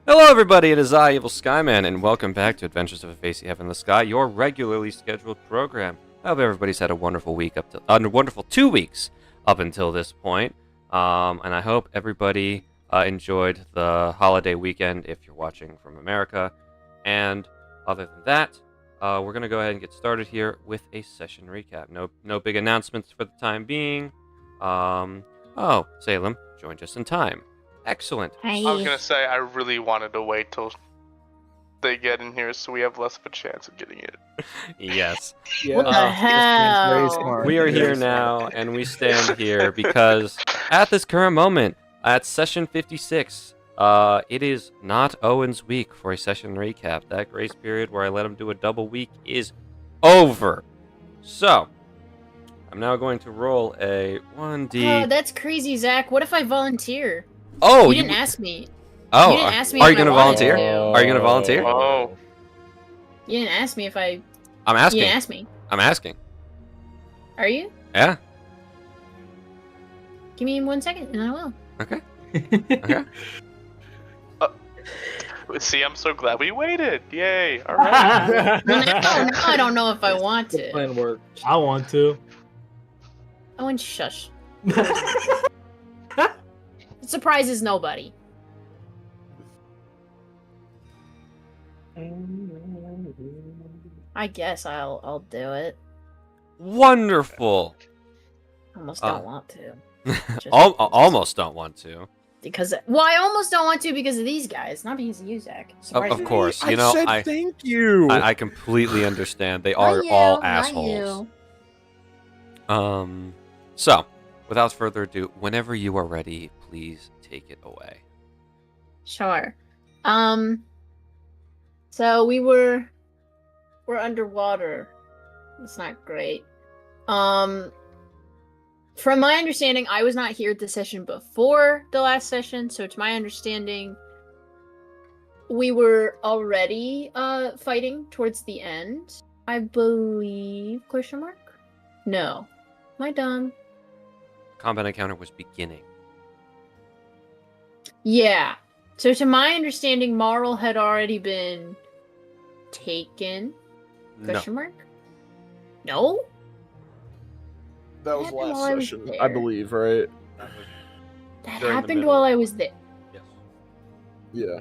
Hello, everybody. It is I, Evil Skyman, and welcome back to Adventures of Avacia, Heavenless Sky, your regularly scheduled program. I hope everybody's had a wonderful week a wonderful 2 weeks up until this point. And I hope everybody enjoyed the holiday weekend if you're watching from America. And other than that, we're gonna go ahead and get started here with a session recap. No big announcements for the time being. Salem joined just in time. Excellent. I was gonna say I really wanted to wait till they get in here so we have less of a chance of getting it. Yes. Yeah. What the Very hell? smart. We are Very here smart. now, and we stand here because at this current moment, at session 56, it is not Owen's week for a session recap. That grace period where I let him do a double week is over. So, I'm now going to roll a 1d. Oh, that's crazy, Zach. What if I volunteer? Oh, You didn't ask me. Oh, you didn't ask me are if you I gonna wanted volunteer? to. Are you gonna volunteer? Oh. You didn't ask me if I. I'm You asking. didn't ask me. I'm asking. Are you? Yeah. Give me 1 second, and I will. Okay. Okay. See, I'm so glad we waited. Yay! All right. Well, now I don't know if I want The to. plan worked. I want to. Oh, and shush. It surprises nobody. I guess I'll do it. Wonderful. Almost don't want to. Just- Almost don't want to. Because I almost don't want to because of these guys, not because of you, Zach. Of Surprisingly. course, I you know said I thank you. I completely understand. They are Not you, all not assholes. you. So, without further ado, whenever you are ready, please take it away. Sure. So we're underwater. It's not great. From my understanding, I was not here at the session before the last session, so to my understanding, we were already fighting towards the end. I believe, question mark? No. Am I dumb? Combat encounter was beginning. Yeah. So to my understanding, Marl had already been taken. No. Question mark? No? That was happened while I last was session, there. I believe, right? That During the happened middle. while I was there. Yes. Yeah.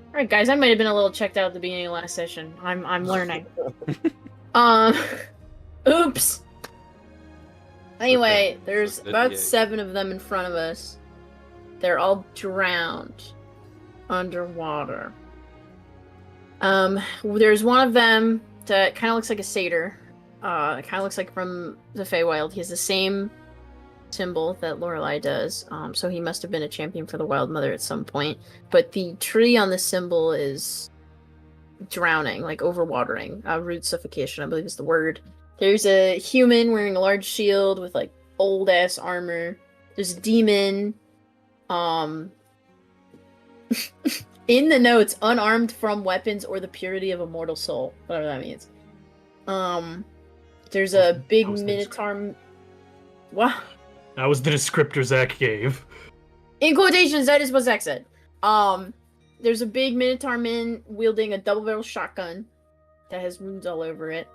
Alright guys, I might have been a little checked out at the beginning of last session. I'm learning. Oops. Anyway, Okay. there's So about 58. 7 of them in front of us. They're all drowned underwater. There's one of them that kind of looks like a satyr. It kind of looks like from the Feywild. He has the same symbol that Lorelei does. So he must have been a champion for the Wild Mother at some point. But the tree on the symbol is drowning, like overwatering. Root suffocation, I believe is the word. There's a human wearing a large shield with like old ass armor. There's a demon. In the notes, unarmed from weapons or the purity of a mortal soul, whatever that means. There's a big That was the minotaur. What? That was the descriptor Zach gave. In quotations, that is what Zach said. There's a big minotaur man wielding a double-barrel shotgun that has wounds all over it.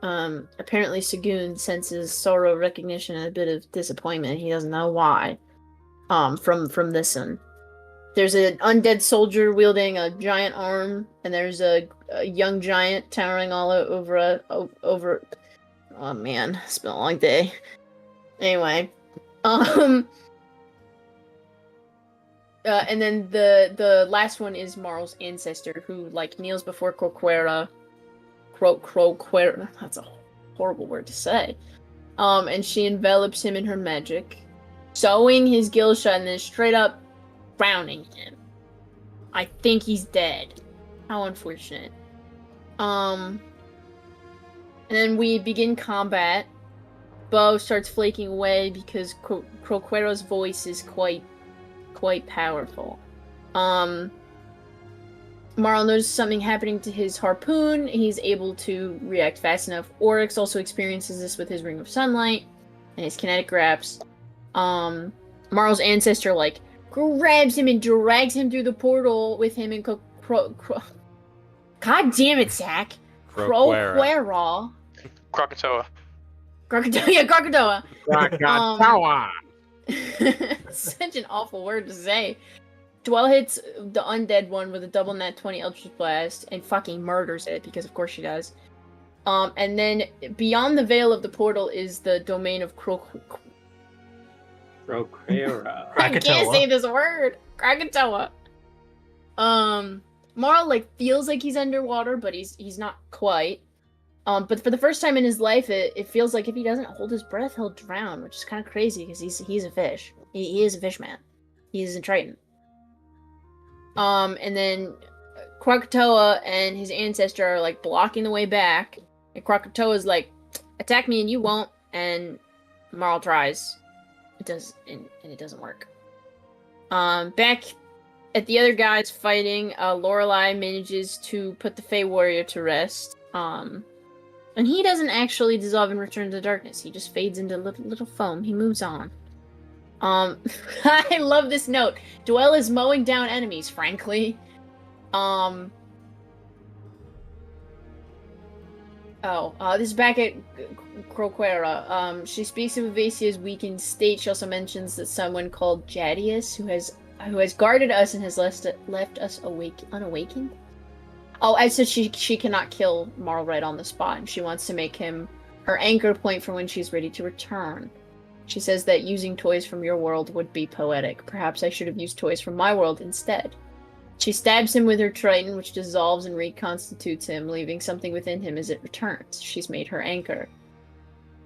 Apparently Saghoon senses sorrow, recognition, and a bit of disappointment. He doesn't know why. From this one. There's an undead soldier wielding a giant arm, and there's a young giant towering all over over. Oh man, it's been a long day. Anyway, and then the last one is Marl's ancestor, who like kneels before Croquera. Croquera. That's a horrible word to say. And she envelops him in her magic, sewing his gill shut, and then straight up drowning him. I think he's dead. How unfortunate. And then we begin combat. Bo starts flaking away because Croquera's voice is quite powerful. Marl notices something happening to his harpoon. He's able to react fast enough. Oryx also experiences this with his ring of sunlight and his kinetic grasp. Marl's ancestor like grabs him and drags him through the portal with him and God damn it, Zach. Croquera. Krakatoa. Krakatoa. Krakatoa. Such an awful word to say. Dwell hits the undead one with a double nat 20 Eldritch Blast and fucking murders it, because of course she does. And then beyond the veil of the portal is the domain of Croquera. I can't say this word. Krakatoa. Marl like feels like he's underwater, but he's not quite. But for the first time in his life, it feels like if he doesn't hold his breath, he'll drown, which is kind of crazy because he's a fish. He is a fish man. He is a Triton. And then Krakatoa and his ancestor are like blocking the way back, and Krakatoa's like, "Attack me and you won't." And Marl tries. It does, and it doesn't work. Back at the other guys fighting, Lorelei manages to put the Fey Warrior to rest. And he doesn't actually dissolve and return to darkness. He just fades into little foam. He moves on. I love this note. Dwell is mowing down enemies, frankly. This is back at Croquera. She speaks of Avacia's weakened state. She also mentions that someone called Jadius, who has guarded us and has left us unawakened. Oh, I said she cannot kill Marl right on the spot, and she wants to make him her anchor point for when she's ready to return. She says that using toys from your world would be poetic. Perhaps I should have used toys from my world instead. She stabs him with her trident, which dissolves and reconstitutes him, leaving something within him as it returns. She's made her anchor.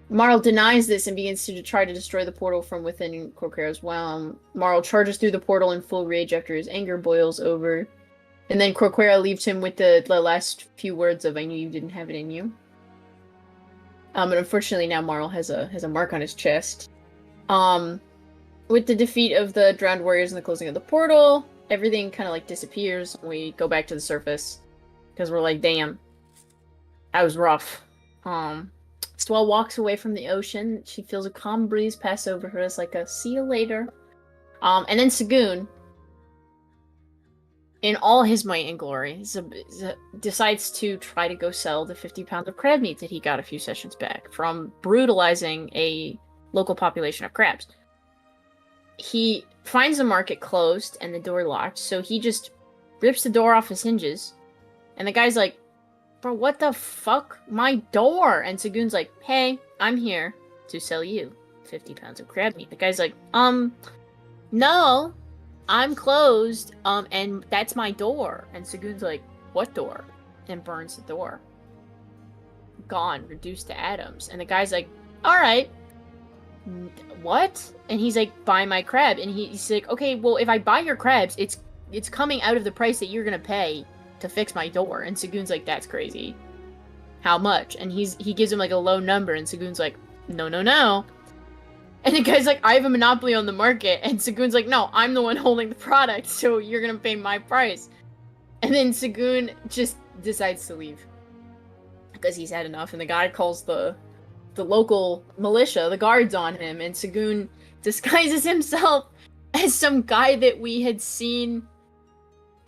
Marl denies this and begins to try to destroy the portal from within Croquera's realm. Marl charges through the portal in full rage after his anger boils over. And then Croquera leaves him with the last few words of "I knew you didn't have it in you." And unfortunately now Marl has a mark on his chest. With the defeat of the drowned warriors and the closing of the portal, everything kind of like disappears. We go back to the surface because we're like, damn, that was rough. Swell walks away from the ocean. She feels a calm breeze pass over her as like a "see you later." And then Saghoon, in all his might and glory, decides to try to go sell the 50 pounds of crab meat that he got a few sessions back from brutalizing a local population of crabs. He finds the market closed and the door locked, so he just rips the door off his hinges. And the guy's like, "Bro, what the fuck? My door!" And Saghoon's like, "Hey, I'm here to sell you 50 pounds of crab meat." The guy's like, no, I'm closed, and that's my door. And Saghoon's like, "What door?" And burns the door. Gone, reduced to atoms. And the guy's like, "Alright, what?" And he's like, "Buy my crab." And he's like, "Okay, well, if I buy your crabs, it's coming out of the price that you're gonna pay to fix my door." And Saghoon's like, "That's crazy. How much?" And he gives him like a low number, and Saghoon's like, No. And the guy's like, "I have a monopoly on the market." And Saghoon's like, "No, I'm the one holding the product, so you're gonna pay my price." And then Saghoon just decides to leave because he's had enough. And the guy calls the local militia, the guards, on him. And Saghoon disguises himself as some guy that we had seen.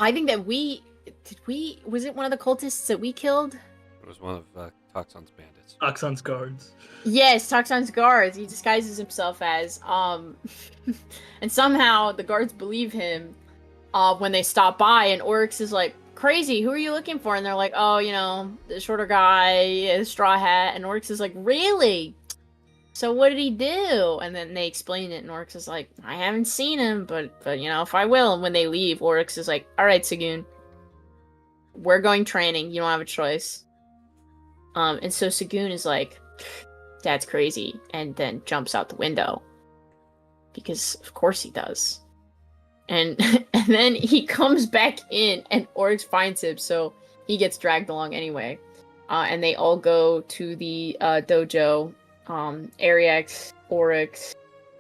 I think that was it one of the cultists that we killed? It was one of Toxon's bandits. Oxon's guards. Yes, Toxon's guards. He disguises himself as, and somehow the guards believe him, when they stop by, and Oryx is like, "Crazy, who are you looking for?" And they're like, "Oh, the shorter guy, the straw hat." And Oryx is like, "Really? So what did he do?" And then they explain it, and Oryx is like, "I haven't seen him, but if I will." And when they leave, Oryx is like, "All right, Saghoon, we're going training. You don't have a choice." And so Saghoon is like, "That's crazy," and then jumps out the window. Because of course he does. And then he comes back in, and Oryx finds him, so he gets dragged along anyway. And they all go to the dojo. Ariax, Oryx,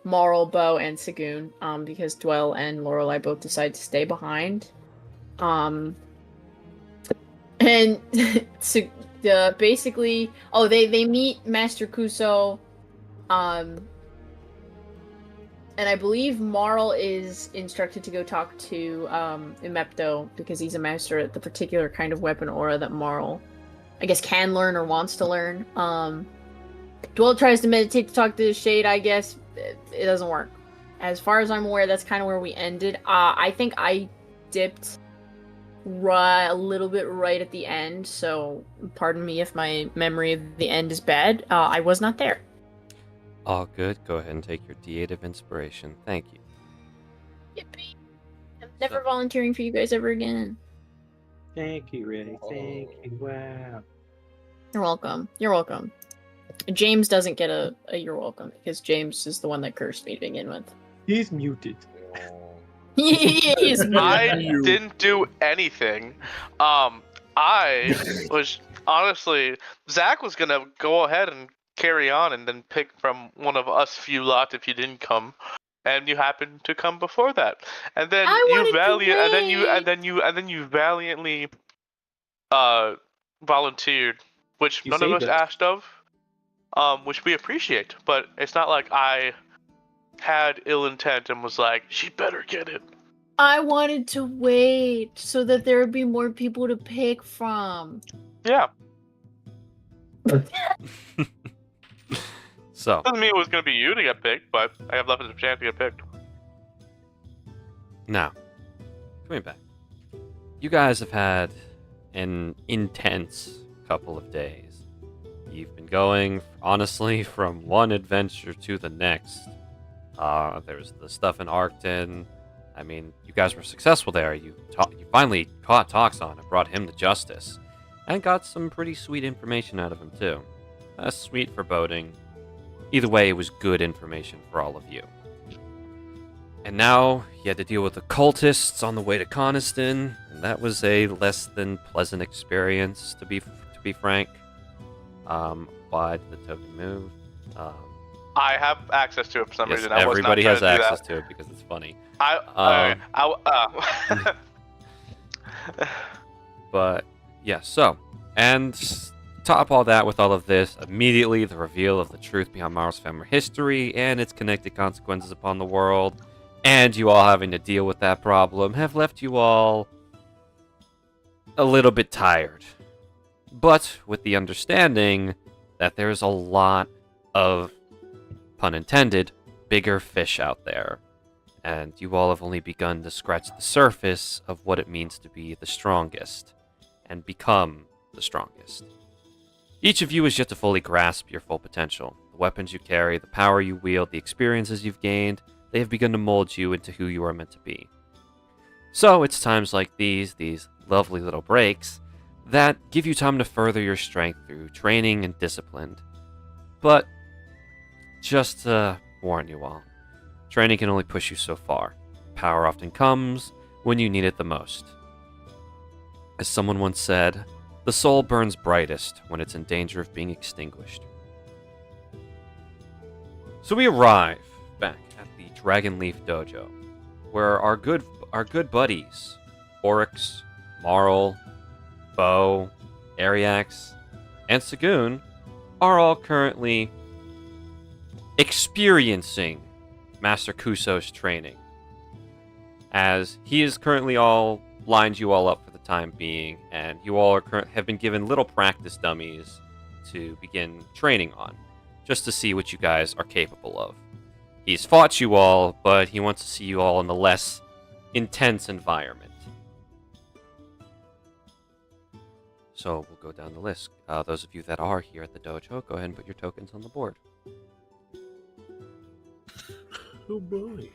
Marl, Bo, and Saghoon, because Dwell and Lorelei both decide to stay behind. And basically, they meet Master Kuso, And I believe Marl is instructed to go talk to Imepto because he's a master at the particular kind of weapon aura that Marl, I guess, can learn or wants to learn. Dwell tries to meditate to talk to the Shade, I guess. It doesn't work. As far as I'm aware, that's kind of where we ended. I think I dipped a little bit right at the end, so pardon me if my memory of the end is bad. I was not there. All good. Go ahead and take your D8 of inspiration. Thank you. Yippee. I'm never volunteering for you guys ever again. Thank you, Ray. Thank you. Wow. You're welcome. You're welcome. James doesn't get a you're welcome because James is the one that cursed me to begin with. He's muted. He's I didn't do anything. I was honestly, Zach was gonna go ahead and carry on and then pick from one of us few lot if you didn't come, and you happened to come before that, and then you valiantly volunteered, which none of us asked of, which we appreciate, but it's not like I had ill intent and was like, she better get it. I wanted to wait so that there would be more people to pick from. Yeah. So Doesn't mean it was going to be you to get picked, but I have left a chance to get picked. now, coming back, you guys have had an intense couple of days. You've been going, honestly, from one adventure to the next. There's the stuff in Arcton. I mean, you guys were successful there. You finally caught Toxon and brought him to justice. And got some pretty sweet information out of him, too. Sweet foreboding. Either way, it was good information for all of you. And now, you had to deal with the cultists on the way to Coniston, and that was a less than pleasant experience, to be frank. Why did the token move? I have access to it for some Yes, reason. I was not everybody trying has to do access that. to it because it's funny. But yeah, so, and top all that with all of this, immediately the reveal of the truth behind Marl's family history and its connected consequences upon the world, and you all having to deal with that problem, have left you all a little bit tired. But with the understanding that there's a lot of, pun intended, bigger fish out there. And you all have only begun to scratch the surface of what it means to be the strongest, and become the strongest. Each of you is yet to fully grasp your full potential. The weapons you carry, the power you wield, the experiences you've gained, they have begun to mold you into who you are meant to be. So it's times like these lovely little breaks, that give you time to further your strength through training and discipline. But just to warn you all, training can only push you so far. Power often comes when you need it the most. As someone once said, the soul burns brightest when it's in danger of being extinguished. So we arrive back at the Dragonleaf Dojo, where our good buddies, Oryx, Marl, Bo, Ariax, and Saghoon are all currently experiencing Master Kuso's training, as he is currently all lined you all up for the time being, and you all have been given little practice dummies to begin training on, just to see what you guys are capable of. He's fought you all, but he wants to see you all in a less intense environment. So we'll go down the list. Those of you that are here at the dojo, go ahead and put your tokens on the board. Oh boy.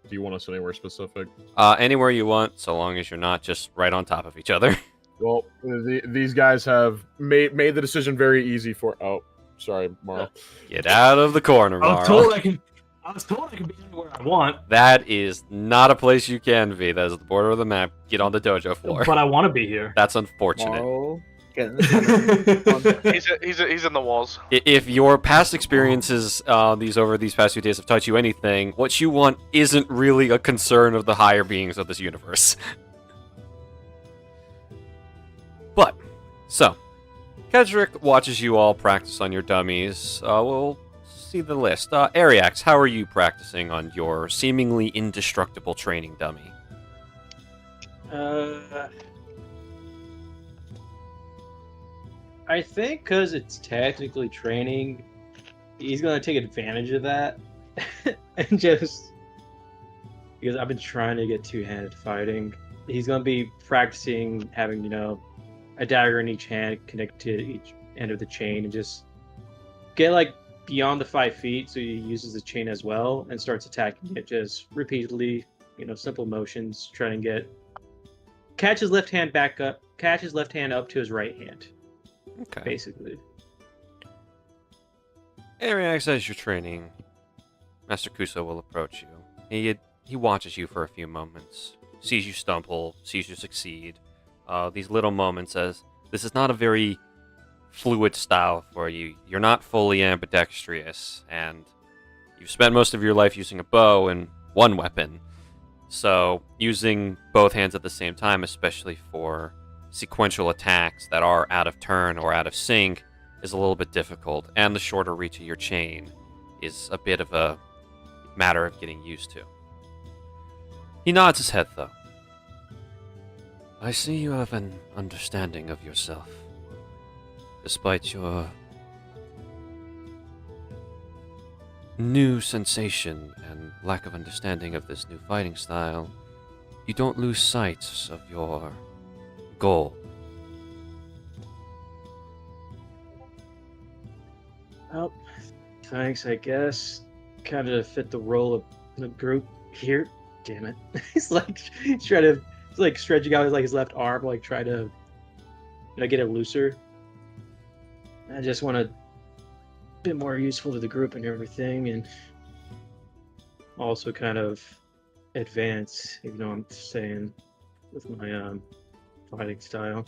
Do you want us anywhere specific? Anywhere you want, so long as you're not just right on top of each other. Well, these guys have made the decision very easy for. Oh, sorry, Marl. Get out of the corner, I Marl. was told I can be anywhere I want, That is not a place you can be. That is the border of the map. Get on the dojo floor. but I want to be here. That's unfortunate. Marl, get in the He's in the walls. If your past experiences these past few days have taught you anything, what you want isn't really a concern of the higher beings of this universe. But, so, Kedrick watches you all practice on your dummies. We'll see the list. Ariax, how are you practicing on your seemingly indestructible training dummy? I think because it's technically training, he's gonna take advantage of that, and just because I've been trying to get two-handed fighting, he's gonna be practicing having a dagger in each hand connected to each end of the chain, and just get like beyond the 5 feet, so he uses the chain as well and starts attacking it just repeatedly. Simple motions, trying to catch his left hand back up, catch his left hand up to his right hand. Okay. Basically. Ariax, as you're training, Master Kuso will approach you. He watches you for a few moments, sees you stumble, sees you succeed. These little moments as this is not a very fluid style for you. You're not fully ambidextrous, and you've spent most of your life using a bow and one weapon. So using both hands at the same time, especially for sequential attacks that are out of turn or out of sync, is a little bit difficult, and the shorter reach of your chain is a bit of a matter of getting used to. He nods his head, though. I see you have an understanding of yourself. Despite your new sensation and lack of understanding of this new fighting style, you don't lose sight of your goal. Well, thanks, I guess. Kind of fit the role of the group here. Damn it. He's stretching out his left arm, like try to get it looser. I just want to be more useful to the group and everything, and also kind of advance, even though I'm saying, with my fighting style.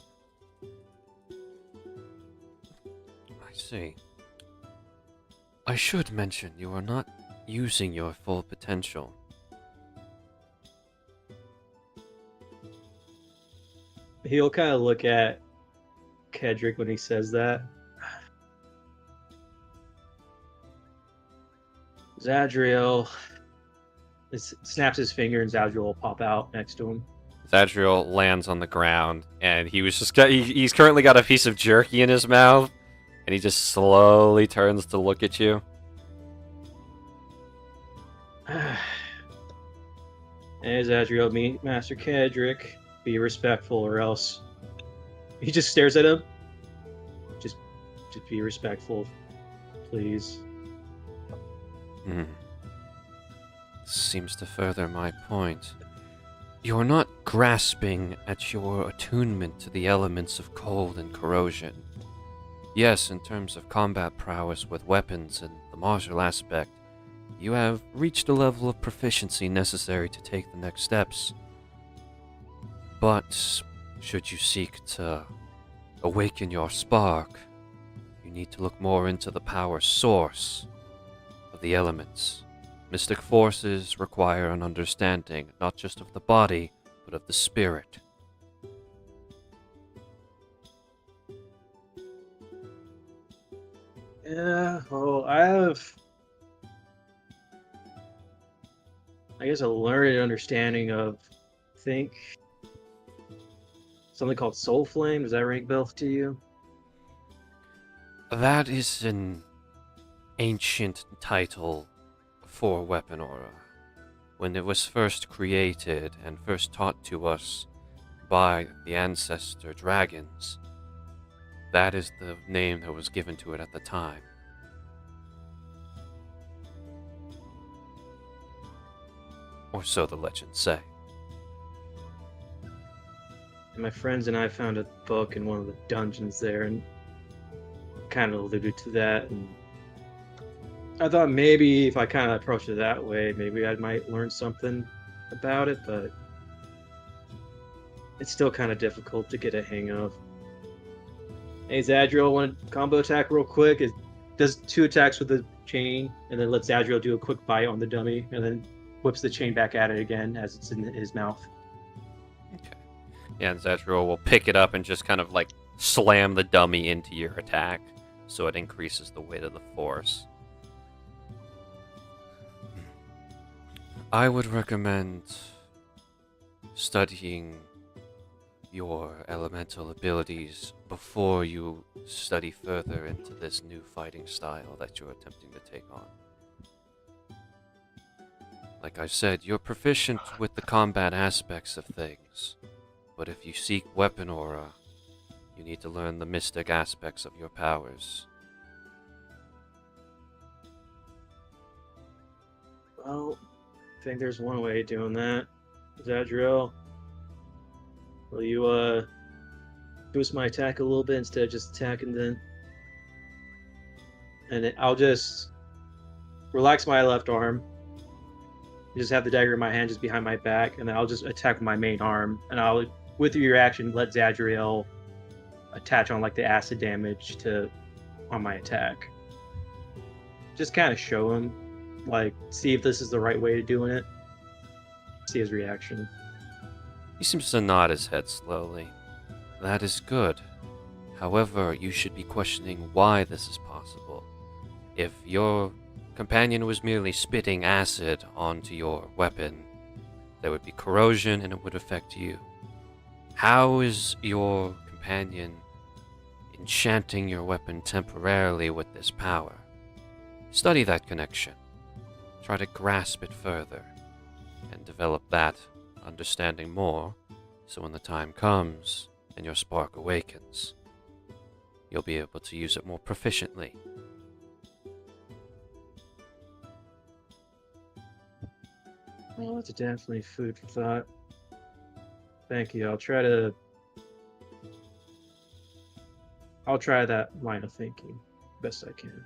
I see. I should mention you are not using your full potential. He'll kind of look at Kedrick when he says that. Zadriel snaps his finger, and Zadriel will pop out next to him. Zadriel lands on the ground, and he's currently got a piece of jerky in his mouth, and he just slowly turns to look at you. Hey, Zadriel, meet Master Kedrick. Be respectful, or else. He just stares at him. Just be respectful, please. Seems to further my point. You're not grasping at your attunement to the elements of cold and corrosion. Yes, in terms of combat prowess with weapons and the martial aspect, you have reached a level of proficiency necessary to take the next steps. But should you seek to awaken your spark, you need to look more into the power source of the elements. Mystic forces require an understanding not just of the body, but of the spirit. Yeah, well, I have, I guess, a learned understanding of, I think, something called Soul Flame. Does that ring bells to you? That is an ancient title for weapon aura. When it was first created and first taught to us by the ancestor dragons, that is the name that was given to it at the time. Or so the legends say. And my friends and I found a book in one of the dungeons there, and kind of alluded to that, and I thought maybe if I kind of approached it that way, maybe I might learn something about it, but it's still kind of difficult to get a hang of. Hey, Zadriel, want a combo attack real quick? It does 2 attacks with the chain, and then lets Zadriel do a quick bite on the dummy, and then whips the chain back at it again as it's in his mouth. Okay. Yeah, and Zadriel will pick it up and just kind of like slam the dummy into your attack, so it increases the weight of the force. I would recommend studying your elemental abilities before you study further into this new fighting style that you're attempting to take on. Like I said, you're proficient with the combat aspects of things, but if you seek weapon aura, you need to learn the mystic aspects of your powers. Well, I think there's one way of doing that. Zadriel, will you boost my attack a little bit instead of just attacking then? And I'll just relax my left arm. Just have the dagger in my hand just behind my back, and then I'll just attack with my main arm. And I'll, with your reaction, let Zadriel attach on like the acid damage on my attack. Just kind of show him, like, see if this is the right way of doing it. See his reaction. He seems to nod his head slowly. That is good. However, you should be questioning why this is possible. If your companion was merely spitting acid onto your weapon, there would be corrosion and it would affect you. How is your companion enchanting your weapon temporarily with this power? Study that connection. Try to grasp it further and develop that understanding more, so when the time comes and your spark awakens, you'll be able to use it more proficiently. Well, that's definitely food for thought. Thank you. I'll try that line of thinking best I can.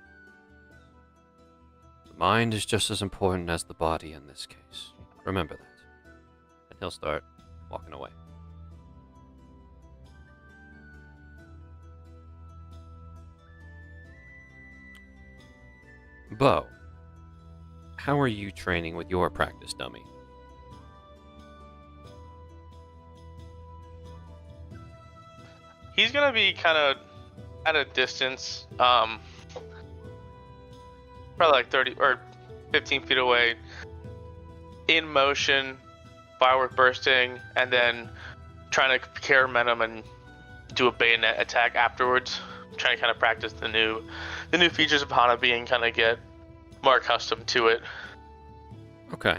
The mind is just as important as the body in this case. Remember that. And he'll start walking away. Bo, how are you training with your practice dummy? He's gonna be kind of at a distance, probably like 30 or 15 feet away, in motion, firework bursting, and then trying to care momentum and do a bayonet attack afterwards. Trying to kind of practice the new features of Hanabi and kind of get more accustomed to it. Okay.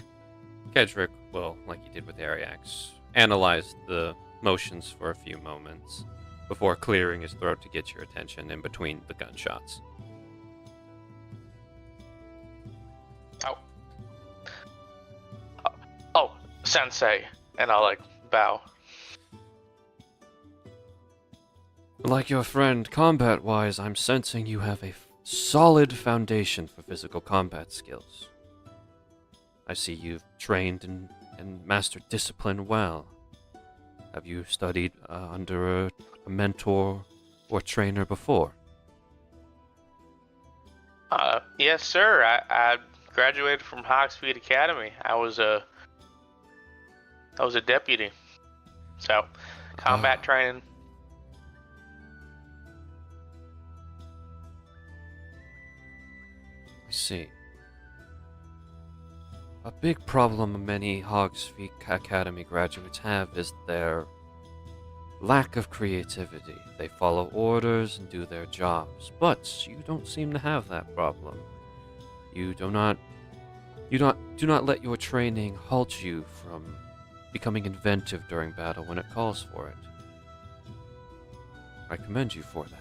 Kedrick will, like he did with Ariax, analyze the motions for a few moments before clearing his throat to get your attention in between the gunshots. Oh, sensei. And I'll like bow. Like your friend, combat-wise, I'm sensing you have a solid foundation for physical combat skills. I see you've trained and mastered discipline well. Have you studied under a mentor or trainer before? Yes, sir. I graduated from Hogspeed Academy. I was a deputy. So, combat training. I see. A big problem many Hogspeed Academy graduates have is their lack of creativity. They follow orders and do their jobs, but you don't seem to have that problem. You do not let your training halt you from becoming inventive during battle when it calls for it. I commend you for that.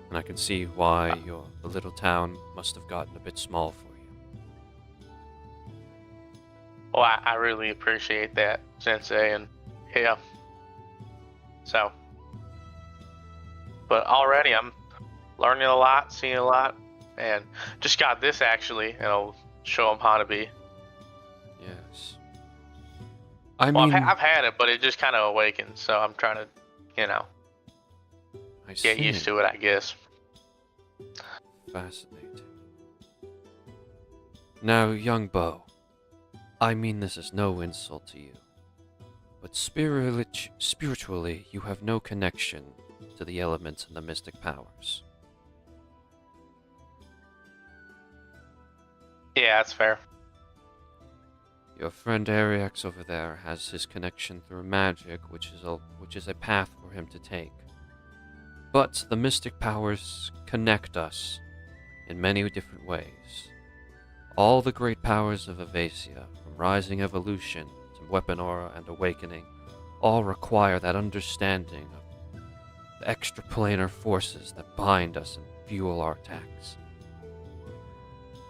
And I can see why the little town must have gotten a bit small for you. Well, I really appreciate that, Sensei, and yeah. So, but already I'm learning a lot, seeing a lot, and just got this actually, and I'll show him Hanabi. Yes. I've had it, but it just kind of awakened, so I'm trying to, get used to it, I guess. Fascinating. Now, young Bo, I mean this is no insult to you, but spiritually you have no connection to the elements and the mystic powers. Yeah, that's fair. Your friend Ariax over there has his connection through magic, which is a path for him to take. But the mystic powers connect us in many different ways. All the great powers of Avacia, from Rising Evolution to Weapon Aura and Awakening, all require that understanding of the extraplanar forces that bind us and fuel our attacks.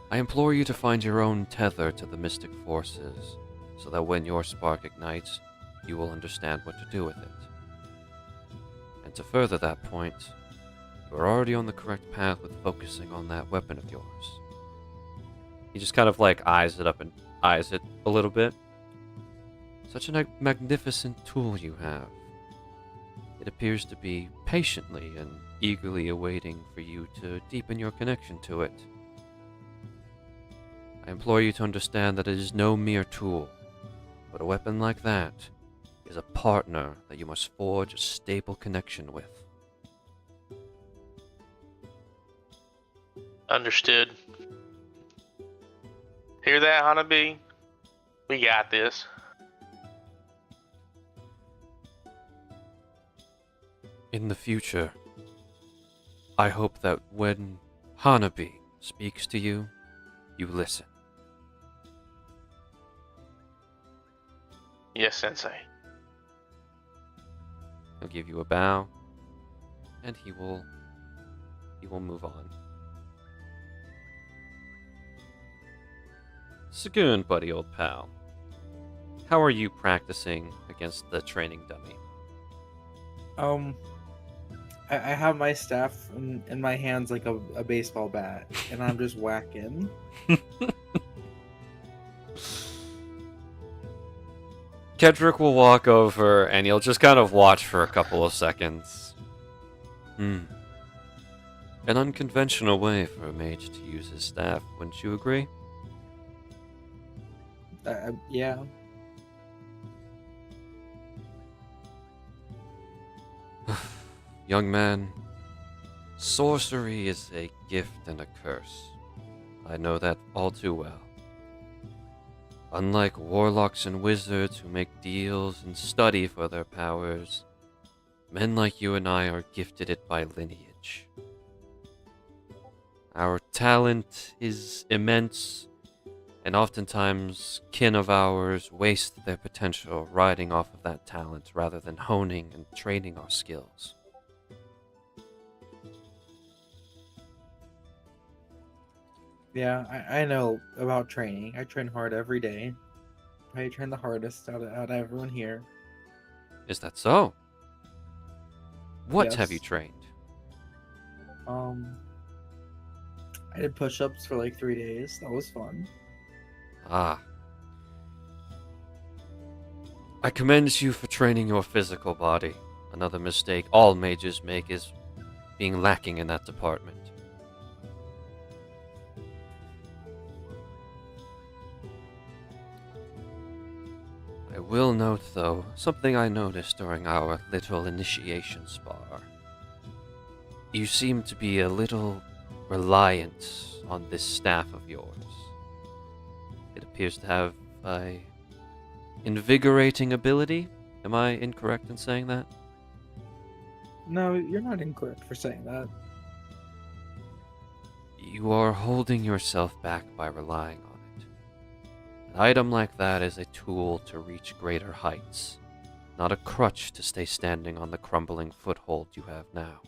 I implore you to find your own tether to the mystic forces, so that when your spark ignites, you will understand what to do with it. And to further that point, you are already on the correct path with focusing on that weapon of yours. He just kind of like eyes it up and eyes it a little bit. Such a magnificent tool you have. It appears to be patiently and eagerly awaiting for you to deepen your connection to it. I implore you to understand that it is no mere tool, but a weapon like that is a partner that you must forge a stable connection with. Understood. Hear that, Honeybee? We got this. In the future, I hope that when Hanabi speaks to you, you listen. Yes, Sensei. He'll give you a bow, and he will move on. Saghoon, buddy old pal. How are you practicing against the training dummy? I have my staff in my hands like a baseball bat, and I'm just whacking. Kedrick will walk over and he'll just kind of watch for a couple of seconds. An unconventional way for a mage to use his staff, wouldn't you agree? Yeah. Young man, sorcery is a gift and a curse. I know that all too well. Unlike warlocks and wizards who make deals and study for their powers, men like you and I are gifted it by lineage. Our talent is immense, and oftentimes kin of ours waste their potential riding off of that talent rather than honing and training our skills. Yeah, I know about training. I train hard every day. I train the hardest out of everyone here. Is that so? What have you Yes. trained? I did push-ups for like 3 days. That was fun. Ah. I commend you for training your physical body. Another mistake all mages make is being lacking in that department. I will note, though, something I noticed during our little initiation spar. You seem to be a little reliant on this staff of yours. It appears to have a invigorating ability. Am I incorrect in saying that? No, you're not incorrect for saying that. You are holding yourself back by relying on it. An item like that is a tool to reach greater heights, not a crutch to stay standing on the crumbling foothold you have now.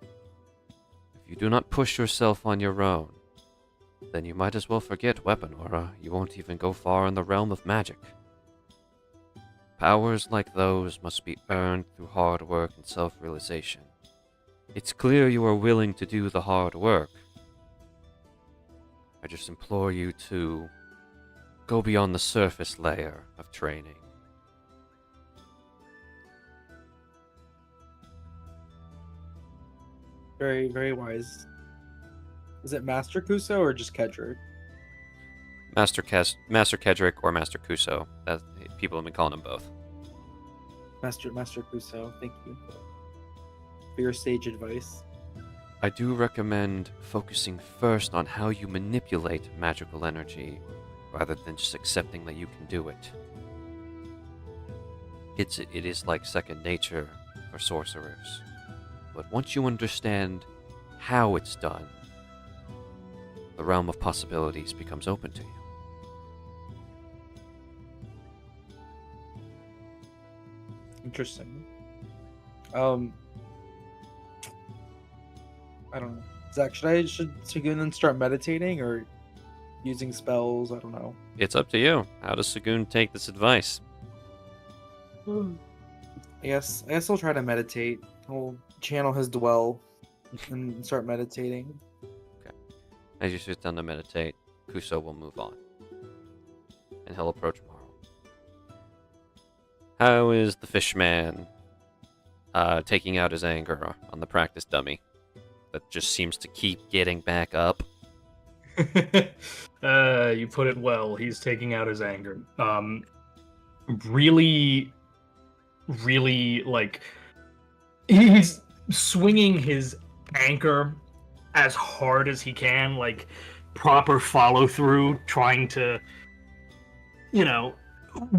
If you do not push yourself on your own, then you might as well forget weapon aura. You won't even go far in the realm of magic. Powers like those must be earned through hard work and self-realization. It's clear you are willing to do the hard work. I just implore you to go beyond the surface layer of training. Very, very wise. Is it Master Kuso or just Kedrick? Master Kedrick or Master Kuso. People have been calling him both. Master Kuso, thank you. for your sage advice. I do recommend focusing first on how you manipulate magical energy, rather than just accepting that you can do it. It is like second nature for sorcerers. But once you understand how it's done, the realm of possibilities becomes open to you. Interesting. I don't know. Zach, should Saghoon then start meditating or using spells? I don't know. It's up to you. How does Saghoon take this advice? I guess I'll try to meditate. I'll channel his dwell and start meditating. As you sit down to meditate, Kuso will move on. And he'll approach Marl. How is the fishman taking out his anger on the practice dummy that just seems to keep getting back up? You put it well. He's taking out his anger. Really, like, he's swinging his anchor as hard as he can, like proper follow through, trying to,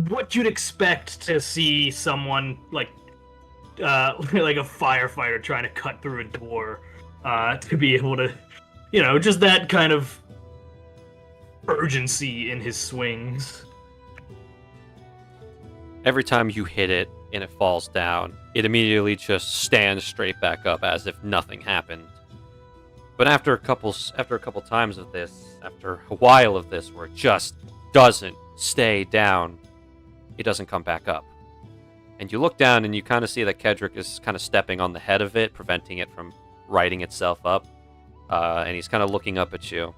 what you'd expect to see someone like a firefighter trying to cut through a door, to be able to, just that kind of urgency in his swings. Every time you hit it and it falls down, it immediately just stands straight back up as if nothing happened. But after a couple times of this, after a while of this where it just doesn't stay down, it doesn't come back up. And you look down and you kind of see that Kedrick is kind of stepping on the head of it, preventing it from righting itself up. And he's kind of looking up at you.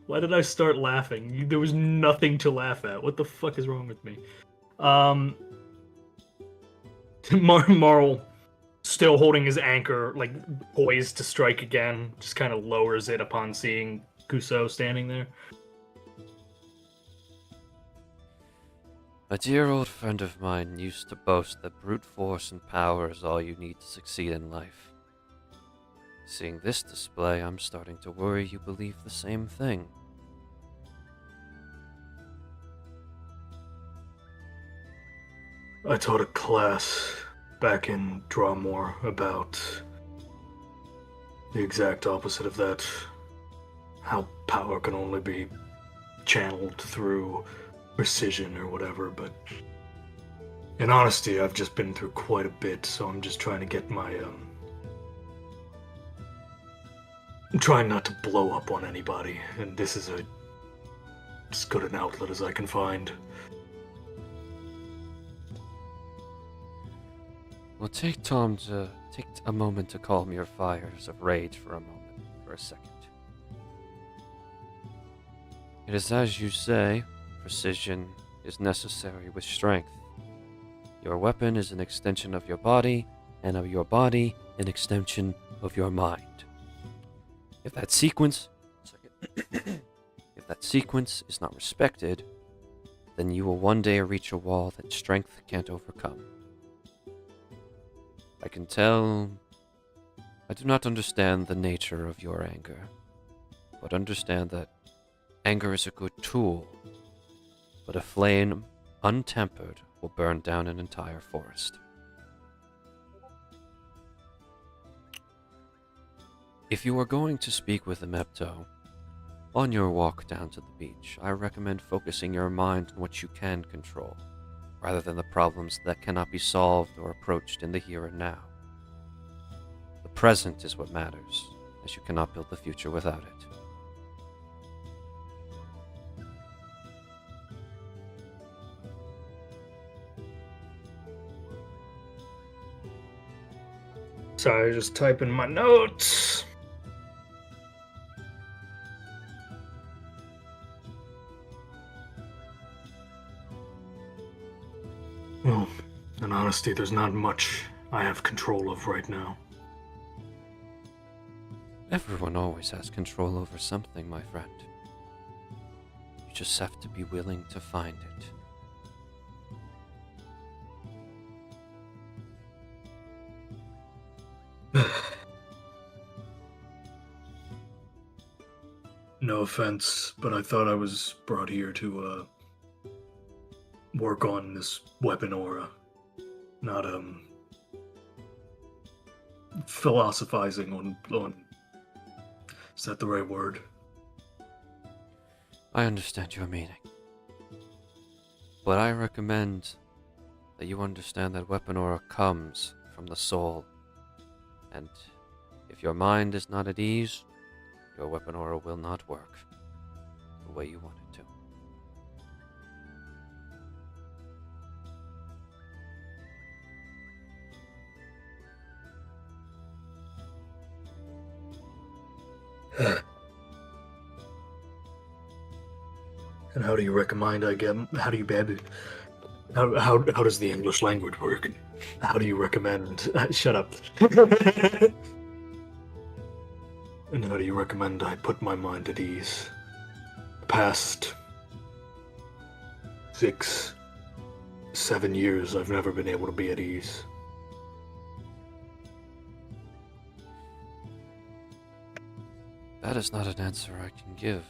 Why did I start laughing? There was nothing to laugh at. What the fuck is wrong with me? Marl, still holding his anchor, like poised to strike again, just kind of lowers it upon seeing Kuso standing there. A dear old friend of mine used to boast that brute force and power is all you need to succeed in life. Seeing this display, I'm starting to worry you believe the same thing. I taught a class back in Drawmore about the exact opposite of that. How power can only be channeled through precision or whatever, but in honesty, I've just been through quite a bit, so I'm just trying to get my, I'm trying not to blow up on anybody, and this is as good an outlet as I can find. Well, take a moment to calm your fires of rage for a second. It is as you say, precision is necessary with strength. Your weapon is an extension of your body, and of your body, an extension of your mind. If that sequence is not respected, then you will one day reach a wall that strength can't overcome. I can tell I do not understand the nature of your anger, but understand that anger is a good tool, but a flame untempered will burn down an entire forest. If you are going to speak with a Mepto, on your walk down to the beach, I recommend focusing your mind on what you can control, rather than the problems that cannot be solved or approached in the here and now. The present is what matters, as you cannot build the future without it. Sorry, just typing my notes. Well, in honesty, there's not much I have control of right now. Everyone always has control over something, my friend. You just have to be willing to find it. No offense, but I thought I was brought here to work on this weapon aura, not philosophizing on is that the right word? I understand your meaning. But I recommend that you understand that weapon aura comes from the soul. And if your mind is not at ease, your weapon aura will not work the way you want it to. And how do you recommend I get? How do you baby? How does the English language work? How do you recommend? Shut up. And how do you recommend I put my mind at ease? The past 6, 7 years, I've never been able to be at ease. That is not an answer I can give.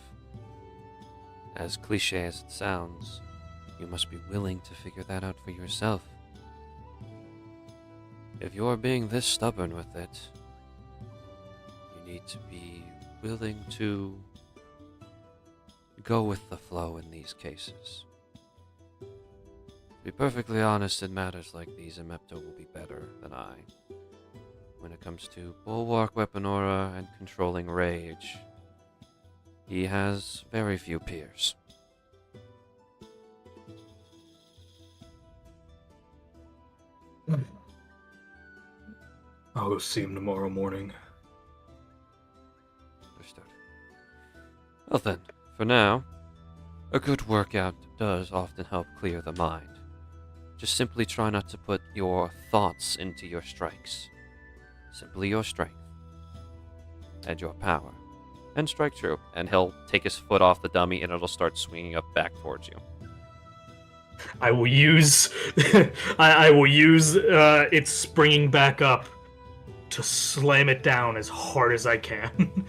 As cliche as it sounds, you must be willing to figure that out for yourself. If you're being this stubborn with it, you need to be willing to go with the flow in these cases. To be perfectly honest, in matters like these, Emepto will be better than I. When it comes to bulwark, weapon aura, and controlling rage, he has very few peers. I'll go see him tomorrow morning. Understood. Well then, for now, a good workout does often help clear the mind. Just simply try not to put your thoughts into your strikes. Simply your strength. And your power. And strike true. And he'll take his foot off the dummy and it'll start swinging up back towards you. I will use I will use its springing back up to slam it down as hard as I can.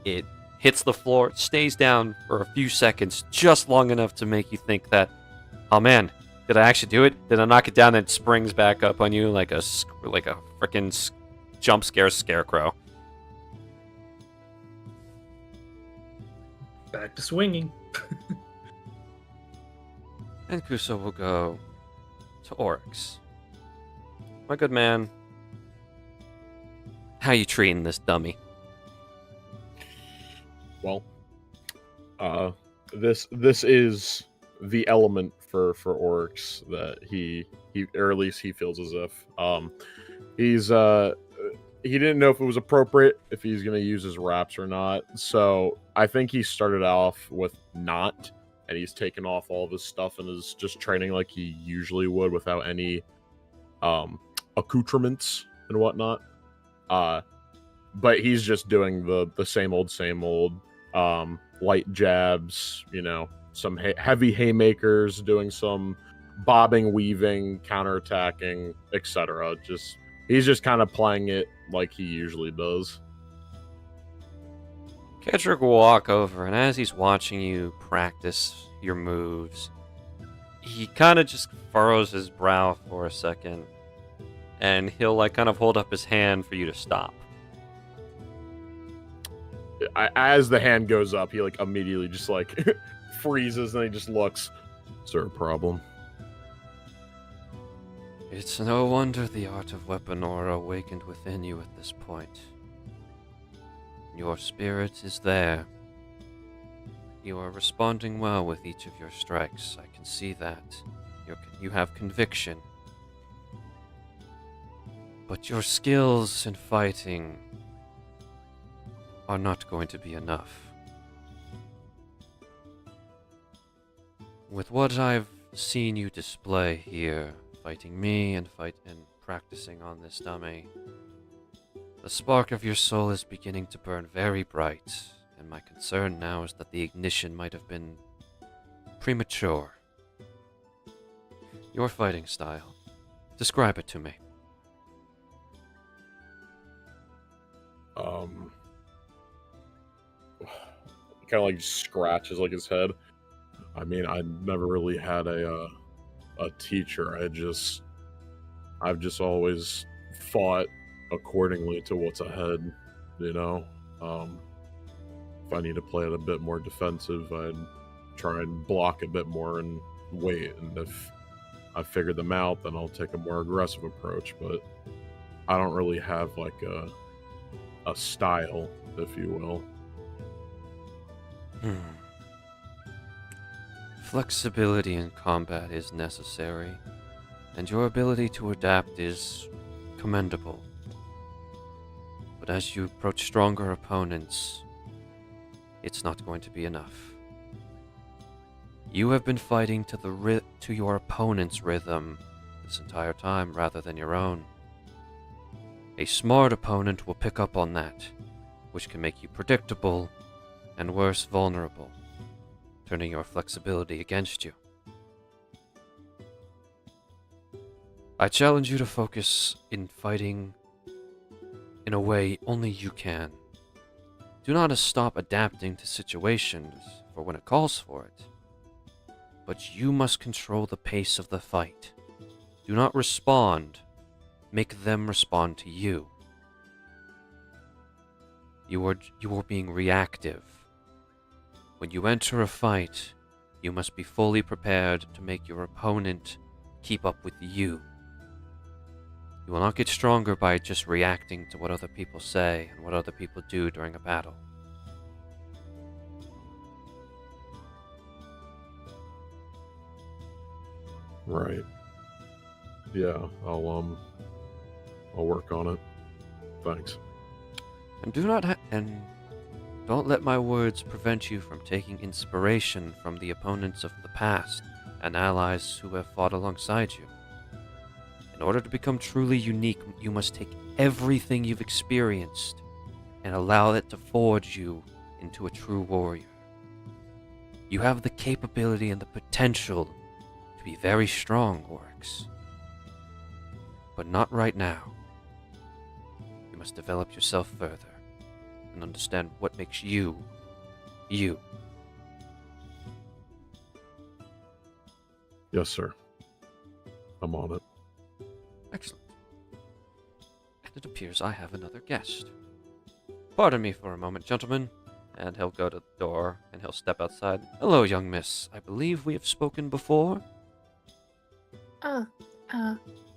It hits the floor, stays down for a few seconds, just long enough to make you think that, oh man, did I actually do it? Did I knock it down? And it springs back up on you like a freaking jump scare scarecrow. Back to swinging. And Kuso will go to Oryx. My good man, how you treating this dummy? Well, this is the element for Oryx that he or at least he feels as if he didn't know if it was appropriate, if he's gonna use his wraps or not. So I think he started off with not, and he's taken off all this stuff and is just training like he usually would without any accoutrements and whatnot. But he's just doing the same old light jabs, some heavy haymakers, doing some bobbing, weaving, counterattacking, etc. He's just kind of playing it like he usually does. Kedrick will walk over, and as he's watching you practice your moves, he kind of just furrows his brow for a second, and he'll kind of hold up his hand for you to stop. As the hand goes up, he immediately just freezes, and he just looks. Is there a problem? It's no wonder the art of weapon aura awakened within you at this point. Your spirit is there. You are responding well with each of your strikes. I can see that. You have conviction. But your skills in fighting are not going to be enough. With what I've seen you display here, fighting me and practicing on this dummy, The spark of your soul is beginning to burn very bright, and my concern now is that the ignition might have been premature. Your fighting style. Describe it to me. Kind of like scratches like his head. I mean, I never really had a teacher. I've just always fought accordingly to what's ahead, you know. If I need to play it a bit more defensive, I'd try and block a bit more and wait. And if I figure them out, then I'll take a more aggressive approach. But I don't really have like a style, if you will. Flexibility in combat is necessary, and your ability to adapt is commendable. But as you approach stronger opponents, it's not going to be enough. You have been fighting to your opponent's rhythm this entire time rather than your own. A smart opponent will pick up on that, which can make you predictable and worse, vulnerable, turning your flexibility against you. I challenge you to focus in fighting in a way only you can. Do not stop adapting to situations for when it calls for it, but you must control the pace of the fight. Do not respond, make them respond to you. You are being reactive. When you enter a fight, you must be fully prepared to make your opponent keep up with you. You will not get stronger by just reacting to what other people say and what other people do during a battle. Right. Yeah, I'll work on it. Thanks. And don't let my words prevent you from taking inspiration from the opponents of the past and allies who have fought alongside you. In order to become truly unique, you must take everything you've experienced and allow it to forge you into a true warrior. You have the capability and the potential to be very strong, Oryx. But not right now. You must develop yourself further and understand what makes you, you. Yes, sir. I'm on it. Excellent. And it appears I have another guest. Pardon me for a moment, gentlemen. And he'll go to the door and he'll step outside. Hello, young miss. I believe we have spoken before.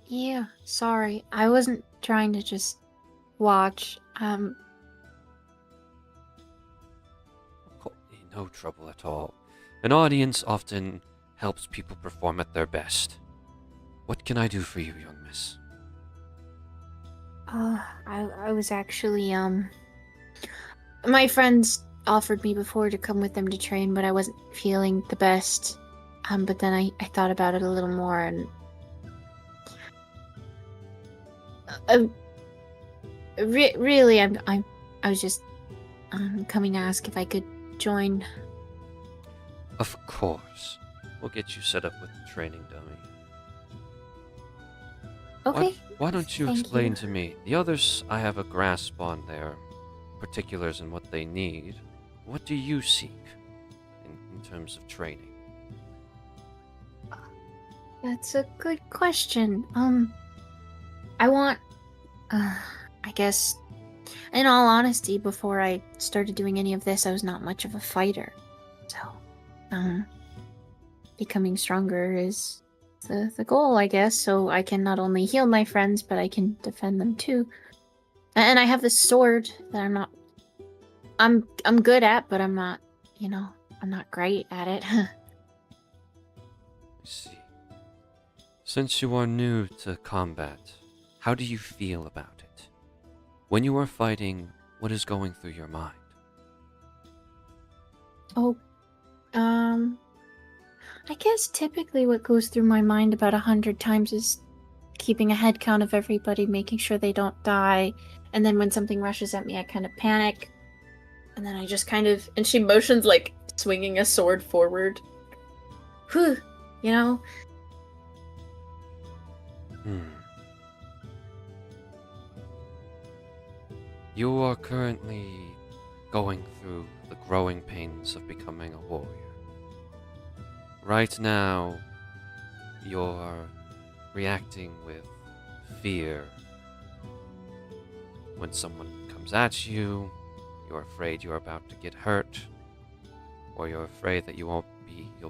Yeah, sorry. I wasn't trying to just watch. No trouble at all. An audience often helps people perform at their best. What can I do for you, young miss? I was actually, my friends offered me before to come with them to train, but I wasn't feeling the best. But then I thought about it a little more, and really, I was just coming to ask if I could join. Of course. We'll get you set up with the training dummy. Okay. Why don't you Thank explain you. to me? The others, I have a grasp on their particulars and what they need. What do you seek in terms of training? That's a good question. I want, I guess, in all honesty, before I started doing any of this, I was not much of a fighter. So, becoming stronger is the goal, I guess, so I can not only heal my friends, but I can defend them too. And I have this sword that I'm good at, but I'm not, I'm not great at it. I see. Since you are new to combat, how do you feel about it? When you are fighting, what is going through your mind? Oh, I guess typically what goes through my mind about 100 times is keeping a head count of everybody, making sure they don't die, And then when something rushes at me, I kind of panic. And then I just kind of... And she motions, like, swinging a sword forward. Whew, you know? You are currently going through the growing pains of becoming a warrior. Right now, you're reacting with fear. When someone comes at you, you're afraid you're about to get hurt, or you're afraid that you'll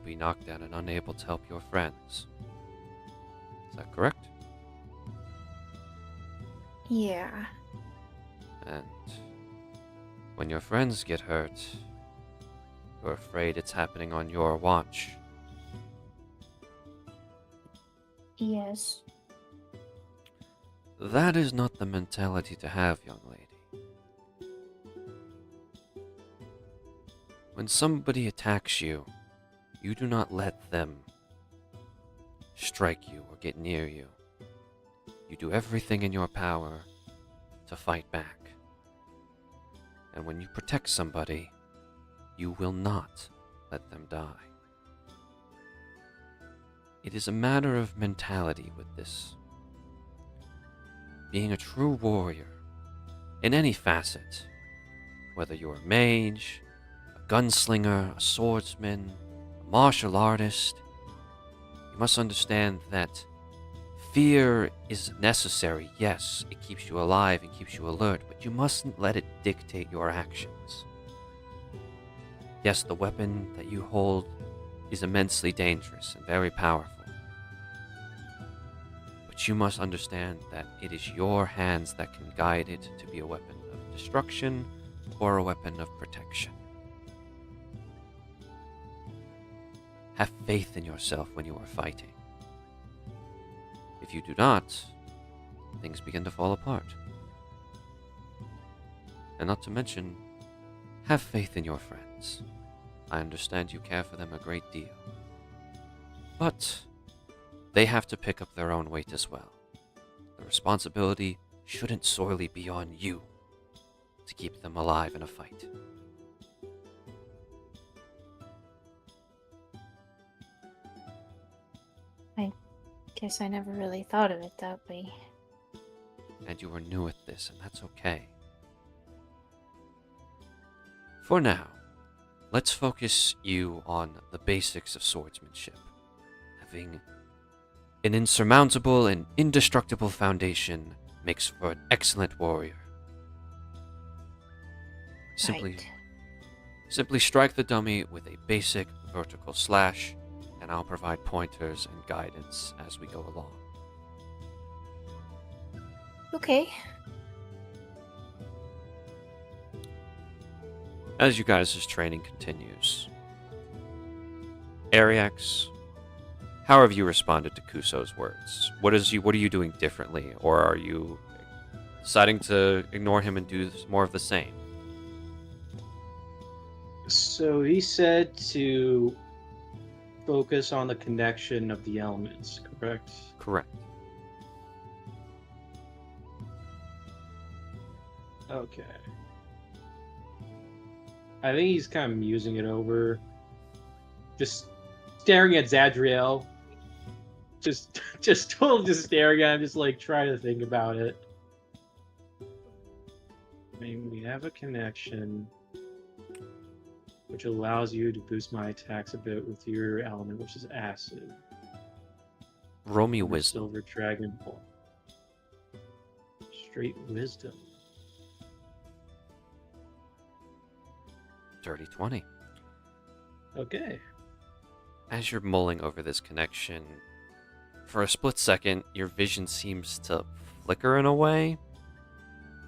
be knocked down and unable to help your friends. Is that correct? Yeah. And when your friends get hurt, you're afraid it's happening on your watch. Yes. That is not the mentality to have, young lady. When somebody attacks you, you do not let them strike you or get near you. You do everything in your power to fight back. And when you protect somebody, you will not let them die. It is a matter of mentality with this. Being a true warrior, in any facet, whether you're a mage, a gunslinger, a swordsman, a martial artist, you must understand that fear is necessary. Yes, it keeps you alive and keeps you alert, but you mustn't let it dictate your actions. Yes, the weapon that you hold is immensely dangerous and very powerful. But you must understand that it is your hands that can guide it to be a weapon of destruction or a weapon of protection. Have faith in yourself when you are fighting. If you do not, things begin to fall apart. And not to mention, have faith in your friends. I understand you care for them a great deal. But they have to pick up their own weight as well. The responsibility shouldn't sorely be on you to keep them alive in a fight. Guess I never really thought of it that way. And you are new at this, and that's okay. For now, let's focus you on the basics of swordsmanship. Having an insurmountable and indestructible foundation makes for an excellent warrior. Simply strike the dummy with a basic vertical slash, and I'll provide pointers and guidance as we go along. Okay. As you guys' training continues, Ariax, how have you responded to Kuso's words? What are you doing differently, or are you deciding to ignore him and do more of the same? So he said to focus on the connection of the elements, correct? Correct. Okay. I think he's kind of musing it over. Just staring at Zadriel. Just totally just staring at him, just like trying to think about it. I mean, we have a connection which allows you to boost my attacks a bit with your element, which is acid. Roll me And a wisdom. Silver Dragon Ball. Straight wisdom. Dirty 20. Okay. As you're mulling over this connection, for a split second, your vision seems to flicker in a way,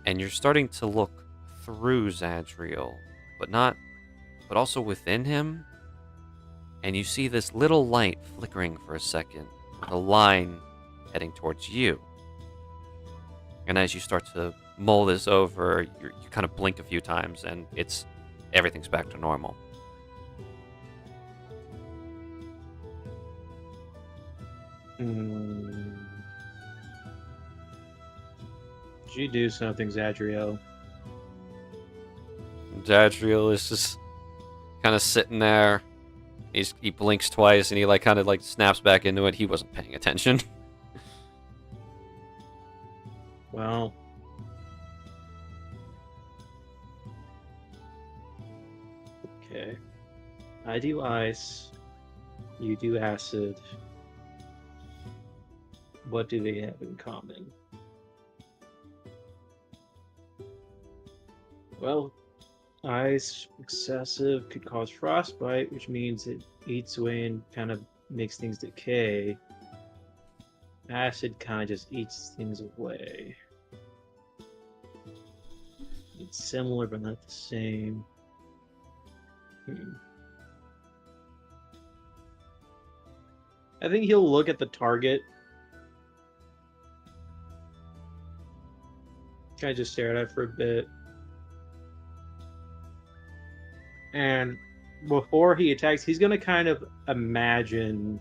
and you're starting to look through Zadriel, but also within him, and you see this little light flickering for a second, with a line heading towards you. And as you start to mull this over, you kind of blink a few times, and everything's back to normal. You do something, Zadriel. Jadriel is just kind of sitting there. He blinks twice and he like kind of like snaps back into it. He wasn't paying attention. Well, okay. I do ice. You do acid. What do they have in common? Well, ice excessive could cause frostbite, which means it eats away and kind of makes things decay. Acid kind of just eats things away. It's similar, but not the same. I think he'll look at the target. Kind of just stare at it for a bit. And before he attacks, he's going to kind of imagine...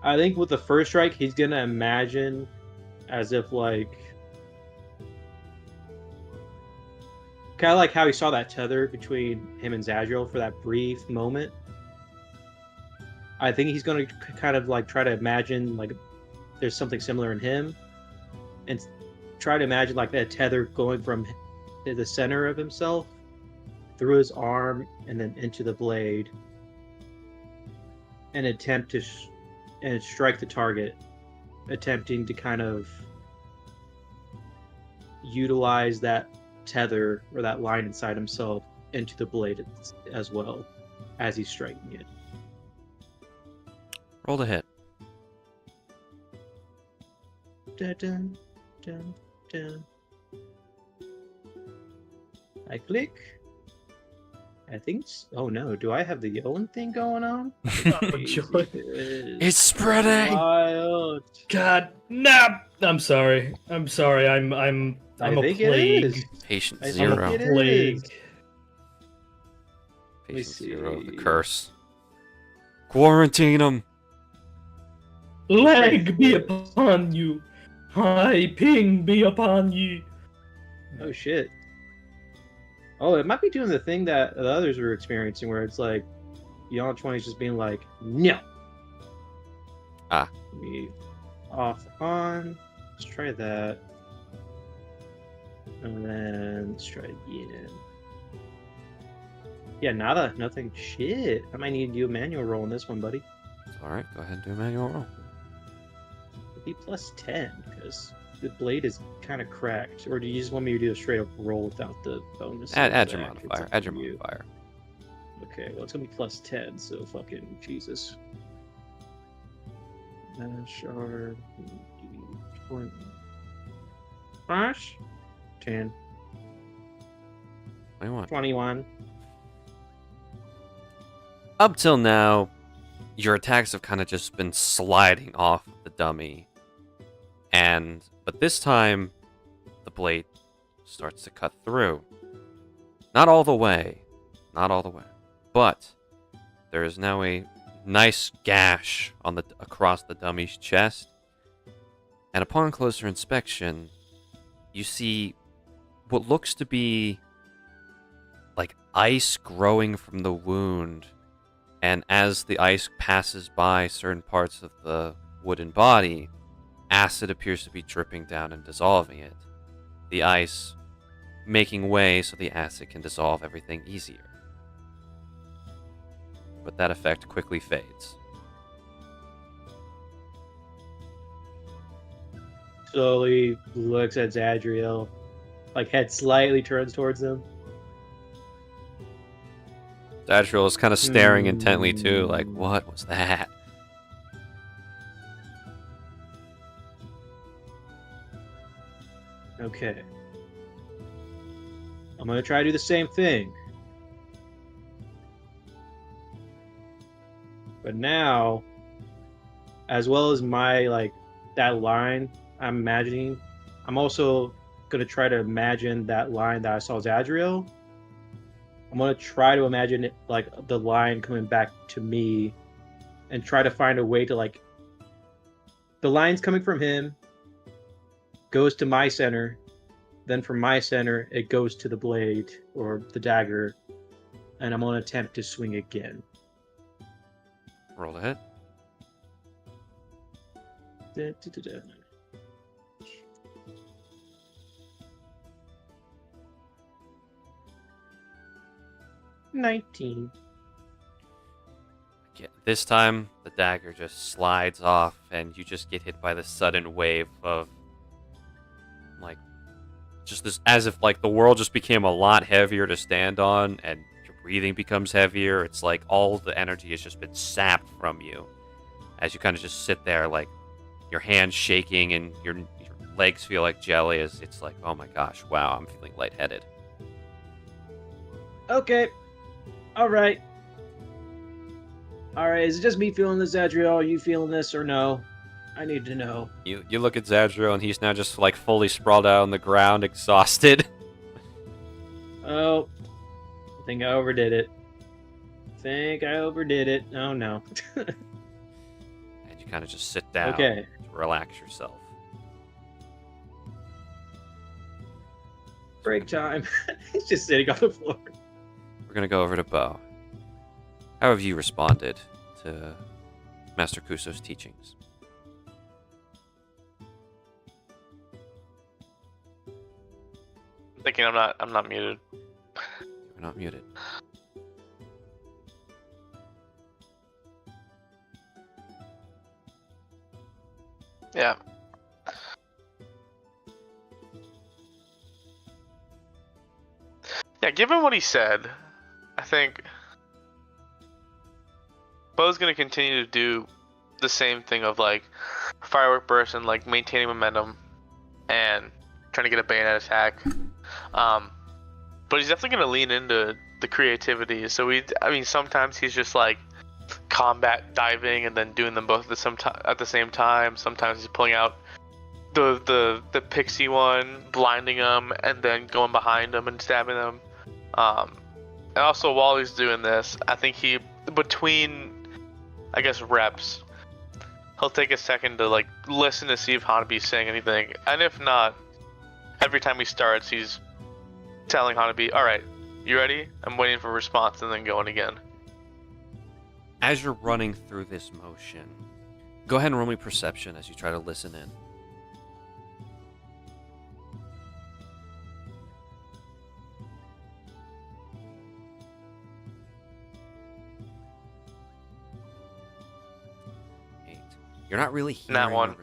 I think with the first strike, he's going to imagine as if like... Kind of like how he saw that tether between him and Zadriel for that brief moment. I think he's going to kind of like try to imagine like there's something similar in him. And try to imagine like that tether going from the center of himself through his arm and then into the blade. And attempt to and strike the target, attempting to kind of utilize that tether or that line inside himself into the blade as well as he's striking it. Roll the hit. Dun, dun, dun, dun. I click. I think. Oh no! Do I have the yelling thing going on? It's spreading. Wild. God, nah. I'm sorry. I'm a think it plague. is. Patient I think zero. it is. Plague. Patient see. zero. The curse. Quarantine him. Leg be upon you. High ping be upon you. Oh shit. Oh, it might be doing the thing that the others were experiencing, where it's like, Beyond 20 is just being like, no. Ah. Me off on. Let's try that. And then let's try again. Yeah, nada, nothing. Shit. I might need to do a manual roll on this one, buddy. Alright, go ahead and do a manual roll. It'd be plus 10, because the blade is kind of cracked. Or do you just want me to do a straight up roll without the bonus? Add your back? It's modifier. up Add your to you. modifier. Okay, well, it's gonna be plus 10, so fucking Jesus. Shard. 10. 21. 21. Up till now, your attacks have kind of just been sliding off the dummy. But this time, the blade starts to cut through. Not all the way. Not all the way. But there is now a nice gash on across the dummy's chest. And upon closer inspection, you see what looks to be like ice growing from the wound. And as the ice passes by certain parts of the wooden body, acid appears to be dripping down and dissolving it. The ice making way so the acid can dissolve everything easier. But that effect quickly fades. Slowly looks at Zadriel, like head slightly turns towards him. Zadriel is kind of staring intently too, like, what was that? Okay. I'm gonna try to do the same thing. But now, as well as my, like, that line I'm imagining, I'm also gonna try to imagine that line that I saw Zadriel. I'm gonna try to imagine it, like, the line coming back to me and try to find a way to, like, the line's coming from him, goes to my center, then from my center it goes to the blade or the dagger, and I'm gonna attempt to swing again. Roll to hit. Da, da, da, da. $19. This time, the dagger just slides off, and you just get hit by this sudden wave of, like, just this, as if, like, the world just became a lot heavier to stand on, and your breathing becomes heavier. It's like all the energy has just been sapped from you, as you kind of just sit there, like, your hands shaking, and your legs feel like jelly, as it's like, oh my gosh, wow, I'm feeling lightheaded. Okay. Alright. Alright, is it just me feeling this, Adriel? Are you feeling this or no? I need to know. You look at Zadriel, and he's now just, like, fully sprawled out on the ground, exhausted. Oh. I think I overdid it. Oh no. And you kind of just sit down Okay. to relax yourself. Break time. He's just sitting on the floor. We're going to go over to Bo. How have you responded to Master Kuso's teachings? I'm thinking I'm not muted. You're not muted. Yeah. Yeah, given what he said, I think Bo's gonna continue to do the same thing of like firework burst and like maintaining momentum and trying to get a bayonet attack. But he's definitely gonna lean into the creativity. So sometimes he's just like combat diving and then doing them both at the same time. Sometimes he's pulling out the pixie one, blinding them, and then going behind them and stabbing them. And also while he's doing this, I think between reps, he'll take a second to like listen to see if Hanabi's saying anything, and if not, every time he starts, he's telling Hanabi, "All right, you ready? I'm waiting for a response," and then going again. As you're running through this motion, go ahead and roll me perception as you try to listen in. You're not really hearing Nat 1.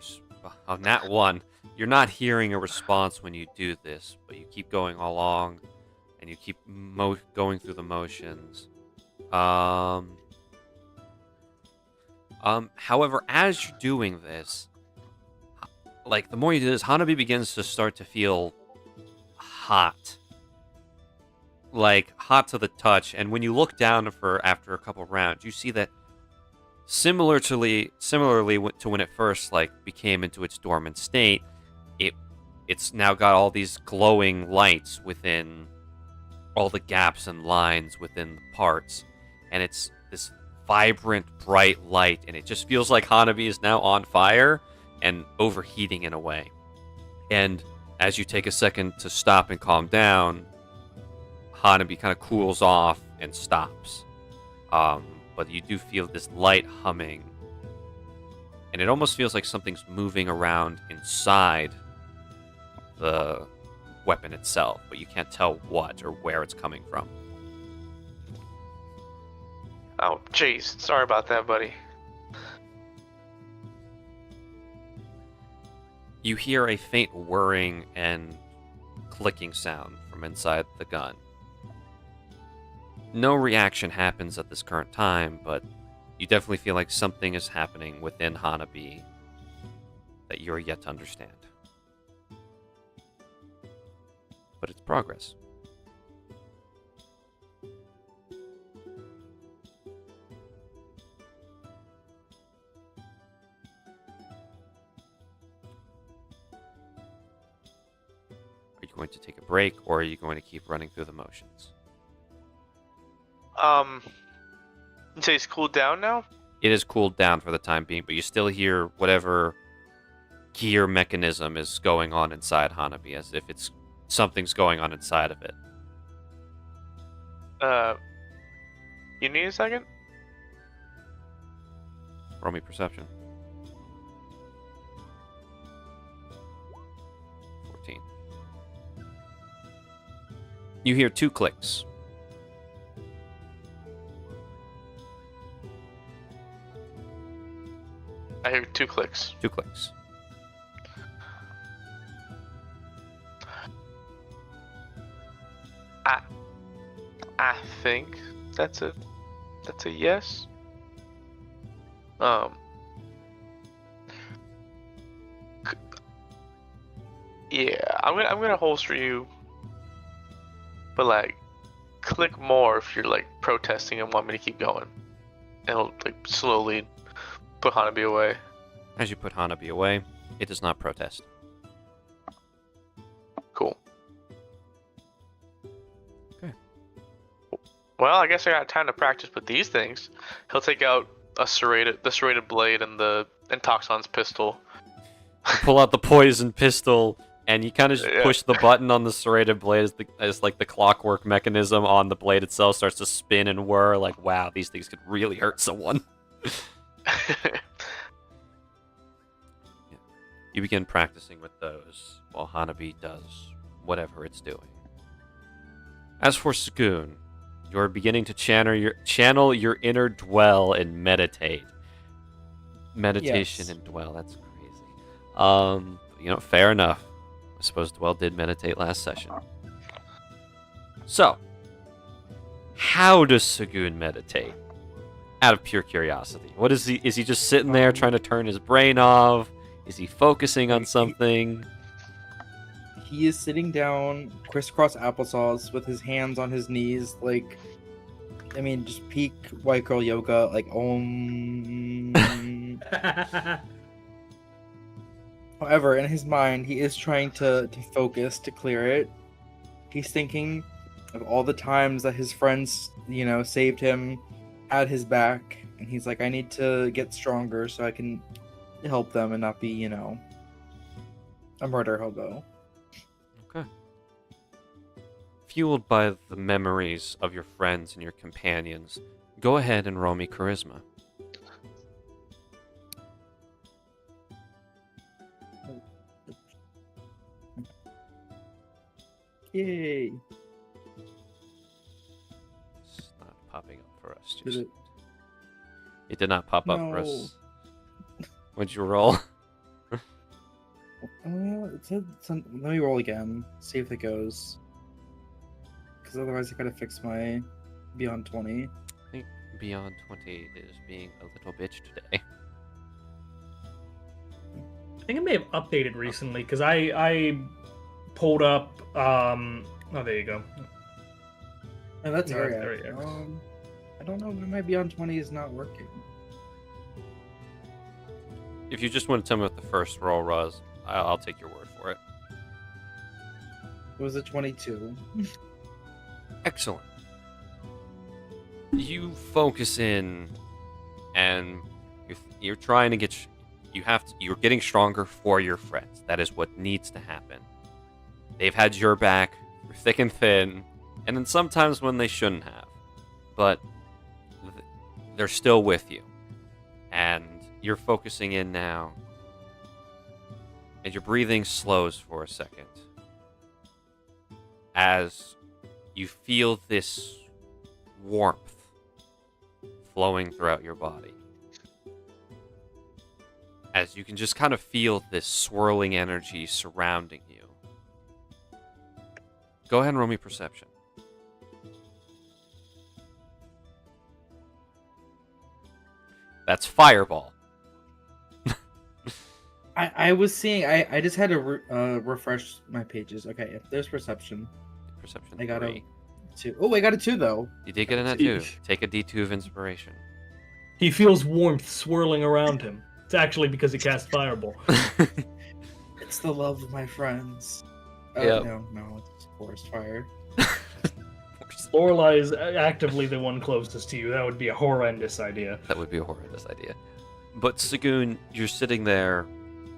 Nat 1. You're not hearing a response when you do this, but you keep going along, and you keep going through the motions. However, as you're doing this, like, the more you do this, Hanabi begins to start to feel hot. Like, hot to the touch, and when you look down after a couple rounds, you see that similarly to when it first became into its dormant state, it's now got all these glowing lights within all the gaps and lines within the parts, and it's this vibrant, bright light, and it just feels like Hanabi is now on fire and overheating in a way. And as you take a second to stop and calm down, Hanabi kind of cools off and stops. But you do feel this light humming, and it almost feels like something's moving around inside the weapon itself, but you can't tell what or where it's coming from. Oh, jeez. Sorry about that, buddy. You hear a faint whirring and clicking sound from inside the gun. No reaction happens at this current time, but you definitely feel like something is happening within Hanabi that you're yet to understand. But it's progress. Are you going to take a break, or are you going to keep running through the motions? You say it's cooled down now? It is cooled down for the time being, but you still hear whatever gear mechanism is going on inside Hanabi, as if something's going on inside of it. You need a second? Roll me perception. 14. You hear 2 clicks. I hear 2 clicks. 2 clicks. I think that's a yes. Yeah, I'm gonna holster you, but like, click more if you're like protesting and want me to keep going. And he'll like slowly put Hanabi away. As you put Hanabi away, it does not protest. Cool. Okay. Well, I guess I got time to practice with these things. He'll take out the serrated blade and Toxon's pistol. You pull out the poison pistol, and you kind of push the button on the serrated blade as like the clockwork mechanism on the blade itself starts to spin and whir. Like, wow, these things could really hurt someone. You begin practicing with those while Hanabi does whatever it's doing. As for Saghoon, you are beginning to channel your inner dwell and meditate. Meditation and dwell, that's crazy. Fair enough. I suppose Dwell did meditate last session. So, how does Saghoon meditate? Out of pure curiosity. What is he just sitting there trying to turn his brain off? Is he focusing on something? He is sitting down, crisscross applesauce, with his hands on his knees, like, I mean, just peak white girl yoga, like, However, in his mind, he is trying to focus, to clear it. He's thinking of all the times that his friends, saved him, had his back, and he's like, I need to get stronger so I can help them and not be, a murder hobo. Okay. Fueled by the memories of your friends and your companions, go ahead and roll me charisma. Yay! It's not popping up for us. It did not pop up for us. What'd you roll? Let me roll again. See if it goes. Because otherwise I gotta fix my Beyond 20. I think Beyond 20 is being a little bitch today. I think it may have updated recently, because I pulled up... oh, there you go. Oh, that's Yeah, alright. there you go. I don't know why my Beyond 20 is not working. If you just want to tell me what the first roll was, I'll take your word for it. It was a 22. Excellent. You focus in, and you're trying to get. You're getting stronger for your friends. That is what needs to happen. They've had your back through thick and thin, and then sometimes when they shouldn't have, but they're still with you, and you're focusing in now, and your breathing slows for a second as you feel this warmth flowing throughout your body. As you can just kind of feel this swirling energy surrounding you. Go ahead and roll me perception. That's fireball. I was seeing. I just had to refresh my pages. Okay, there's perception. Perception. I got 3. a 2. Oh, I got a 2 though. You did get a net 2. Take a D2 of inspiration. He feels warmth swirling around him. It's actually because he cast Fireball. It's the love of my friends. Yep. No, it's forest fire. Lorelai is actively the one closest to you. That would be a horrendous idea. That would be a horrendous idea. But Saghoon, you're sitting there,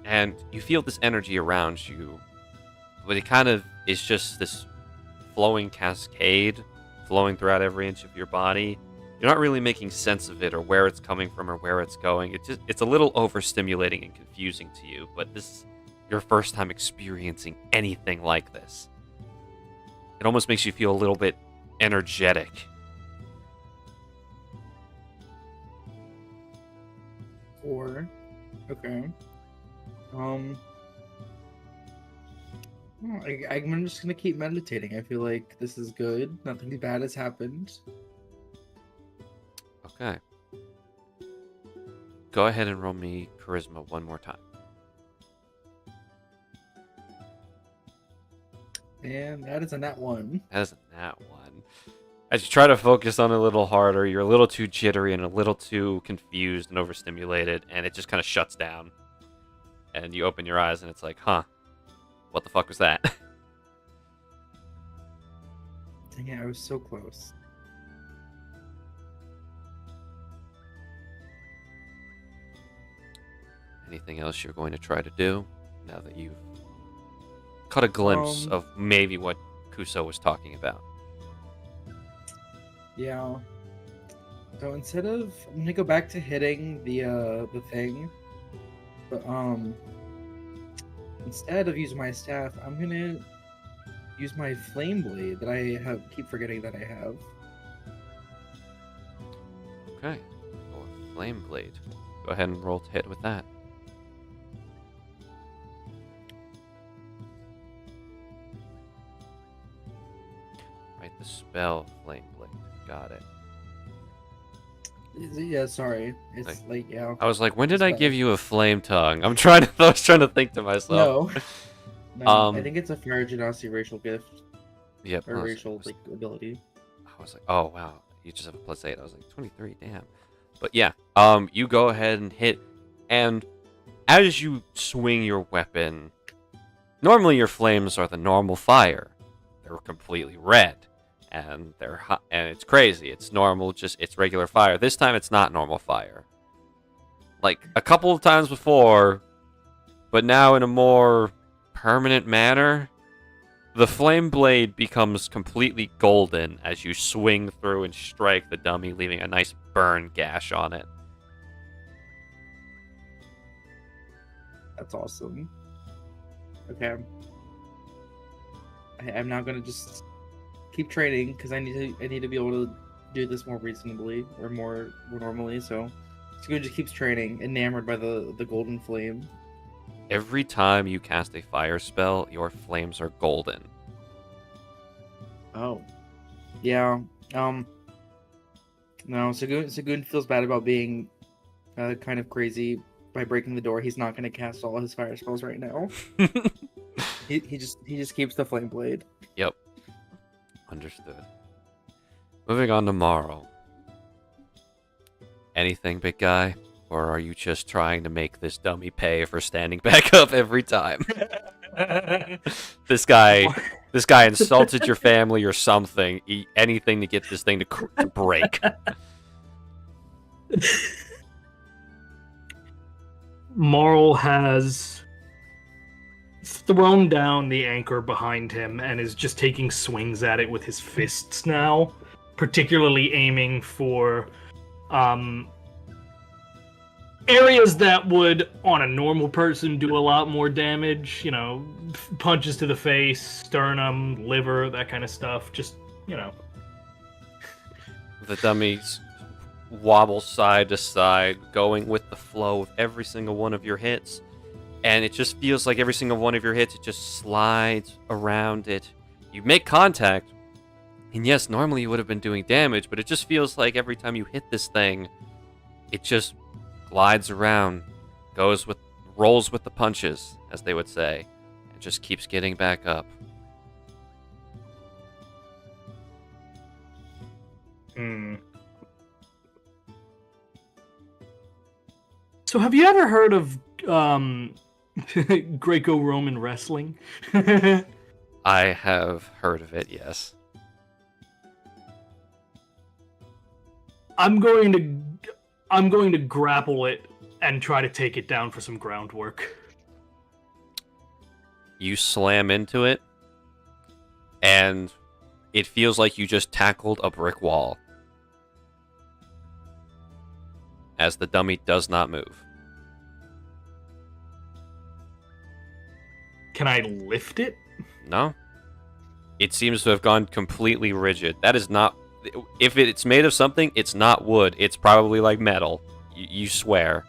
and you feel this energy around you, but it kind of is just this flowing cascade flowing throughout every inch of your body. You're not really making sense of it or where it's coming from or where it's going. It's a little overstimulating and confusing to you, but this is your first time experiencing anything like this. It almost makes you feel a little bit energetic. Okay. I'm just gonna keep meditating. I feel like this is good. Nothing bad has happened. Okay. Go ahead and roll me charisma one more time. And that is a nat 1. That is a nat 1. As you try to focus on it a little harder, you're a little too jittery and a little too confused and overstimulated, and it just kind of shuts down. And you open your eyes, and it's like, huh, what the fuck was that? Dang it, I was so close. Anything else you're going to try to do now that you've caught a glimpse of maybe what Kuso was talking about? Yeah. So instead of, I'm gonna go back to hitting the thing, but instead of using my staff, I'm gonna use my flame blade that I keep forgetting that I have. Okay. Or flame blade. Go ahead and roll to hit with that. Right, the spell flame blade. Got it. Yeah, sorry. It's yeah. I was like, when did I give you a flame tongue? I was trying to think to myself. No, I think it's a fire genasi racial gift. Yep. Or racial ability. I was like, oh wow, you just have a +8. I was like, 23, damn. But yeah, you go ahead and hit, and as you swing your weapon, normally your flames are the normal fire. They're completely red, and they're hot, and it's crazy. It's normal, it's regular fire. This time it's not normal fire. Like a couple of times before, but now in a more permanent manner, the flame blade becomes completely golden as you swing through and strike the dummy, leaving a nice burn gash on it. That's awesome. Okay. I'm now gonna just keep training because I need to be able to do this more reasonably or more normally. So Saghoon just keeps training, enamored by the golden flame. Every time you cast a fire spell, your flames are golden. Oh. Yeah. No, Saghoon feels bad about being kind of crazy by breaking the door. He's not going to cast all his fire spells right now. he just keeps the flame blade. Yep. Understood. Moving on to Marl. Anything, big guy? Or are you just trying to make this dummy pay for standing back up every time? This guy insulted your family or something. Eat anything to get this thing to break. Marl has thrown down the anchor behind him and is just taking swings at it with his fists now, particularly aiming for areas that would, on a normal person, do a lot more damage. You know, punches to the face, sternum, liver, that kind of stuff. Just, you know. The dummies wobble side to side, going with the flow of every single one of your hits. And it just feels like every single one of your hits, it just slides around it. You make contact, and yes, normally you would have been doing damage, but it just feels like every time you hit this thing, it just glides around, rolls with the punches, as they would say, and just keeps getting back up. So have you ever heard of Greco-Roman wrestling? I have heard of it, yes. I'm going to grapple it and try to take it down for some groundwork. You slam into it, and it feels like you just tackled a brick wall. As the dummy does not move. Can I lift it? No. It seems to have gone completely rigid. That is not... If it's made of something, it's not wood. It's probably like metal. You swear.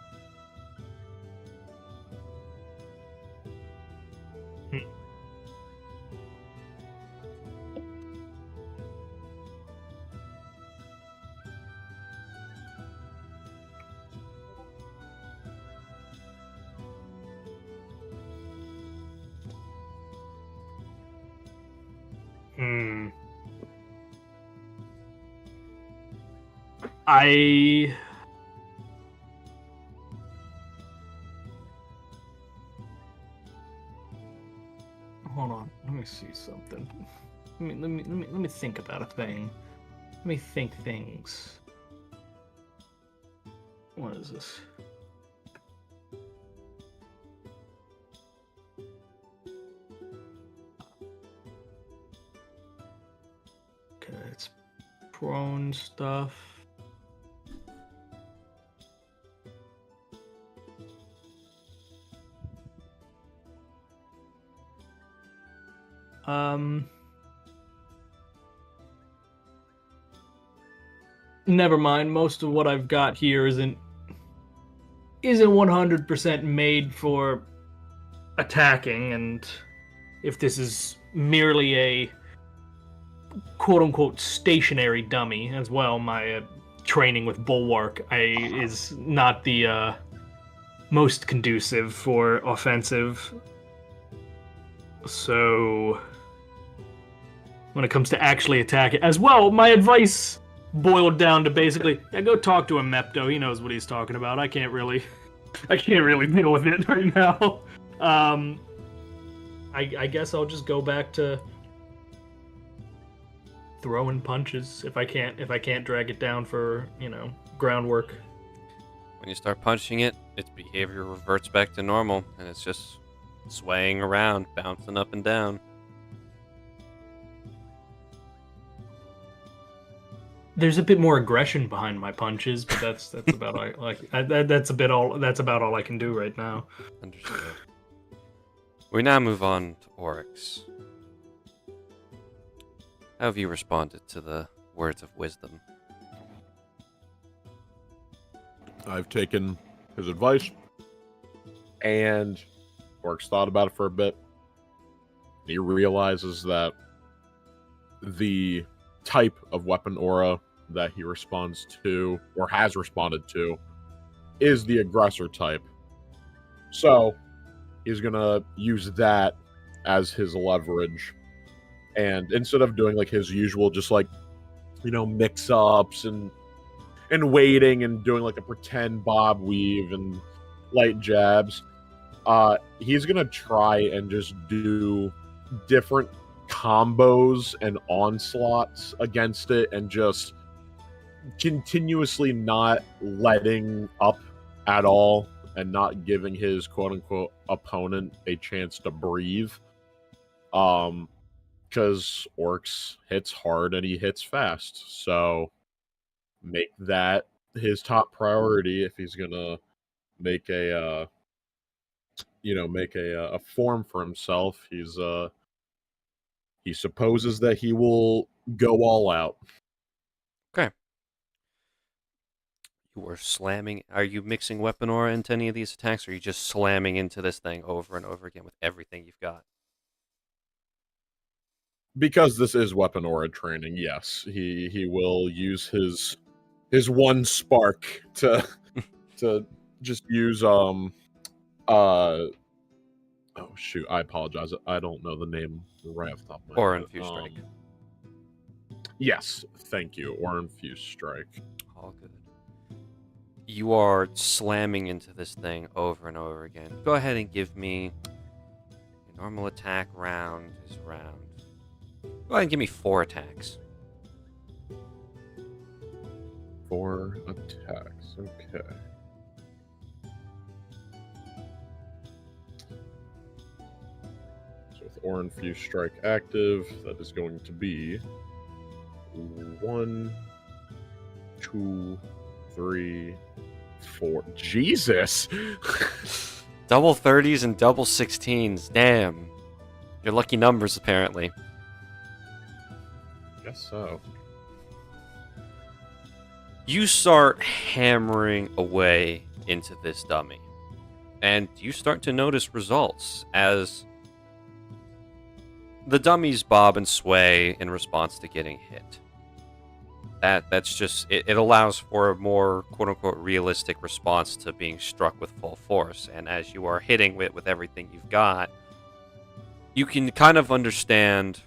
Hold on. Let me see something. Let me think about a thing. Let me think things. What is this? Okay, it's prone stuff. Never mind. Most of what I've got here isn't 100% made for attacking, and if this is merely a quote-unquote stationary dummy as well, my training with Bulwark is not the most conducive for offensive. So when it comes to actually attacking as well, my advice boiled down to basically, yeah, go talk to a Mepto. He knows what he's talking about. I can't really deal with it right now. I guess I'll just go back to throwing punches if I can't drag it down for, groundwork. When you start punching it, its behavior reverts back to normal, and it's just swaying around, bouncing up and down. There's a bit more aggression behind my punches, but that's about that's about all I can do right now. Understood. We now move on to Oryx. How have you responded to the words of wisdom? I've taken his advice, and Oryx thought about it for a bit. He realizes that the type of weapon aura that he responds to, or has responded to, is the aggressor type. So he's gonna use that as his leverage, and instead of doing like his usual just like, mix-ups and waiting and doing like a pretend bob weave and light jabs, he's gonna try and just do different combos and onslaughts against it, and just continuously not letting up at all and not giving his quote-unquote opponent a chance to breathe. Because Oryx hits hard and he hits fast, so make that his top priority if he's gonna make a form for himself. He supposes that he will go all out. Okay. You are slamming. Are you mixing weapon aura into any of these attacks, or are you just slamming into this thing over and over again with everything you've got? Because this is weapon aura training, yes, he will use his one spark to just use oh shoot, I apologize, I don't know the name right off the top of my Or head. Infuse Strike. Yes, thank you, or Infuse Strike. All good. You are slamming into this thing over and over again. Go ahead and give me your normal attack round is round. Go ahead and give me 4 attacks. 4 attacks, okay. or infused strike active. That is going to be 1, 2, 3, 4. Jesus! Double 30s and double 16s. Damn. Your lucky numbers, apparently. Guess so. You start hammering away into this dummy. And you start to notice results as the dummies bob and sway in response to getting hit. That's just it allows for a more quote-unquote realistic response to being struck with full force. And as you are hitting it with everything you've got, you can kind of understand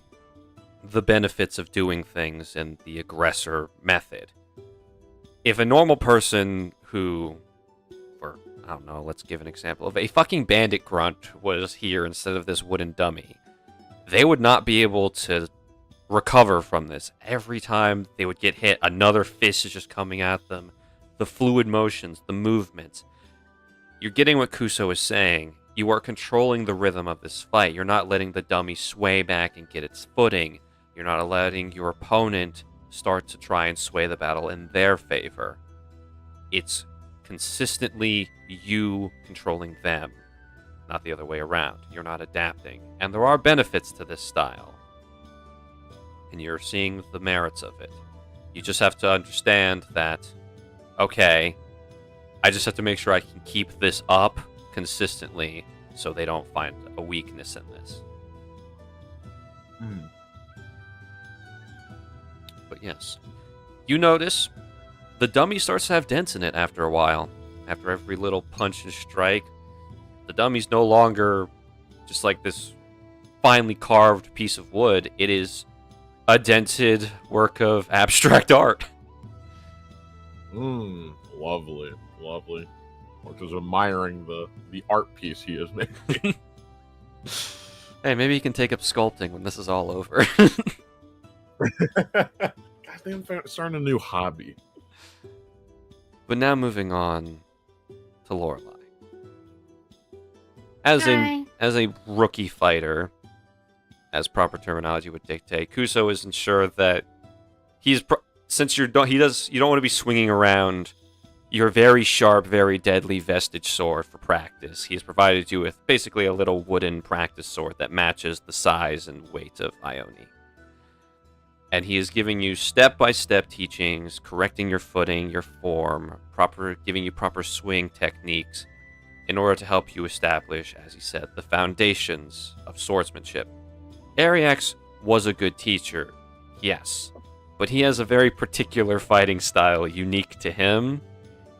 the benefits of doing things in the aggressor method. If a normal person who, or I don't know, let's give an example, if a fucking bandit grunt was here instead of this wooden dummy, they would not be able to recover from this. Every time they would get hit, another fist is just coming at them. The fluid motions, the movements. You're getting what Kuso is saying. You are controlling the rhythm of this fight. You're not letting the dummy sway back and get its footing. You're not letting your opponent start to try and sway the battle in their favor. It's consistently you controlling them, not the other way around. You're not adapting. And there are benefits to this style. And you're seeing the merits of it. You just have to understand that, okay, I just have to make sure I can keep this up consistently so they don't find a weakness in this. But yes, you notice the dummy starts to have dents in it after a while. After every little punch and strike, the dummy's no longer just like this finely carved piece of wood. It is a dented work of abstract art. Lovely, lovely. Or just admiring the art piece he is making. Hey, maybe he can take up sculpting when this is all over. Goddamn, starting a new hobby. But now moving on to Lorelai. As a rookie fighter, as proper terminology would dictate, Kuso isn't sure that since you don't want to be swinging around your very sharp, very deadly vestige sword for practice. He has provided you with basically a little wooden practice sword that matches the size and weight of Ione. And he is giving you step-by-step teachings, correcting your footing, your form, giving you proper swing techniques in order to help you establish, as he said, the foundations of swordsmanship. Ariax was a good teacher, yes, but he has a very particular fighting style unique to him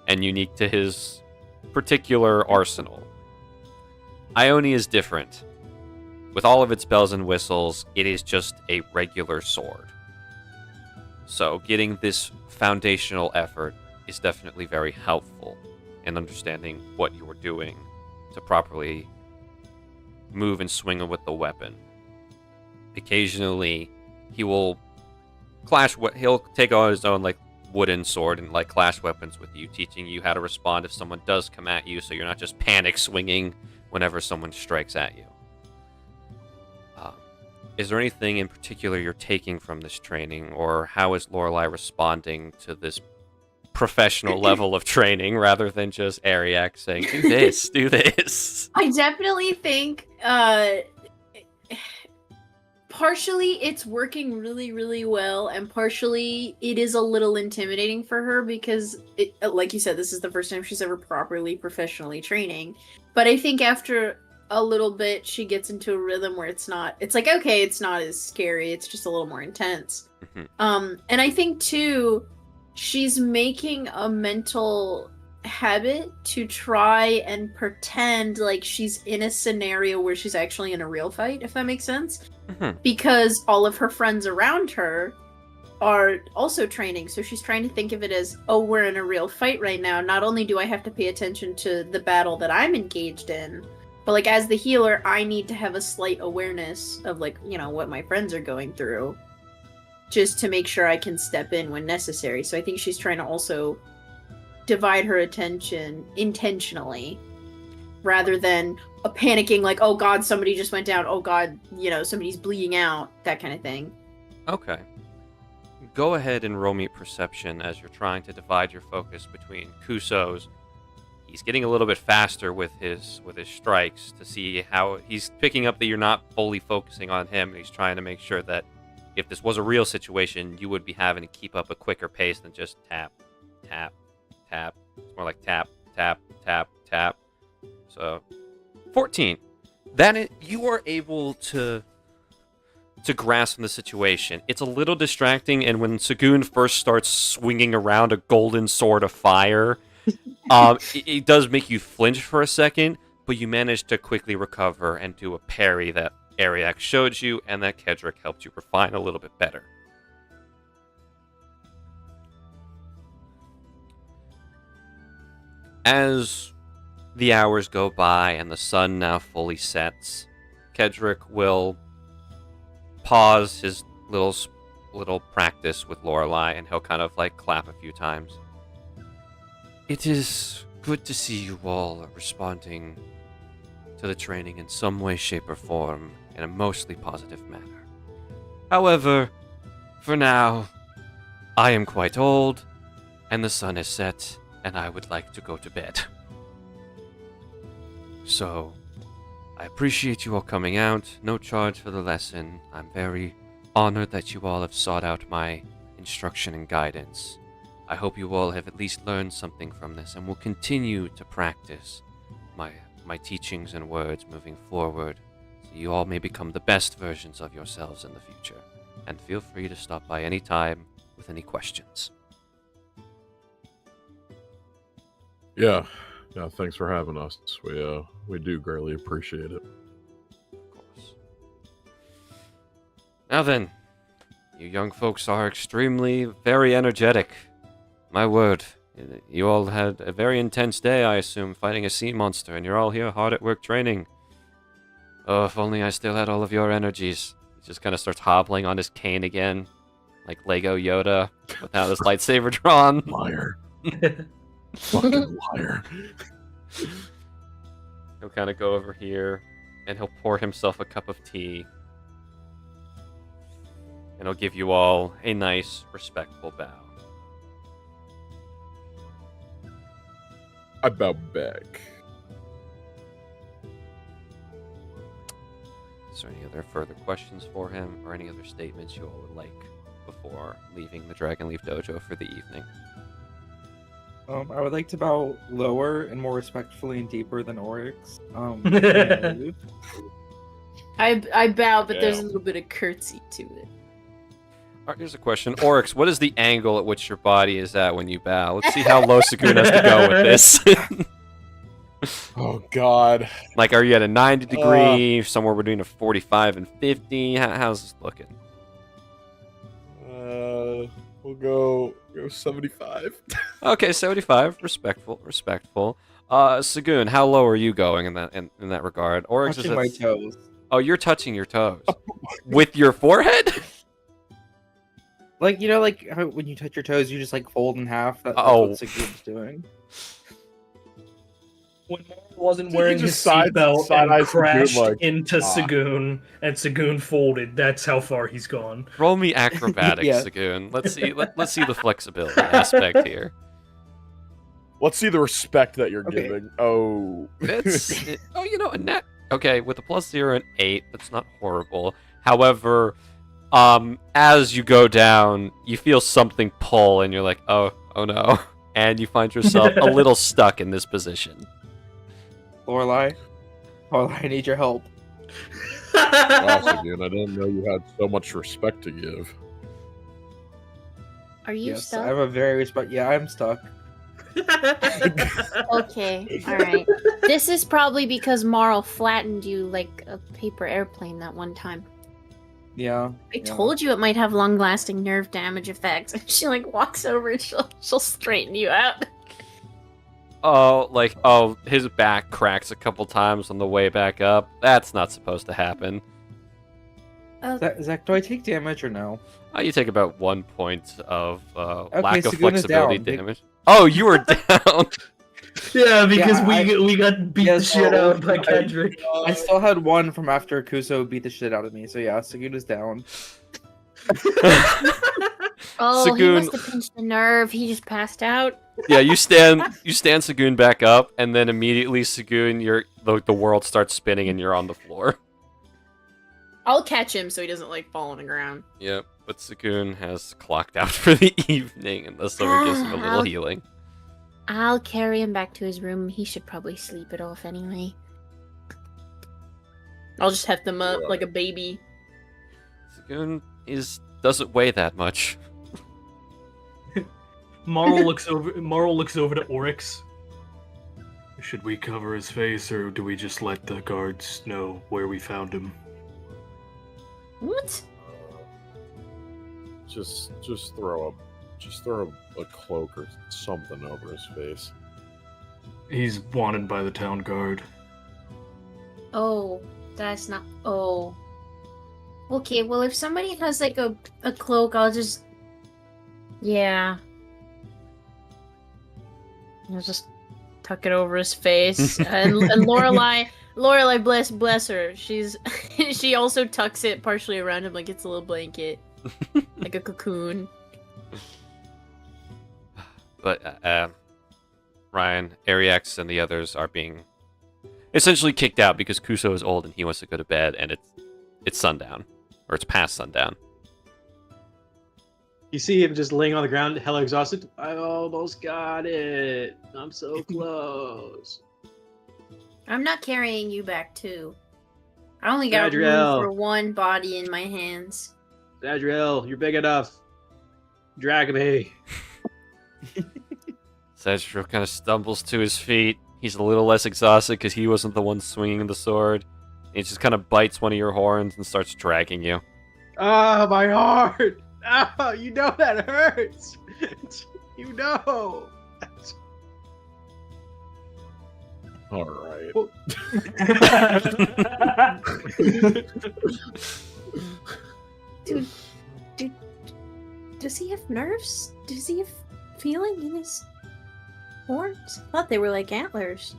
and unique to his particular arsenal. Ione is different. With all of its bells and whistles, it is just a regular sword. So getting this foundational effort is definitely very helpful in understanding what you are doing to properly move and swing with the weapon. Occasionally, he'll take on his own wooden sword and clash weapons with you, teaching you how to respond if someone does come at you, so you're not just panic swinging whenever someone strikes at you. Is there anything in particular you're taking from this training, or how is Lorelai responding to this professional level of training rather than just Ariax saying, do this, do this? I definitely think partially it's working really, really well, and partially it is a little intimidating for her because, like you said, this is the first time she's ever properly professionally training. But I think after a little bit, she gets into a rhythm where it's not as scary, it's just a little more intense. And I think, too, she's making a mental habit to try and pretend like she's in a scenario where she's actually in a real fight, if that makes sense. Because all of her friends around her are also training, so she's trying to think of it as, oh, we're in a real fight right now. Not only do I have to pay attention to the battle that I'm engaged in, but as the healer, I need to have a slight awareness of what my friends are going through, just to make sure I can step in when necessary. So I think she's trying to also divide her attention intentionally. rather than a panicking like, oh god, somebody just went down, oh god, somebody's bleeding out, that kind of thing. Okay. Go ahead and roll me perception as you're trying to divide your focus between Kuso's. He's getting a little bit faster with his strikes to see how he's picking up that you're not fully focusing on him. And he's trying to make sure that if this was a real situation, you would be having to keep up a quicker pace than just tap, tap, tap. It's more like tap, tap, tap, tap. So, 14. Then you are able to grasp the situation. It's a little distracting, and when Saghoon first starts swinging around a golden sword of fire, it does make you flinch for a second, but you manage to quickly recover and do a parry that Ariak showed you, and that Kedrick helped you refine a little bit better. As the hours go by and the sun now fully sets, Kedrick will pause his little practice with Lorelei, and he'll kind of like clap a few times. It is good to see you all responding to the training in some way, shape, or form in a mostly positive manner. However, for now, I am quite old, and the sun is set, and I would like to go to bed. So, I appreciate you all coming out. No charge for the lesson. I'm very honored that you all have sought out my instruction and guidance. I hope you all have at least learned something from this and will continue to practice my teachings and words moving forward, so you all may become the best versions of yourselves in the future. And feel free to stop by any time with any questions. Yeah, thanks for having us. We do greatly appreciate it. Of course. Now then, you young folks are extremely, very energetic. My word, you all had a very intense day, I assume, fighting a sea monster, and you're all here hard at work training. Oh, if only I still had all of your energies. He just kind of starts hobbling on his cane again, like Lego Yoda, without his lightsaber drawn. Liar. Fucking liar. He'll kind of go over here, and he'll pour himself a cup of tea. And he'll give you all a nice, respectful bow. I bow back. Is there any other further questions for him, or any other statements you all would like before leaving the Dragonleaf Dojo for the evening? I would like to bow lower and more respectfully and deeper than Oryx. I bow, but there's a little bit of curtsy to it. All right, here's a question. Oryx, what is the angle at which your body is at when you bow? Let's see how low Saghoon has to go with this. Oh, God. Like, are you at a 90 degree, somewhere between a 45 and 50? How's this looking? We'll go 75. Okay, 75. Respectful. Saghoon, how low are you going in that regard? Oryx Touching is my toes. Oh, you're touching your toes. With your forehead? Like, like how when you touch your toes, you just like fold in half. That's Oh. what Sigurd's doing. When Marl wasn't He wearing just his side- seatbelt side-eye and crashed Saghoon, like, into Saghoon, and Saghoon folded, that's how far he's gone. Roll me acrobatics, Yeah. Saghoon. Let's see the flexibility aspect here. Let's see the respect that you're Okay. giving. Oh. A net. Okay, with a +0 and 8, that's not horrible. However, as you go down, you feel something pull, and you're like, oh no, and you find yourself a little stuck in this position. Lorelei, I need your help. Wow, Saghoon, I didn't know you had so much respect to give. Are you Yes, stuck? I have a very respect. Yeah, I'm stuck. Okay, alright. This is probably because Marl flattened you like a paper airplane that one time. Yeah. I told you it might have long-lasting nerve damage effects. She like walks over and she'll straighten you out. His back cracks a couple times on the way back up. That's not supposed to happen. Zach, do I take damage or no? You take about 1 point of lack of Saghoon is flexibility down. damage. Oh, you were down. Yeah, because Yeah, we got beat the Yes, shit oh, out by I- Kendrick. I still had one from after Kuso beat the shit out of me. So yeah, Saghoon is down. Oh, he Saghoon- must have pinched a nerve. He just passed out. Yeah, you stand Saghoon back up, and then immediately Saghoon, the world starts spinning, and you're on the floor. I'll catch him so he doesn't like fall on the ground. Yep, but Saghoon has clocked out for the evening, unless someone gives him a little Ow. healing. I'll carry him back to his room. He should probably sleep it off anyway. I'll just heft him up like a baby. Saghoon doesn't weigh that much. Marl looks over to Oryx. Should we cover his face, or do we just let the guards know where we found him? What? Just throw a cloak or something over his face. He's wanted by the town guard. Oh, that's not. Oh. Okay, well, if somebody has like a cloak, I'll just. Yeah. I'll just tuck it over his face. and Lorelai, bless her. She also tucks it partially around him like it's a little blanket, like a cocoon. But Ryan, Ariax, and the others are being essentially kicked out because Kuso is old and he wants to go to bed, and it's sundown, or it's past sundown. You see him just laying on the ground, hella exhausted. I almost got it. I'm so close. I'm not carrying you back, too. I only got room Adriel. for one body in my hands. Adriel, you're big enough. Drag me. Zadriel kind of stumbles to his feet. He's a little less exhausted because he wasn't the one swinging the sword. He just kind of bites one of your horns and starts dragging you. Ah, my heart. Ah, you know that hurts. You know. All right. Well- Dude, does he have nerves? Does he have feeling in his horns? I thought they were like antlers.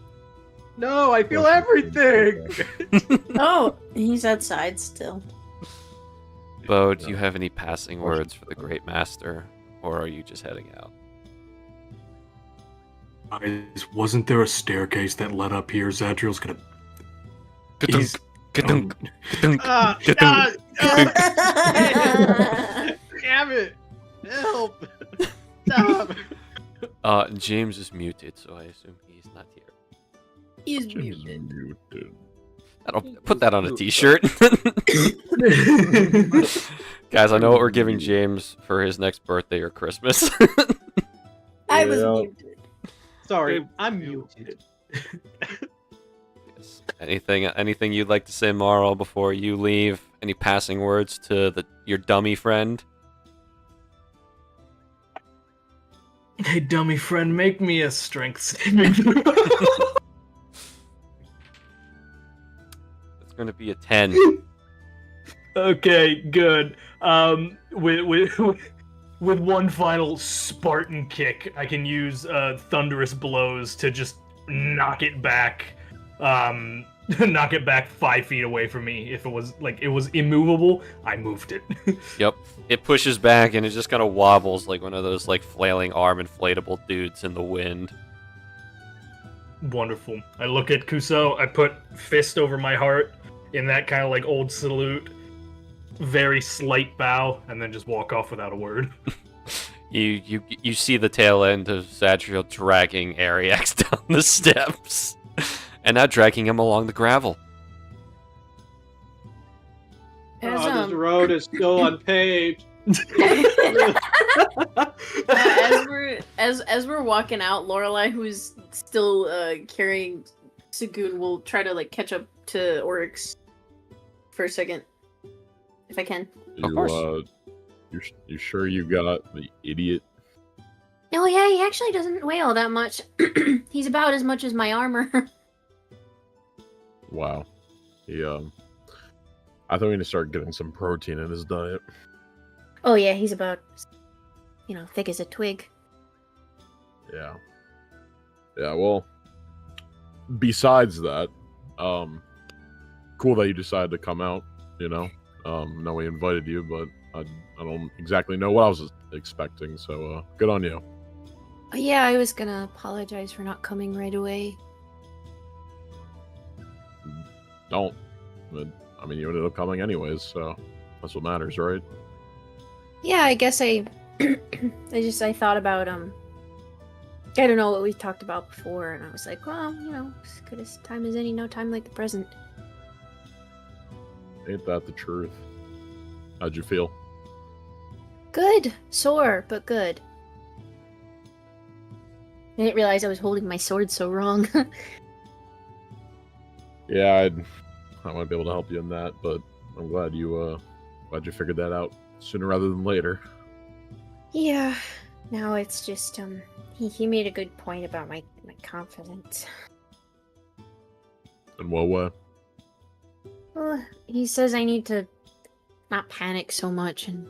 No, I feel everything. Oh, he's outside still. Bo, do you have any passing words for the Great Master, or are you just heading out? Guys, wasn't there a staircase that led up here? Zadriel's gonna. Ka-dunk, ka-dunk, ka-dunk, Ah, ka-dunk. damn it. Help. Stop. James is muted, so I assume he's not here. He's James muted. muted. I'll put that on a t-shirt. Guys, I know what we're giving James for his next birthday or Christmas. I was Yeah. muted. Sorry, I'm muted. Yes. Anything you'd like to say, Marl, before you leave? Any passing words to your dummy friend? Hey, dummy friend, make me a strength saving throw. It's going to be a 10. Okay, good. With one final Spartan kick, I can use thunderous blows to just knock it back. Knock it back 5 feet away from me. If it was immovable, I moved it. Yep. It pushes back and it just kind of wobbles like one of those like flailing arm inflatable dudes in the wind. Wonderful. I look at Kuso. I put fist over my heart in that kind of like old salute, very slight bow, and then just walk off without a word. You see the tail end of Zadriel dragging Ariax down the steps, and now dragging him along the gravel. Oh, this road is still unpaved. As we're walking out, Lorelai, who's still carrying Saghoon, will try to like catch up to Oryx for a second, if I can. Of course. You sure you got the idiot? Oh yeah, he actually doesn't weigh all that much. He's about as much as my armor. Wow. He I think we need to start getting some protein in his diet. Oh yeah, he's about, thick as a twig. Yeah. Yeah, well, besides that, cool that you decided to come out. You know, no, we invited you, but I don't exactly know what I was expecting. So good on you. Yeah, I was gonna apologize for not coming right away. Don't. I mean, you ended up coming anyways, so that's what matters, right? Yeah, I guess I thought about I don't know what we talked about before, and I was like, well, you know, as good as time as any, no time like the present. Ain't that the truth? How'd you feel? Good. Sore, but good. I didn't realize I was holding my sword so wrong. Yeah, I might be able to help you in that, but I'm glad you figured that out sooner rather than later. Yeah. Now it's just he made a good point about my confidence. In what way? Well, he says I need to not panic so much and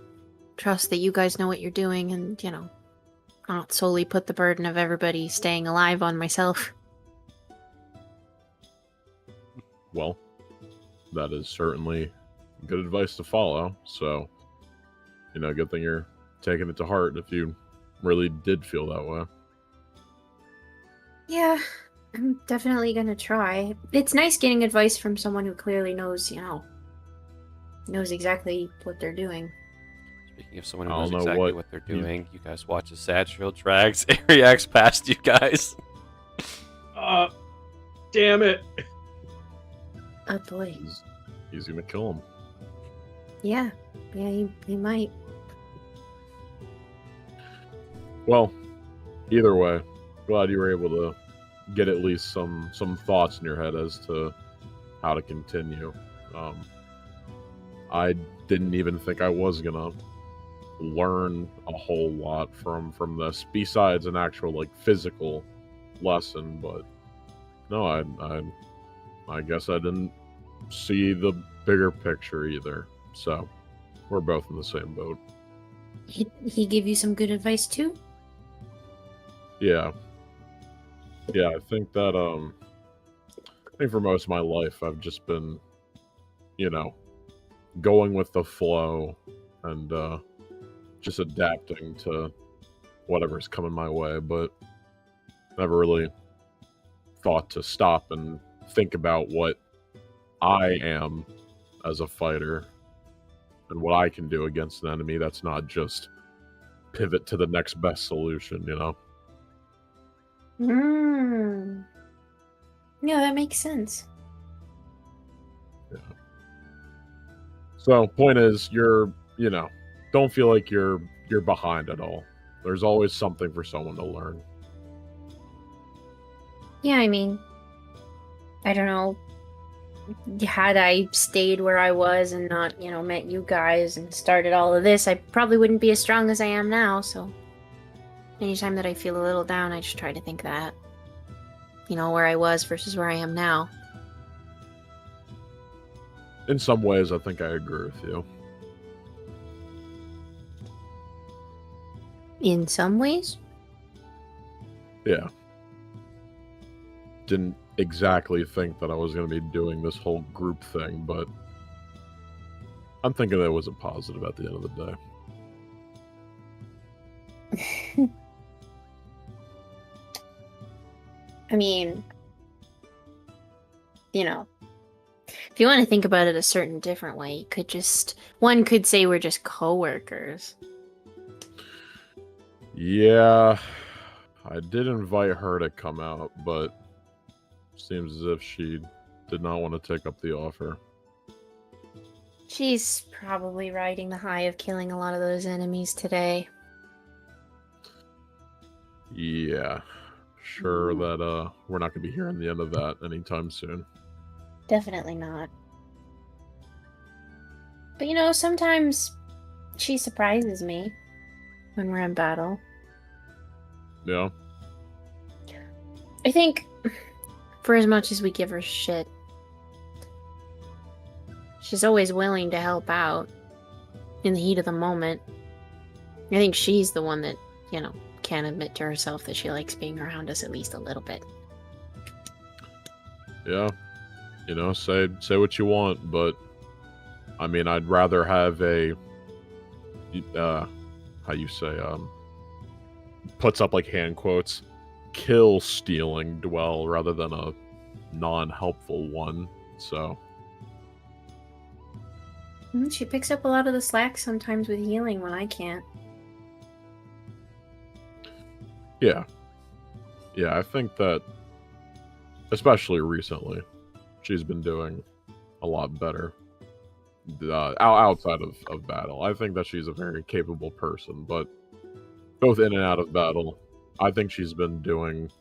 trust that you guys know what you're doing, and, you know, not solely put the burden of everybody staying alive on myself. Well, that is certainly good advice to follow, so, you know, good thing you're taking it to heart if you really did feel that way. Yeah, I'm definitely gonna try. It's nice getting advice from someone who clearly knows, you know, knows exactly what they're doing. Speaking of someone who I don't knows know exactly what what they're doing, you guys watch as Satriel drags Ariax past you guys. Damn it. Oh boy. He's gonna kill him. Yeah, he might. Well, either way, glad you were able to get at least some thoughts in your head as to how to continue. I didn't even think I was gonna learn a whole lot from this, besides an actual like physical lesson. But no, I guess I didn't see the bigger picture either. So we're both in the same boat. He gave you some good advice too? Yeah, I think that I think for most of my life I've just been, you know, going with the flow and just adapting to whatever's coming my way, but never really thought to stop and think about what I am as a fighter and what I can do against an enemy that's not just pivot to the next best solution, you know? Yeah, that makes sense. Yeah. So, point is, you know, don't feel like you're behind at all. There's always something for someone to learn. Yeah, I mean, I don't know. Had I stayed where I was and not, you know, met you guys and started all of this, I probably wouldn't be as strong as I am now, so anytime that I feel a little down, I just try to think that, you know, where I was versus where I am now. In some ways, I think I agree with you. In some ways? Yeah. Didn't exactly think that I was going to be doing this whole group thing, but I'm thinking that it was a positive at the end of the day. I mean, you know, if you want to think about it a certain different way, one could say we're just co-workers. Yeah, I did invite her to come out, but seems as if she did not want to take up the offer. She's probably riding the high of killing a lot of those enemies today. Yeah, sure that we're not going to be hearing the end of that anytime soon. Definitely not. But you know, sometimes she surprises me when we're in battle. Yeah. I think for as much as we give her shit, she's always willing to help out in the heat of the moment. I think she's the one that, you know, can't admit to herself that she likes being around us at least a little bit. Yeah. Say what you want, but I mean, I'd rather have a how you say puts up like hand quotes, kill stealing dwell rather than a non-helpful one. So She picks up a lot of the slack sometimes with healing when I can't. yeah, I think that especially recently, she's been doing a lot better outside of battle. I think that she's a very capable person, but both in and out of battle, I think she's been doing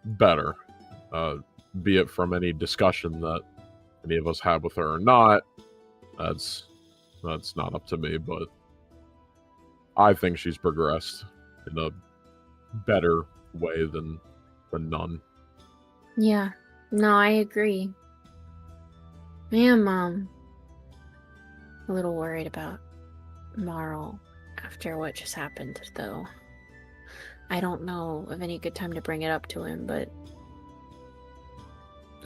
better. Be it from any discussion that any of us have with her or not, that's not up to me, but I think she's progressed in a better way than none. Yeah. No, I agree. I am, a little worried about Marl after what just happened, though. I don't know of any good time to bring it up to him, but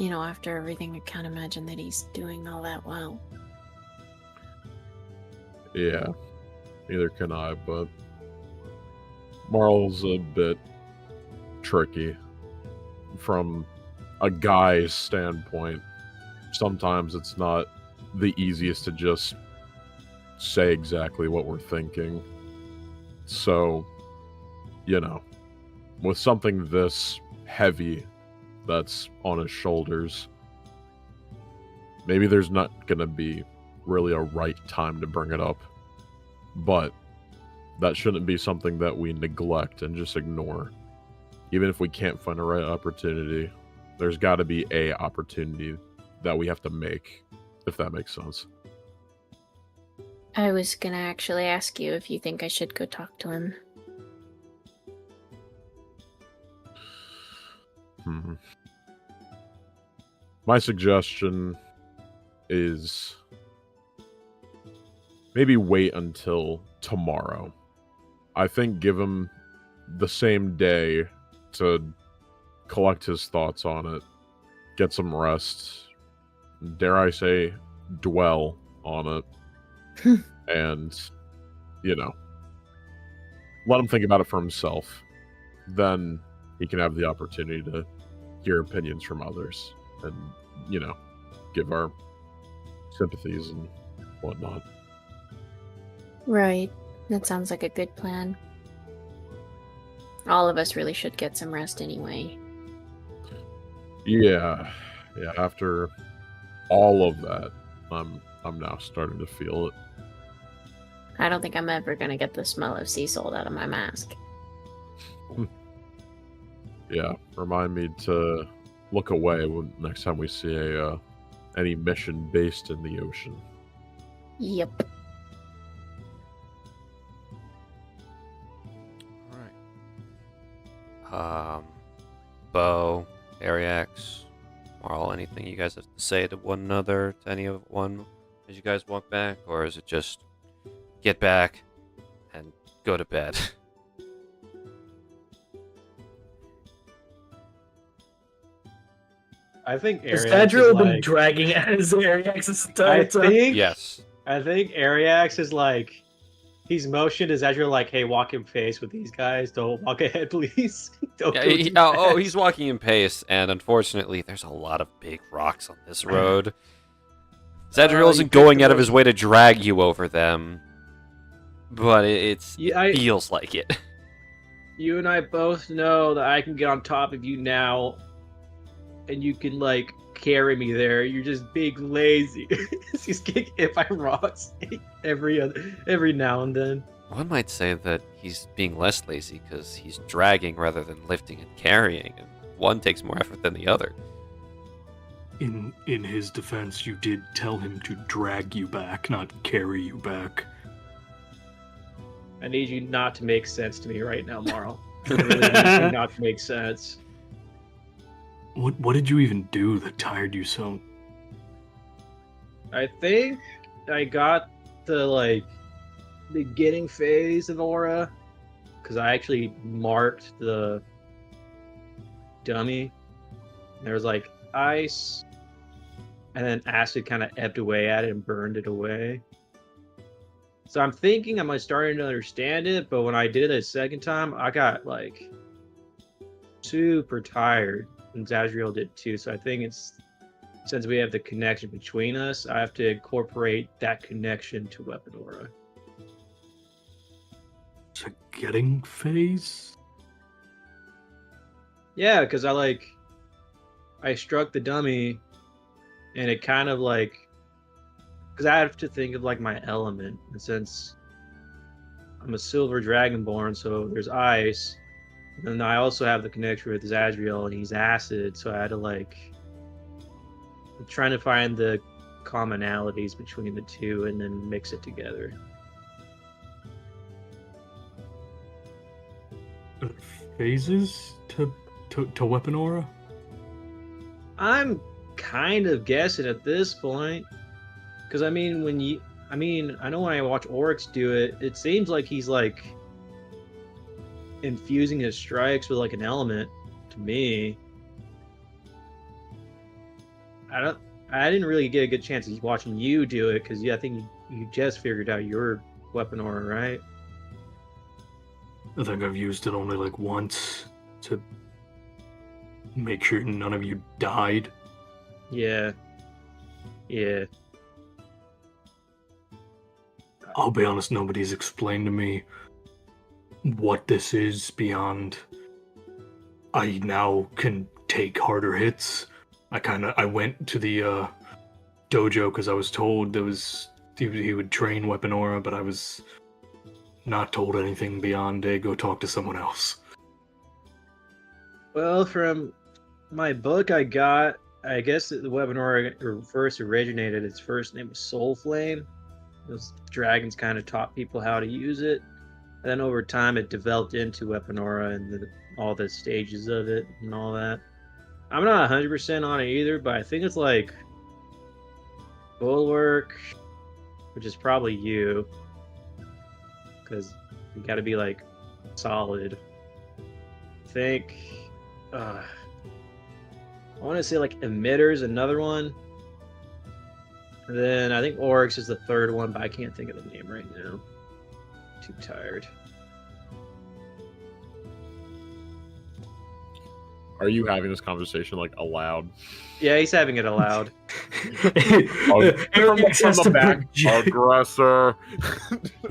after everything, I can't imagine that he's doing all that well. Yeah, neither can I, but Marl's a bit tricky from a guy's standpoint. Sometimes it's not the easiest to just say exactly what we're thinking. So, with something this heavy that's on his shoulders, maybe there's not gonna be really a right time to bring it up, but that shouldn't be something that we neglect and just ignore. Even if we can't find a right opportunity, there's got to be a opportunity that we have to make, if that makes sense. I was gonna actually ask you if you think I should go talk to him. My suggestion is maybe wait until tomorrow. I think give him the same day to collect his thoughts on it, get some rest, dare I say, dwell on it, and, let him think about it for himself. Then he can have the opportunity to hear opinions from others and, give our sympathies and whatnot. Right. That sounds like a good plan. All of us really should get some rest anyway. Yeah. After all of that, I'm now starting to feel it. I don't think I'm ever gonna get the smell of sea salt out of my mask. Yeah, remind me to look away next time we see any mission based in the ocean. Yep. Bo, Ariax, Marl, anything you guys have to say to one another, to any of one as you guys walk back, or is it just get back and go to bed? I think Has Ariax Adriel is been like... dragging at his Ariax this entire I time? think... Yes. I think Ariax is like... He's motioned as Adriel like, hey, walk in pace with these guys. Don't walk ahead, please. Don't Yeah, go too he's fast. walking in pace, and unfortunately, there's a lot of big rocks on this road. Zadriel you isn't picked going the out of most- his way to drag you over them, but it Yeah, feels like it. You and I both know that I can get on top of you now, and you can like carry me there. You're just big lazy. Just kick if I rocks every now and then. One might say that he's being less lazy because he's dragging rather than lifting and carrying, and one takes more effort than the other. In his defense, you did tell him to drag you back, not carry you back. I need you not to make sense to me right now, Marl. I really need you not to make sense. What did you even do that tired you so? I think I got the beginning phase of Aura because I actually marked the dummy. There was ice, and then acid kind of ebbed away at it and burned it away. So I'm thinking I'm starting to understand it, but when I did it a second time, I got like super tired, and Zazriel did too. So I think it's since we have the connection between us, I have to incorporate that connection to Weapon Aura. It's a getting phase? Yeah, because I struck the dummy, and it kind of like, because I have to think of like my element, and since I'm a silver dragonborn, so there's ice, and I also have the connection with Zazriel, and he's acid, so I had to like, I'm trying to find the commonalities between the two and then mix it together. Phases to Weapon Aura? I'm kind of guessing at this point, because I mean, I know when I watch Oryx do it, it seems like he's like infusing his strikes with like an element to me. I didn't really get a good chance of watching you do it, because I think you just figured out your Weapon Aura, right? I think I've used it only like once to make sure none of you died. Yeah. I'll be honest, nobody's explained to me what this is beyond I now can take harder hits. I went to the dojo because I was told he would train Weapon Aura, but I was not told anything beyond go talk to someone else. Well, from my book I guess the Weapon Aura first originated, its first name was Soul Flame. Those dragons kind of taught people how to use it. And then over time it developed into Weapon Aura and all the stages of it and all that. I'm not 100% on it either, but I think it's like Bulwark, which is probably you, because you got to be like solid. I think I want to say like Emitter's another one. And then I think Oryx is the third one, but I can't think of the name right now. Too tired. Are you having this conversation like aloud? Yeah, he's having it aloud. From the back, aggressor.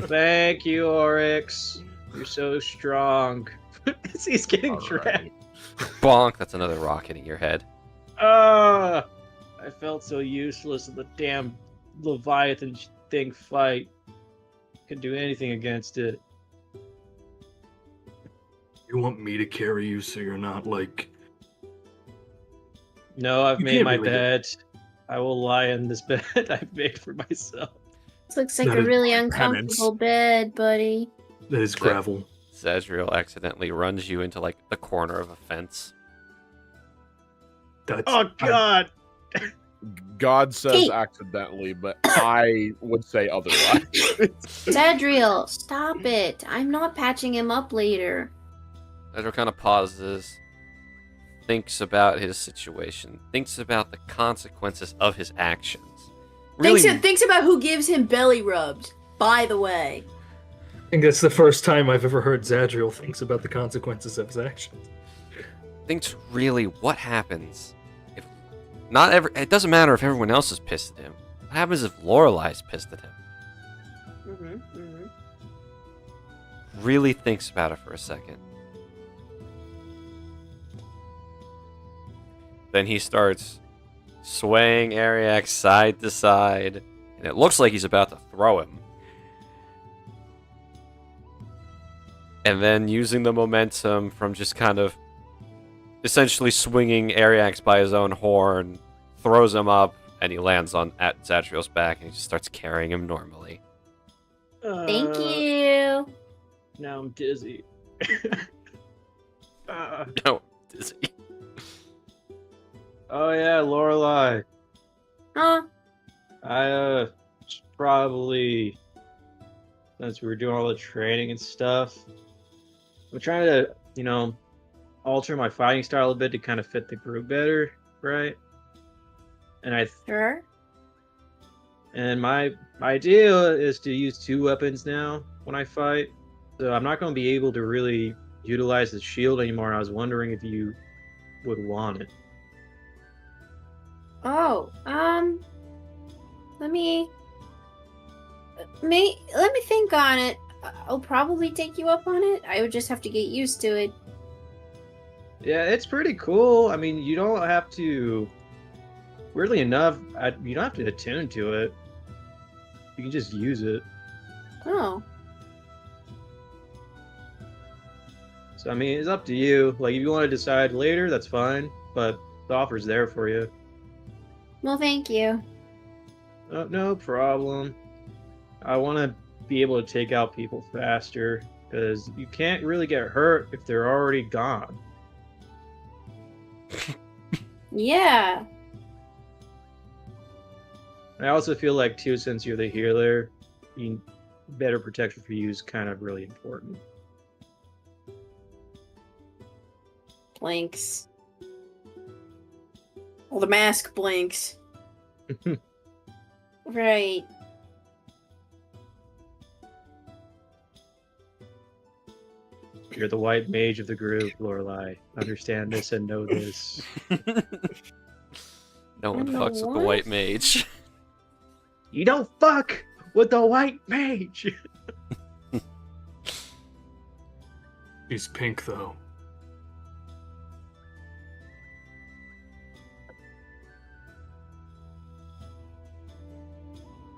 Thank you, Oryx. You're so strong. He's getting trapped. Bonk, that's another rock hitting your head. I felt so useless in the damn Leviathan thing fight. Couldn't do anything against it. You want me to carry you so you're not like... No, I've You made can't my really bed. I will lie in this bed I've made for myself. This looks like That a is really penance. uncomfortable bed, buddy. That is gravel. Zazriel accidentally runs you into like the corner of a fence. That's, Oh God! God says Hey. accidentally, but I would say otherwise. Zadriel, stop it. I'm not patching him up later. Zazriel kind of pauses, thinks about his situation, thinks about the consequences of his actions. Really, Thinks about who gives him belly rubs, by the way. I think that's the first time I've ever heard Zadriel thinks about the consequences of his actions. thinks really what happens if not ever. It doesn't matter if everyone else is pissed at him. What happens if Lorelai's pissed at him? Really thinks about it for a second. Then he starts swaying Ariak side to side, and it looks like he's about to throw him. And then using the momentum from just kind of essentially swinging Ariax by his own horn, throws him up, and he lands at Zadriel's back, and he just starts carrying him normally. Thank you. Now I'm dizzy. No, dizzy. Oh yeah, Lorelai. Huh? I probably, since we were doing all the training and stuff, I'm trying to, alter my fighting style a bit to kind of fit the group better, right? And Sure. my idea is to use 2 weapons now when I fight. So I'm not going to be able to really utilize the shield anymore. I was wondering if you would want it. Oh, let me think on it. I'll probably take you up on it. I would just have to get used to it. Yeah, it's pretty cool. I mean, you don't have to. Weirdly enough, you don't have to attune to it. You can just use it. Oh. So I mean, it's up to you. Like, if you want to decide later, that's fine. But the offer's there for you. Well, thank you. Oh, no problem. I want to be able to take out people faster because you can't really get hurt if they're already gone. Yeah. I also feel like too, since you're the healer, better protection for you is kind of really important. Blinks. Well, the mask blinks. Right. You're the white mage of the group, Lorelai. Understand this and know this. No one know fucks with the what? white mage. You don't fuck with the white mage! He's pink, though.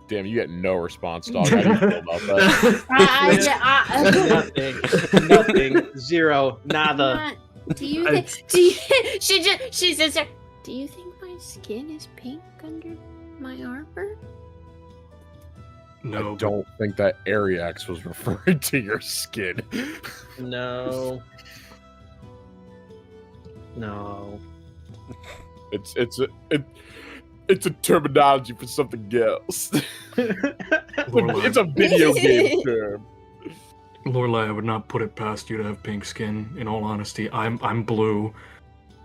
Damn, you get no response, dog. How do you feel about that? Nothing. Zero. Nada. Do you I- think? She says, "Do you think my skin is pink under my armor?" No, I don't think that Ariax was referring to your skin. No. No. It's a terminology for something else. It's a video game term. Lorelai, I would not put it past you to have pink skin. In all honesty, I'm blue.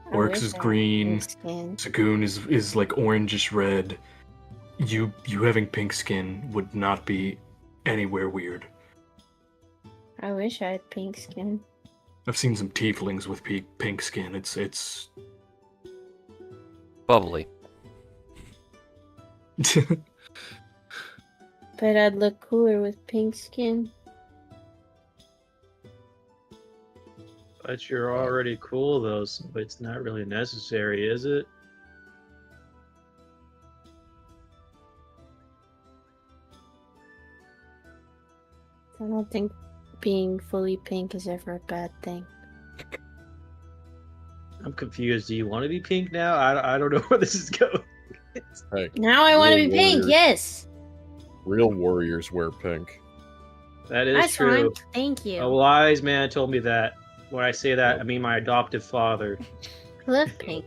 I Oryx wish is I had green. pink skin. Saghoon is like orangish red. You having pink skin would not be anywhere weird. I wish I had pink skin. I've seen some tieflings with pink skin. It's Bubbly. But I'd look cooler with pink skin. But you're already cool, though, so it's not really necessary, is it? I don't think being fully pink is ever a bad thing. I'm confused. Do you want to be pink now? I don't know where this is going. Hey, Now I want to Real be pink. warrior. Yes, real warriors wear pink. That is that's true. fine. Thank you. A wise man told me that. When I say that, I mean my adoptive father. I love pink.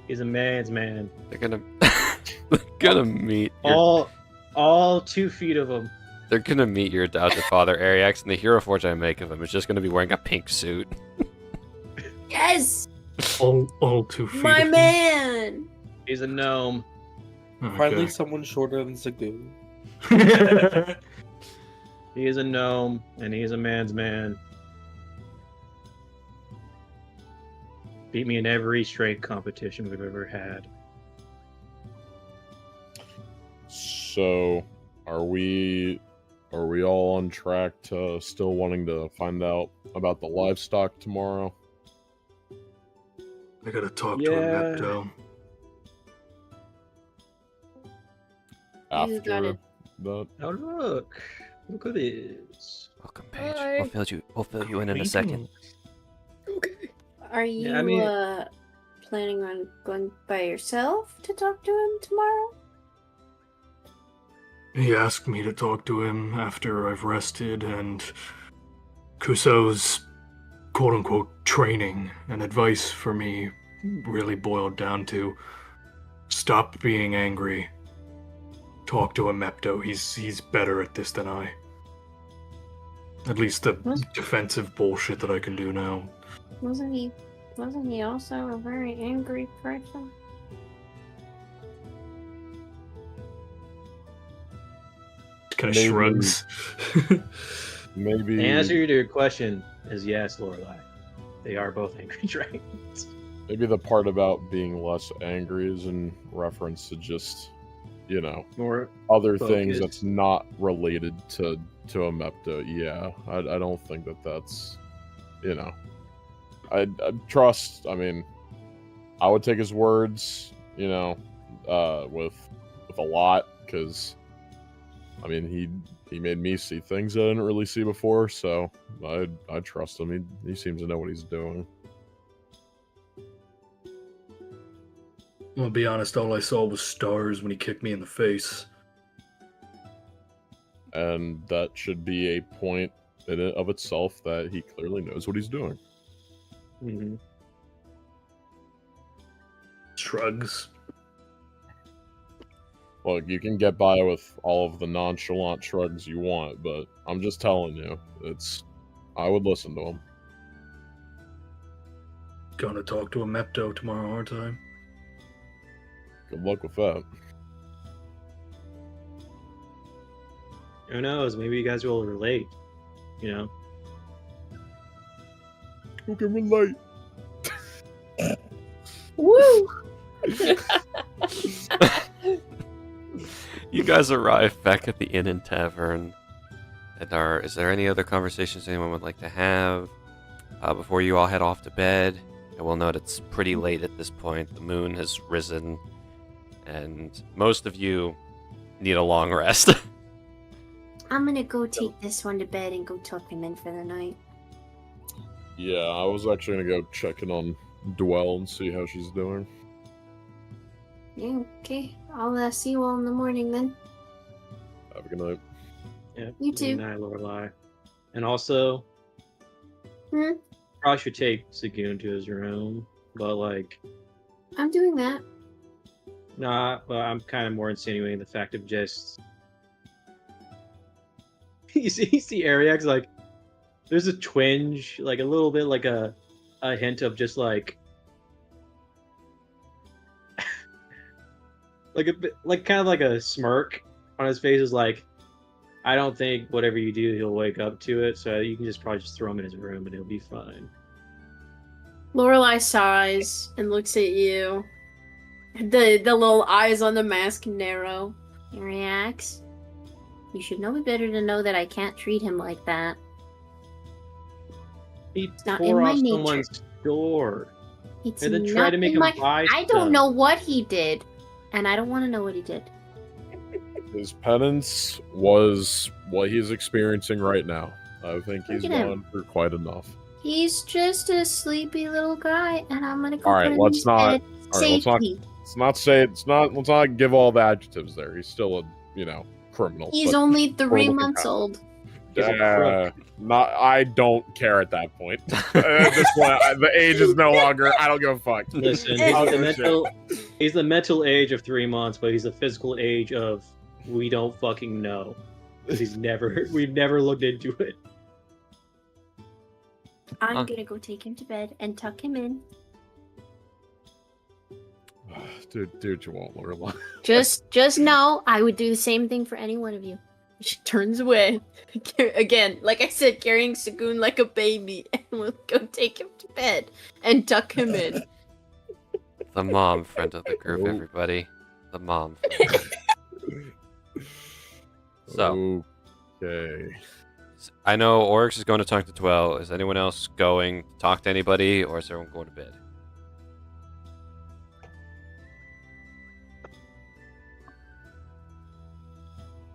He's a man's man. They're gonna meet your, All 2 feet of him. they're gonna meet your adopted father Ariax, and the hero forge I make of him is just gonna be wearing a pink suit. Yes, all 2 feet. my of them. man. He's a gnome. Finally, Okay. someone shorter than Saghoon. He is a gnome, and he is a man's man. Beat me in every strength competition we've ever had. So, are we all on track to still wanting to find out about the livestock tomorrow? I gotta talk to Yeah. him, Nepto. You got After it. that, Oh, look at this. Welcome, Paige. Hi. We'll fill you in a second. Are you Yeah, I mean- planning on going by yourself to talk to him tomorrow? He asked me to talk to him after I've rested, and Kuso's quote-unquote training and advice for me really boiled down to stop being angry. Talk to a Mepto. He's better at this than I. At least the What? defensive bullshit that I can do now. Wasn't he Wasn't he also a very angry person? Kind of Maybe. shrugs. Maybe. The answer to your question is yes, Lorelai. They are both angry dragons. Maybe the part about being less angry is in reference to just, More other focused. things that's not related to a Mepto. Yeah, I don't think that's, I trust. I mean, I would take his words, with a lot, because, I mean, he made me see things I didn't really see before, so I trust him. He seems to know what he's doing. I'm gonna be honest, all I saw was stars when he kicked me in the face. And that should be a point in it of itself that he clearly knows what he's doing. Mm-hmm. Shrugs. Look, you can get by with all of the nonchalant shrugs you want, but I'm just telling you, I would listen to him. Gonna talk to a Mepto tomorrow, aren't I? Good luck with that. Who knows? Maybe you guys will relate. Who can relate? Woo! You guys arrive back at the inn and tavern. And is there any other conversations anyone would like to have before you all head off to bed? I will note it's pretty late at this point. The moon has risen, and most of you need a long rest. I'm gonna go take this one to bed and go tuck him in for the night. Yeah, I was actually gonna go check in on Dwell and see how she's doing. Yeah, okay. I'll see you all in the morning then. Have a good night. Yeah. You too. Good night, Lorelai. And also, Hmm? probably should take Saghoon to his room, but I'm doing that. nah. But I'm kind of more insinuating the fact of just you see Ariak's there's a twinge, a little bit a hint of just a bit kind of like a smirk on his face is I don't think whatever you do he'll wake up to it, so you can probably just throw him in his room and he'll be fine. Lorelai sighs and looks at you. The little eyes on the mask narrow. He reacts. You should know me better to know that I can't treat him like that. He not tore in my off nature. someone's door It's and then tried to not make in him my... buy I stuff. don't know what he did, and I don't want to know what he did. His penance was what he's experiencing right now. I think he's Look at him. gone through quite enough. He's just a sleepy little guy, and I'm gonna go All right, put him let's in his not- bed all right, let's not- safely. Let's not give all the adjectives there. He's still a, criminal. He's but only 3 looking months at- old. He's a crook. I don't care at that point. At this point, the age is no longer. I don't give a fuck. Listen, Oh, he's the mental age of 3 months, but he's the physical age of we don't fucking know. We've never looked into it. I'm gonna go take him to bed and tuck him in. Dude, you won't, Lorelai. Just know I would do the same thing for any one of you. She turns away. Again, like I said, carrying Saghoon like a baby, and we'll go take him to bed and tuck him in. The mom friend of the group, Oh. everybody. The mom friend. So, Okay. I know Oryx is going to talk to Dwell. Is anyone else going to talk to anybody, or is everyone going to bed?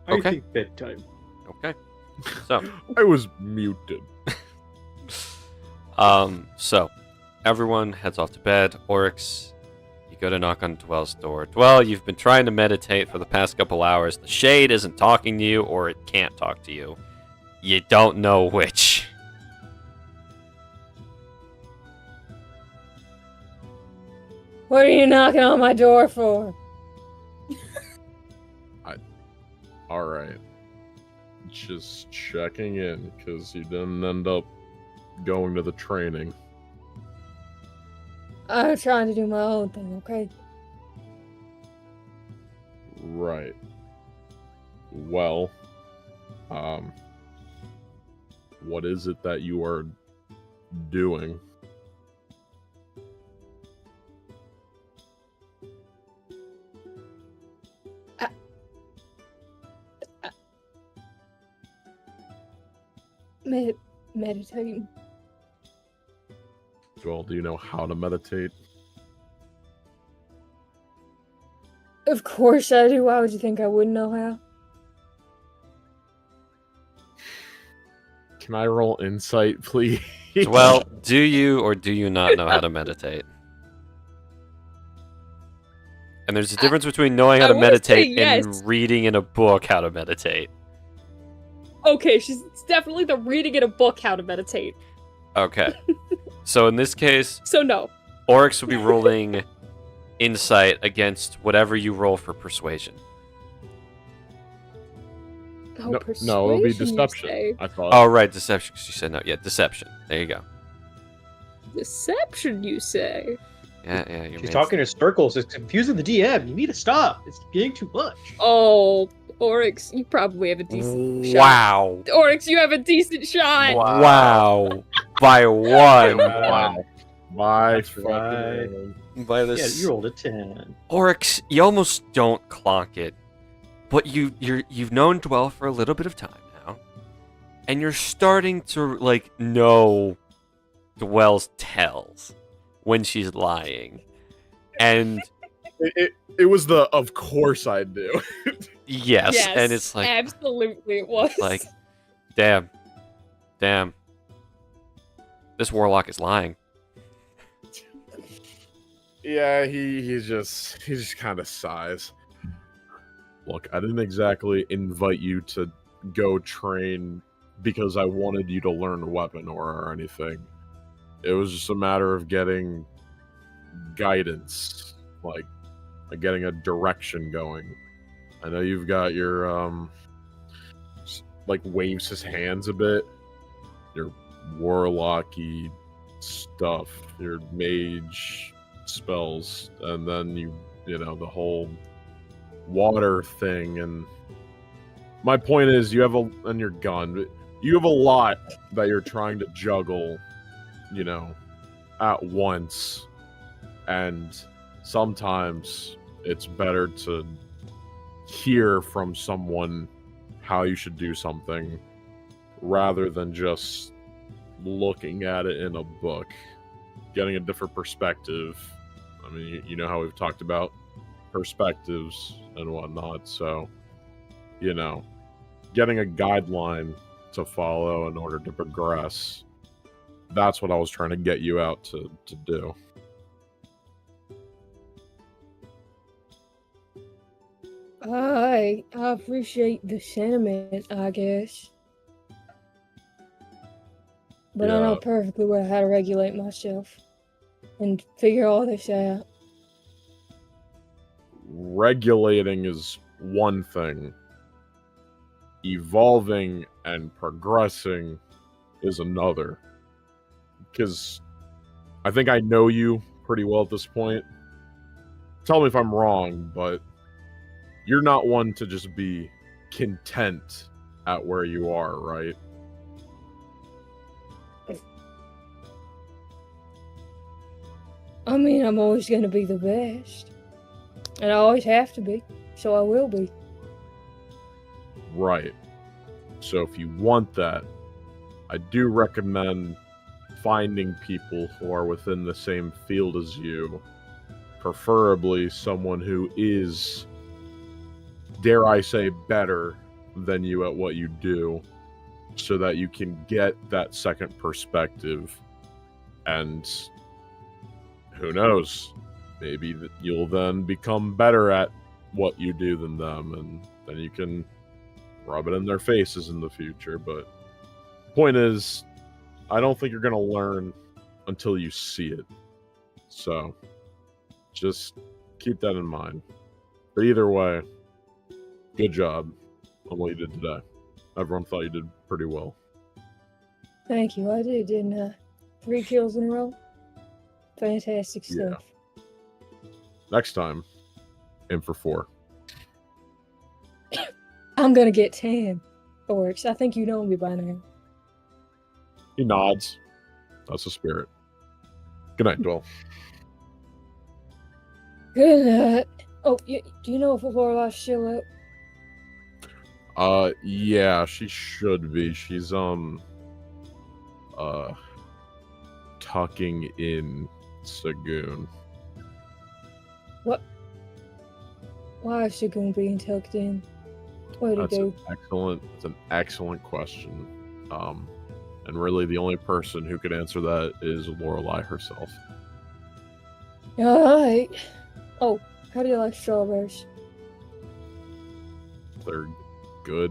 I Okay. think bedtime. Okay. So, I was muted. so everyone heads off to bed. Oryx, you go to knock on Dwell's door. Dwell, you've been trying to meditate for the past couple hours. The shade isn't talking to you, or it can't talk to you. You don't know which. What are you knocking on my door for? All right. Just checking in because he didn't end up going to the training. I'm trying to do my own thing, okay? Right. Well, what is it that you are doing? Meditating. Well, do you know how to meditate? Of course I do. Why would you think I wouldn't know how? Can I roll insight, please? Well, do you or do you not know how to meditate? And there's a difference between knowing how I to wanna meditate say and yes. reading in a book how to meditate. Okay, it's definitely the reading in a book how to meditate. Okay. So in this case, So no. Oryx would be rolling insight against whatever you roll for persuasion. Oh, No, it'll be persuasion, you deception. say. I thought. Oh, right, deception. 'Cause you said no. Yeah, deception. There you go. Deception, you say? Yeah, you're She's talking in circles. It's confusing the DM. You need to stop. It's getting too much. Oh, Oryx, you probably have a decent shot. Wow. Oryx, you have a decent shot. Wow. By one. Wow. My That's right. By Yeah, this. you rolled a 10. Oryx, you almost don't clock it, but you've known Dwell for a little bit of time now, and you're starting to know Dwell's tells when she's lying, and It was the of course I do. yes, and it's like absolutely it was. like, damn, this warlock is lying. Yeah, he just kind of sighs. Look, I didn't exactly invite you to go train because I wanted you to learn a weapon or anything. It was just a matter of getting guidance, like getting a direction going. I know you've got your waves his hands a bit, your warlocky stuff, your mage spells, and then you know the whole water thing. And my point is, you have and your gun, you have a lot that you're trying to juggle, at once, and sometimes it's better to hear from someone how you should do something rather than just looking at it in a book, getting a different perspective. I mean, you know how we've talked about perspectives and whatnot, so getting a guideline to follow in order to progress, that's what I was trying to get you out to do. I appreciate the sentiment, I guess. But I Yeah. know perfectly well how to regulate myself and figure all this out. Regulating is one thing. Evolving and progressing is another. Because I think I know you pretty well at this point. Tell me if I'm wrong, but you're not one to just be content at where you are, right? I mean, I'm always going to be the best. And I always have to be. So I will be. Right. So if you want that, I do recommend finding people who are within the same field as you. Preferably someone who is, dare I say, better than you at what you do, so that you can get that second perspective. And who knows, maybe that you'll then become better at what you do than them, and then you can rub it in their faces in the future. But point is, I don't think you're going to learn until you see it. So just keep that in mind. But either way, good job on what you did today. Everyone thought you did pretty well. Thank you. I did, didn't I? 3 kills in a row? Fantastic Yeah. stuff. Next time, in for 4. I'm gonna get 10. Oryx, I think you know me by now. He nods. That's the spirit. Good night, Dwell. Good night. Oh, do you know if Lorelai's still up? Yeah, she should be. She's tucking in Saghoon. What? Why is Saghoon being tucked in? What did he do? It's an excellent question. And really the only person who could answer that is Lorelai herself. Alright. Oh, how do you like strawberries? They're good.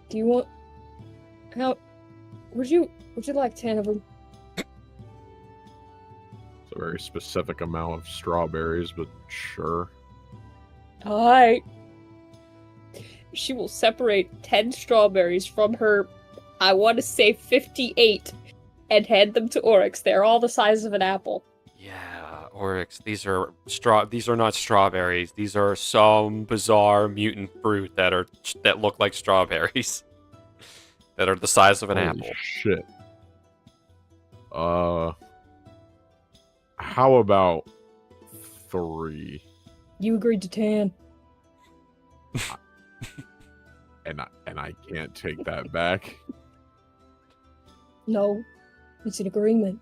Do you want... How... Would you like 10 of them? It's a very specific amount of strawberries, but sure. Alright. She will separate 10 strawberries from her, I want to say 58, and hand them to Oryx. They're all the size of an apple. Yeah, Oryx, these are not strawberries. These are some bizarre mutant fruit that look like strawberries. That are the size of an Holy apple. Shit. How about 3? You agreed to 10. And I can't take that back. No. It's an agreement.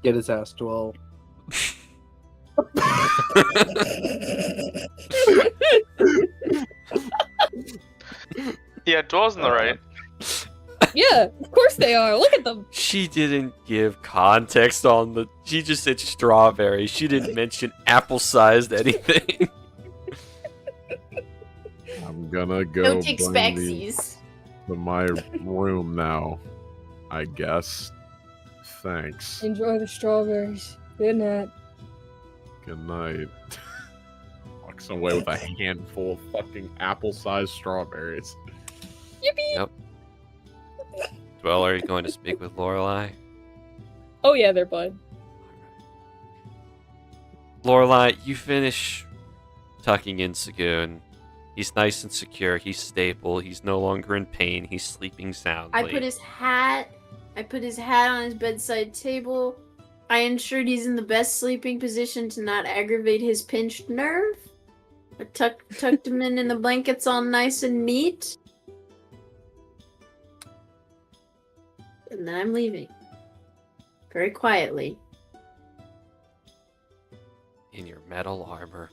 Get his ass 12. Yeah, Dwell's in the right. Yeah, of course they are. Look at them. She didn't give context on she just said strawberry. She didn't mention apple-sized anything. I'm gonna go Don't take bring these Spaxies. to my room now, I guess. Thanks. Enjoy the strawberries. Good night. Good night. Walks away with a handful of fucking apple-sized strawberries. Yippee! Yep. Dwell, are you going to speak with Lorelai? Oh yeah, they're bud. Lorelai, you finish tucking in Saghoon. He's nice and secure. He's stable. He's no longer in pain. He's sleeping soundly. I put his hat on his bedside table. I ensured he's in the best sleeping position to not aggravate his pinched nerve. I tucked him in the blankets all nice and neat. And then I'm leaving. Very quietly. In your metal armor.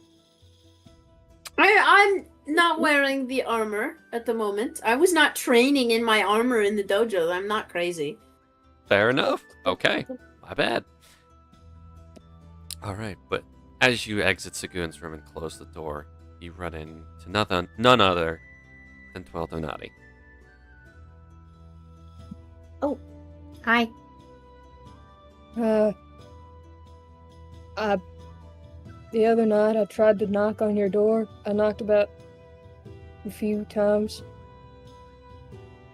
I'm not wearing the armor at the moment. I was not training in my armor in the dojo. I'm not crazy. Fair enough. Okay. My bad. Alright, but as you exit Saghoon's room and close the door, you run into none other than Dwell Donati. Hi. The other night I tried to knock on your door. I knocked about a few times.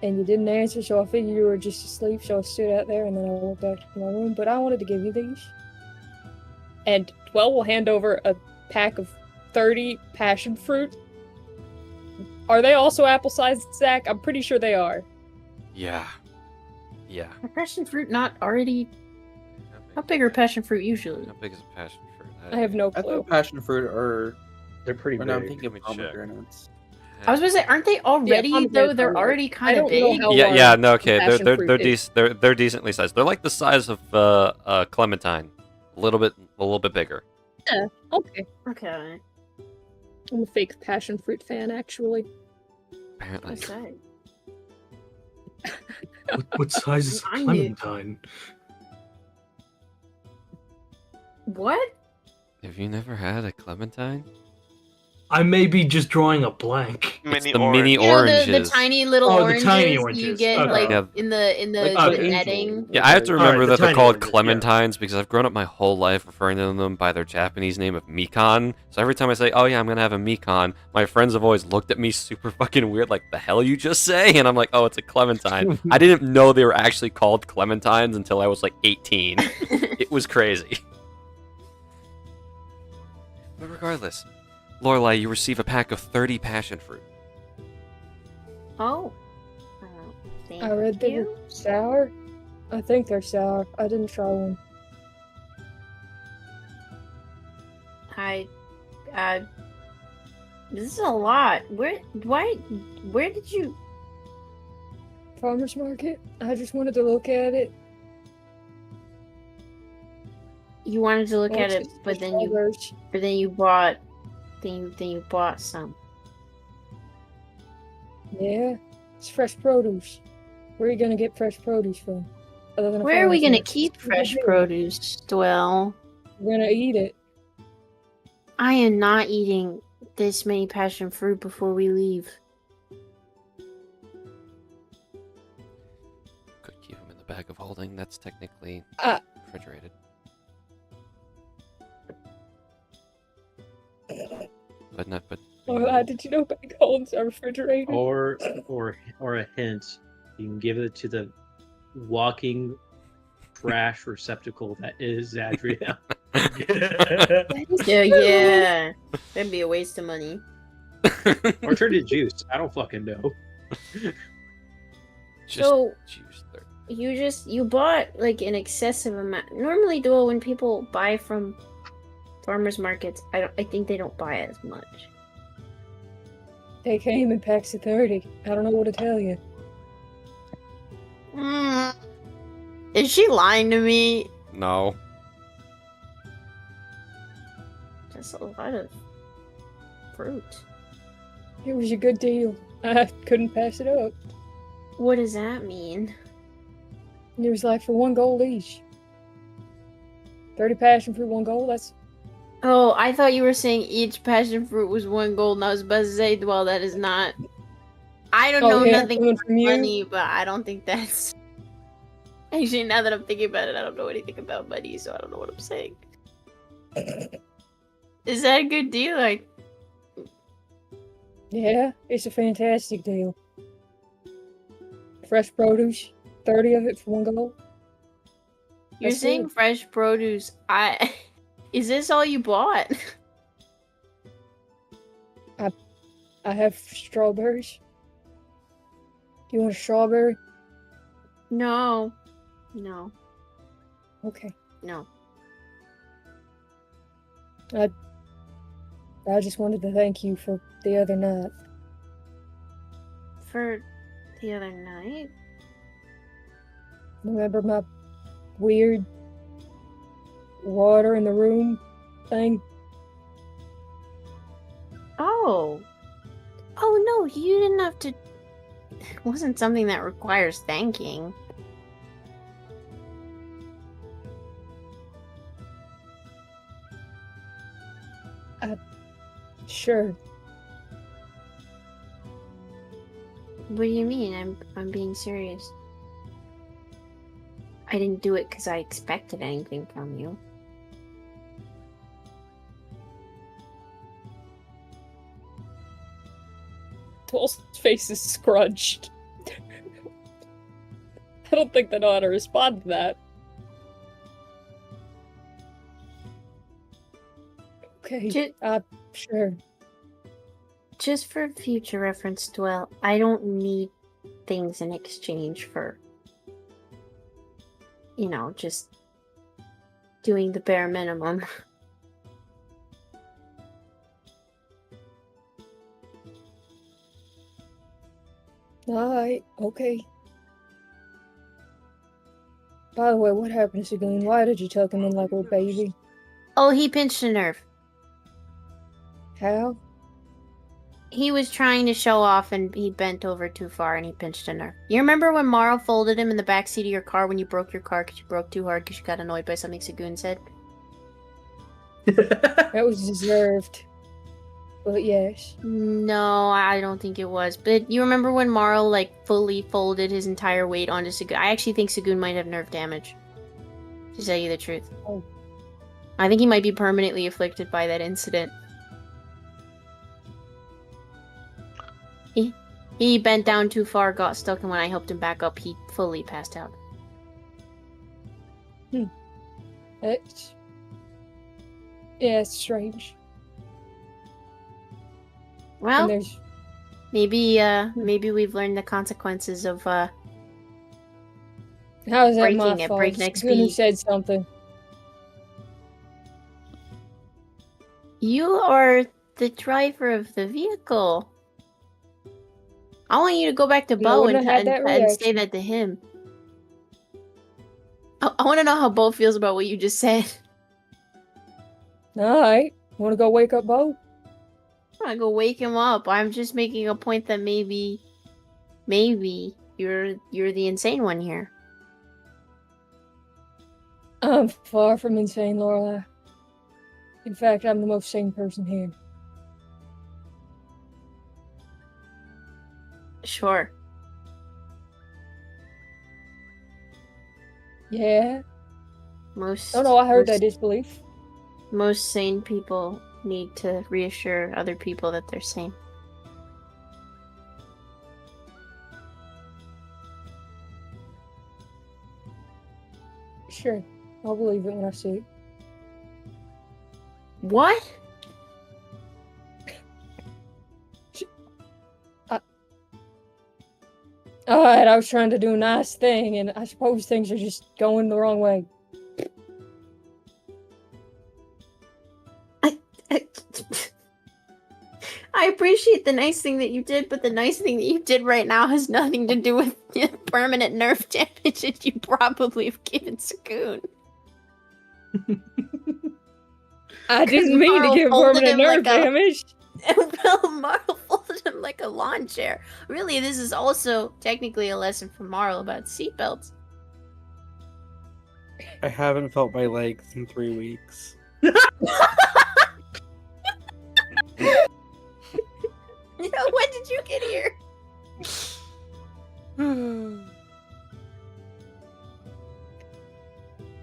And you didn't answer, so I figured you were just asleep, so I stood out there and then I went back to my room. But I wanted to give you these. And Dwell will hand over a pack of 30 passion fruit. Are they also apple-sized, Zach? I'm pretty sure they are. Yeah. Yeah. Are passion fruit not already... How big are passion fruit usually? How big is a passion fruit? I have no I clue. thought passion fruit are. They're pretty Or no, I'm big. thinking Let me check. pomegranates. I was gonna say, aren't they already pomegranates though? They're are already I kind of don't know big. how- Yeah, large no, okay. passion fruit They're decently sized. They're like the size of clementine, a little bit bigger. Okay. Okay. I'm a fake passion fruit fan, actually. Apparently. Okay. What size is a I knew- clementine? What? Have you never had a clementine? I may be just drawing a blank. Mini the orange. mini You know the oranges. tiny little Oh, the oranges, tiny you oranges. get Okay. like Yeah. in the Like the the angel. netting. Yeah, I have to remember Alright, the that they're tiny called oranges, yeah. clementines because I've grown up my whole life referring to them by their Japanese name of Mikan. So every time I say, "Oh yeah, I'm gonna have a Mikan," my friends have always looked at me super fucking weird, like, "The hell you just say?" And I'm like, "Oh, it's a clementine." I didn't know they were actually called clementines until I was like 18. It was crazy. But regardless, Lorelai, you receive a pack of 30 passion fruit. Oh. Thank I read they were you. sour. I think they're sour. I didn't try one. This is a lot. Where did you? Farmer's market. I just wanted to look at it. You wanted to look at it, It's but then you strawberries. you bought some. Yeah, it's fresh produce. Where are you gonna get fresh produce from? Other than a Where are we farmer's gonna market? keep What are you fresh doing? produce, Dwell? We're gonna eat it. I am not eating this many passion fruit before we leave. Could keep them in the bag of holding. That's technically Ah. refrigerated. But not. But Oh, did you know bag holds are refrigerated? Or a hint. You can give it to the walking trash receptacle that is Adria. Yeah. That'd be a waste of money. Or turn it to juice. I don't fucking know. Just So juice 30. you bought like an excessive amount. Normally, Dwell, when people buy from farmers markets, I think they don't buy as much. They came in packs of 30. I don't know what to tell you. Is she lying to me? No. That's a lot of fruit. It was a good deal. I couldn't pass it up. What does that mean? It was like for 1 gold each. 30 passion fruit, 1 gold. That's Oh, I thought you were saying each passion fruit was 1 gold, and I was about to say, well, that is not. I don't know nothing coming about from you. money, but I don't think that's. Actually, now that I'm thinking about it, I don't know anything about money, so I don't know what I'm saying. Is that a good deal? Like, Yeah, it's a fantastic deal. Fresh produce, 30 of it for 1 gold. you're That's saying good. fresh produce. Is this all you bought? I have strawberries. Do you want a strawberry? No. No. Okay. No. I just wanted to thank you for the other night. For the other night? Remember my weird water in the room thing? Oh. Oh no, you didn't have to. It wasn't something that requires thanking. Sure. What do you mean? I'm being serious. I didn't do it because I expected anything from you. Toll's face is scrunched. I don't think they know how to respond to that. Okay, sure. Just for future reference, Dwell, I don't need things in exchange for, just doing the bare minimum. Alright, okay. By the way, what happened to Saghoon? Why did you tuck him in like a baby? Oh, he pinched a nerve. How? He was trying to show off and he bent over too far and he pinched a nerve. You remember when Marl folded him in the backseat of your car when you broke your car because you broke too hard because you got annoyed by something Saghoon said? That was deserved. But yes. No, I don't think it was. But you remember when Marl like fully folded his entire weight onto Saghoon? I actually think Saghoon might have nerve damage. To tell you the truth. Oh. I think he might be permanently afflicted by that incident. He bent down too far, got stuck, and when I helped him back up, he fully passed out. It's strange. Well, And there's maybe we've learned the consequences of how is that my breaking at fault? breakneck Saghoon who speed. said something. You are the driver of the vehicle. I want you to go back to And I Bo wouldn't have had that and say reaction. that to him. I want to know how Bo feels about what you just said. Alright. Wanna go wake up Bo? I'm gonna go wake him up. I'm just making a point that maybe you're the insane one here. I'm far from insane, Lorelai. In fact, I'm the most sane person here. Sure. Yeah. Most Oh no, I heard most- that disbelief. Most sane people need to reassure other people that they're sane. Sure. I'll believe it when I see it. What? Alright, I was trying to do a nice thing, and I suppose things are just going the wrong way. I appreciate the nice thing that you did, but the nice thing that you did right now has nothing to do with permanent nerve damage that you probably have given Saghoon. I didn't mean to Marl give folded permanent him nerve like a- damage. Well, Marl folded him like a lawn chair. Really, this is also technically a lesson from Marl about seatbelts. I haven't felt my legs in 3 weeks. You know, when did you get here?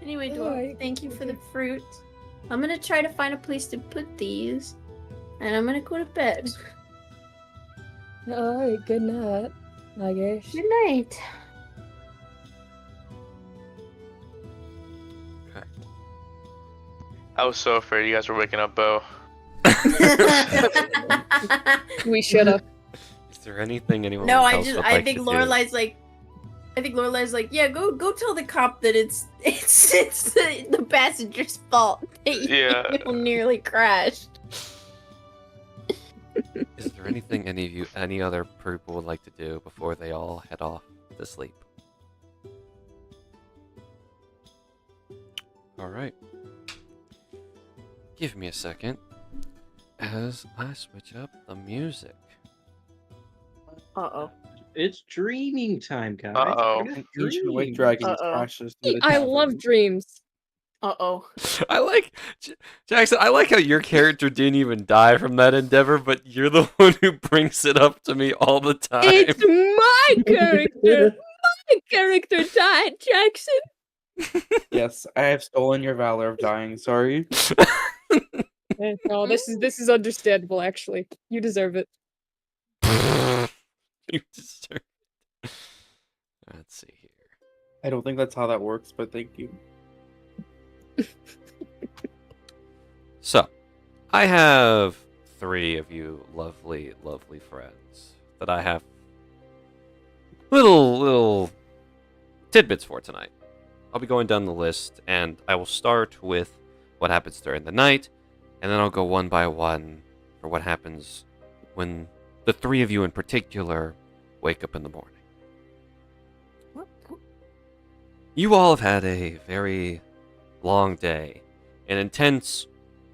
Anyway, Dwarf, Alright, thank you for the okay. fruit. I'm gonna try to find a place to put these, and I'm gonna go to bed. Alright, good night, I guess. Good night. I was so afraid you guys were waking up Bo. We should have. Is there anything anyone No, else would like think to do? Lorelai's like, yeah, go tell the cop that it's the passenger's fault that Yeah. you nearly crashed. Is there anything any other people would like to do before they all head off to sleep? All right. Give me a second as I switch up the music. Uh-oh. It's dreaming time, guys. Uh-oh. It's An ancient white dreaming. dragon Uh-oh. crashes through the I tavern. love dreams. Uh-oh. I like Jackson. I like how your character didn't even die from that endeavor, but you're the one who brings it up to me all the time. It's my character! My character died, Jackson! Yes, I have stolen your valor of dying. Sorry. No, this is understandable, actually. You deserve it. You deserve it. Let's see here. I don't think that's how that works, but thank you. So, I have 3 of you lovely, lovely friends that I have little tidbits for tonight. I'll be going down the list, and I will start with what happens during the night, and then I'll go one by one for what happens when the 3 of you in particular wake up in the morning. You all have had a very long day, an intense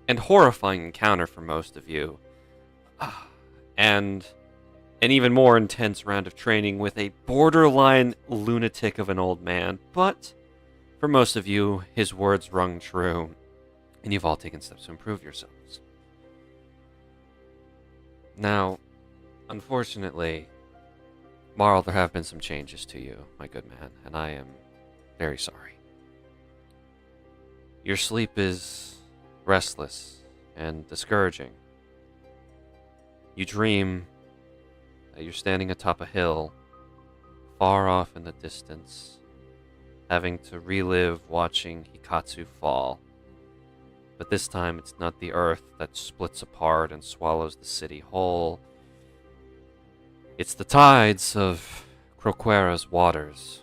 and horrifying encounter for most of you, and an even more intense round of training with a borderline lunatic of an old man, but for most of you, his words rung true, and you've all taken steps to improve yourselves. Now, unfortunately, Marl, there have been some changes to you, my good man, and I am very sorry. Your sleep is restless and discouraging. You dream that you're standing atop a hill, far off in the distance, having to relive watching Hikatsu fall. But this time it's not the earth that splits apart and swallows the city whole. It's the tides of Croquera's waters,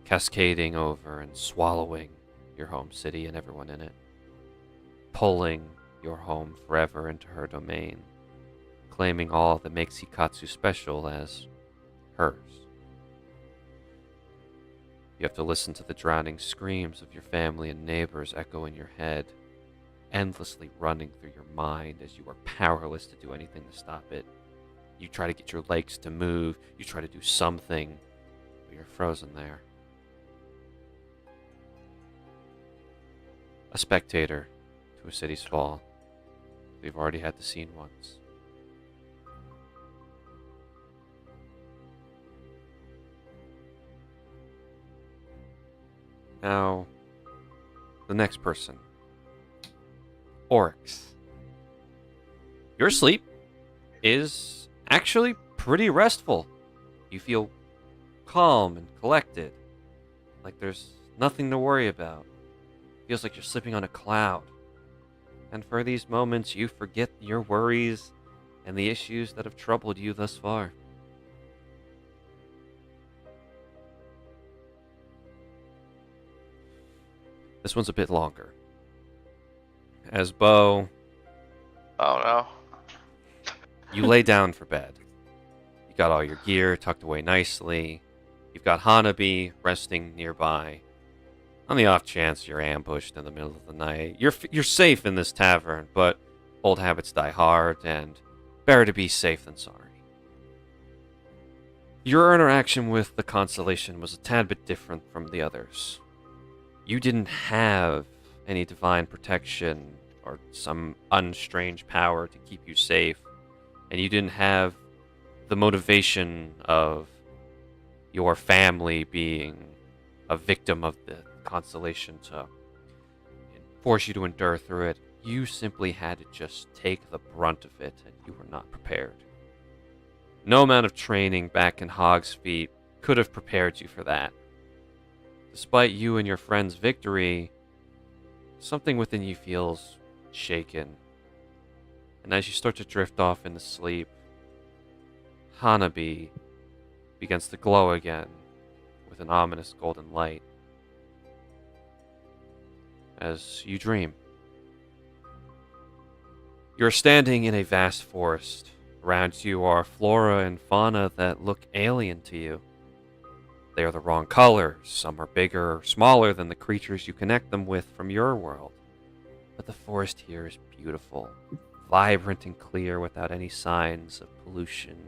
cascading over and swallowing your home city and everyone in it, pulling your home forever into her domain, claiming all that makes Hikatsu special as hers. You have to listen to the drowning screams of your family and neighbors echo in your head, endlessly running through your mind as you are powerless to do anything to stop it. You try to get your legs to move, you try to do something, but you're frozen there. A spectator to a city's fall. We've already had the scene once. Now, the next person. Oryx. Your sleep is actually pretty restful. You feel calm and collected, like there's nothing to worry about. Feels like you're slipping on a cloud. And for these moments, you forget your worries and the issues that have troubled you thus far. This one's a bit longer. As Bo, Oh no. you lay down for bed. You got all your gear tucked away nicely. You've got Hanabi resting nearby. On the off chance you're ambushed in the middle of the night, you're safe in this tavern, but old habits die hard, and better to be safe than sorry. Your interaction with the Constellation was a tad bit different from the others. You didn't have any divine protection or some unstrange power to keep you safe, and you didn't have the motivation of your family being a victim of the Constellation to force you to endure through it. You simply had to just take the brunt of it, and you were not prepared. No amount of training back in Hog's Feet could have prepared you for that. Despite you and your friend's victory, something within you feels shaken. And as you start to drift off into sleep, Hanabi begins to glow again with an ominous golden light. As you dream, you're standing in a vast forest. Around you are flora and fauna that look alien to you. They are the wrong colors. Some are bigger or smaller than the creatures you connect them with from your world. But the forest here is beautiful, vibrant and clear without any signs of pollution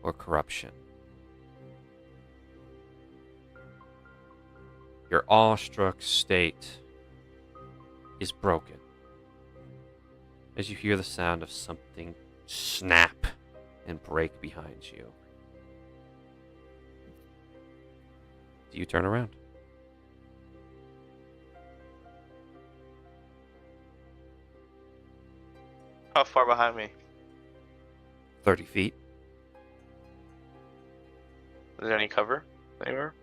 or corruption. Your awestruck state is broken as you hear the sound of something snap and break behind you. Do you turn around? How far behind me? 30 feet. Is there any cover anywhere?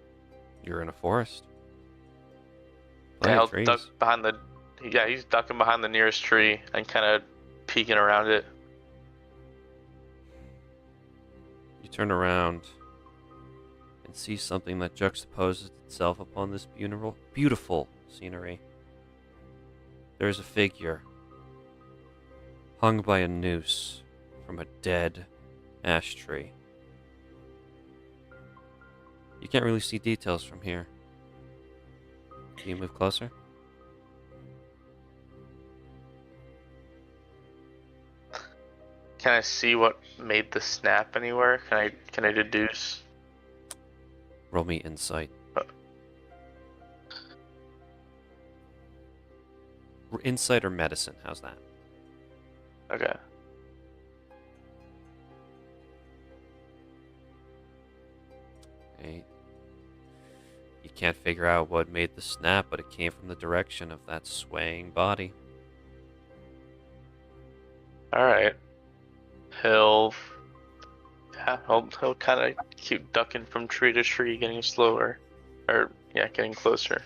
You're in a forest. Yeah, Plenty I'll of trees. duck behind the. Yeah, he's ducking behind the nearest tree and kind of peeking around it. You turn around and see something that juxtaposes itself upon this beautiful scenery. There is a figure hung by a noose from a dead ash tree. You can't really see details from here. Can you move closer? Can I see what made the snap anywhere? Can I deduce? Roll me insight. Insight or medicine, how's that? Okay. 8. You can't figure out what made the snap, but it came from the direction of that swaying body. All right. He'll kind of keep ducking from tree to tree, getting slower, or yeah, getting closer.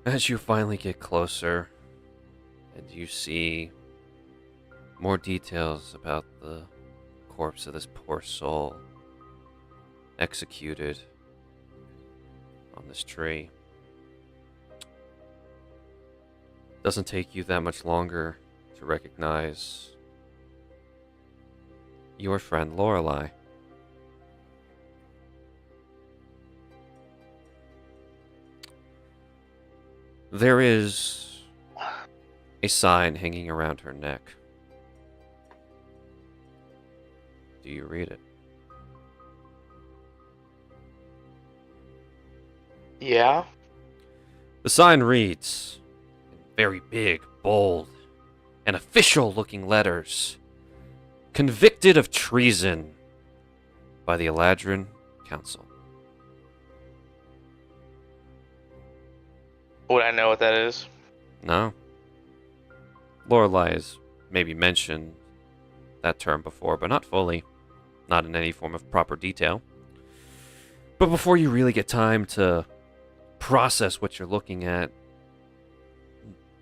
As you finally get closer, and you see more details about the corpse of this poor soul executed on this tree. Doesn't take you that much longer to recognize your friend Lorelei. There is a sign hanging around her neck. Do you read it? Yeah. The sign reads, in very big, bold, and official-looking letters, "Convicted of treason by the Eladrin Council." Would I know what that is? No. Lorelei has maybe mentioned that term before, but not fully. Not in any form of proper detail. But before you really get time to process what you're looking at,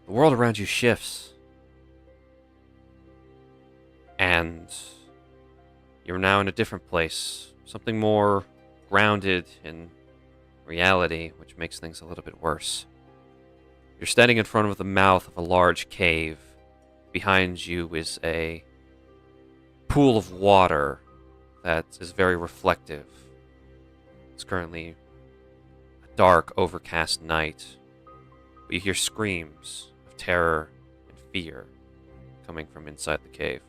the world around you shifts. And you're now in a different place. Something more grounded in reality, which makes things a little bit worse. You're standing in front of the mouth of a large cave. Behind you is a pool of water that is very reflective. It's currently a dark, overcast night, but you hear screams of terror and fear coming from inside the cave.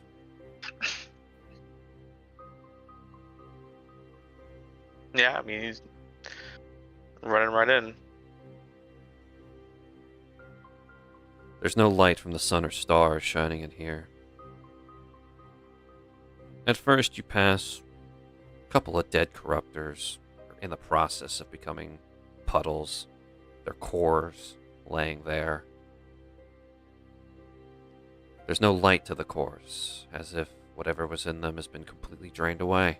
Yeah, I mean, he's running right in. There's no light from the sun or stars shining in here. At first, you pass a couple of dead corruptors in the process of becoming puddles, their cores laying there. There's no light to the cores, as if whatever was in them has been completely drained away.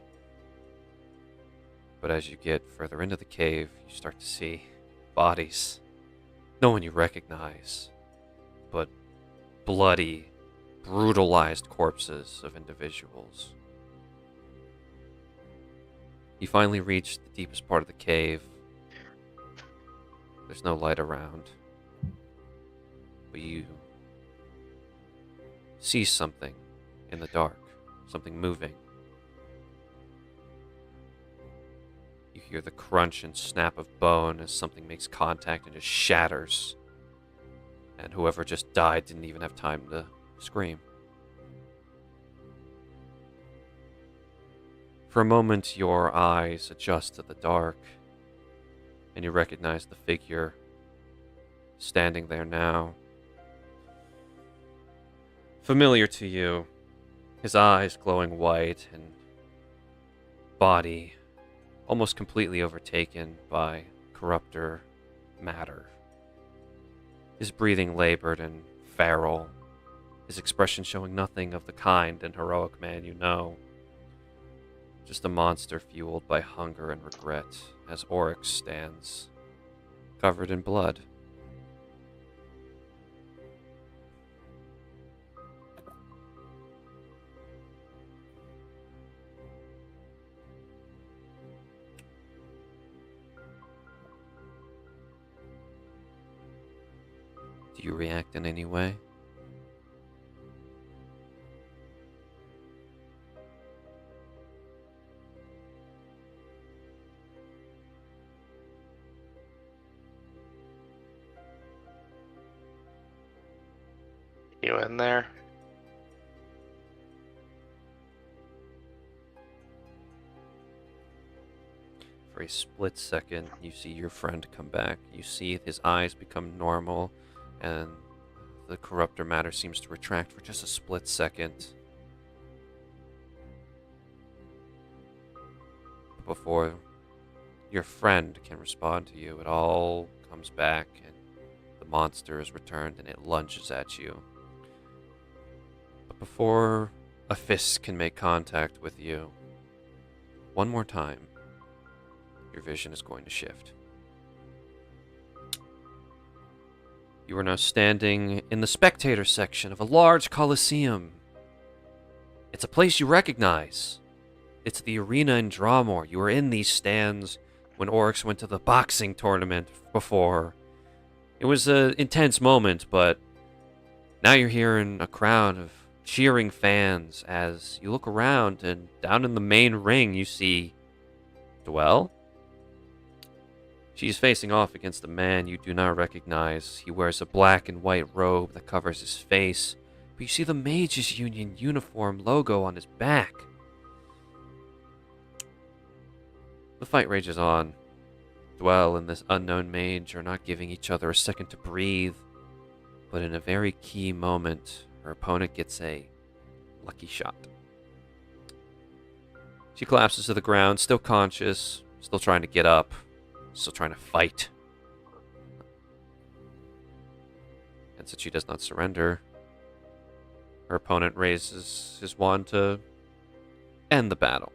But as you get further into the cave, you start to see bodies. No one you recognize, but bloody, brutalized corpses of individuals. You finally reach the deepest part of the cave. There's no light around, but you see something in the dark, something moving. You hear the crunch and snap of bone as something makes contact and just shatters. And whoever just died didn't even have time to scream. For a moment, your eyes adjust to the dark, and you recognize the figure standing there now. Familiar to you, his eyes glowing white and body almost completely overtaken by corruptor matter. His breathing labored and feral, his expression showing nothing of the kind and heroic man you know. Just a monster fueled by hunger and regret, as Oryx stands, covered in blood. Do you react in any way? You in there? For a split second, you see your friend come back. You see his eyes become normal, and the corruptor matter seems to retract for just a split second. before your friend can respond to you, it all comes back and the monster is returned and it lunges at you. But before a fist can make contact with you, one more time, your vision is going to shift. You are now standing in the spectator section of a large coliseum. It's a place you recognize. It's the arena in Drawmore. You were in these stands when Oryx went to the boxing tournament before. It was an intense moment, but now you're here in a crowd of cheering fans as you look around, and down in the main ring you see Dwell. She's facing off against a man you do not recognize. He wears a black and white robe that covers his face, but you see the Mages Union uniform logo on his back. The fight rages on. Dwell and this unknown mage are not giving each other a second to breathe, but in a very key moment, her opponent gets a lucky shot. She collapses to the ground, still conscious, still trying to get up, still trying to fight. And since she does not surrender, her opponent raises his wand to end the battle.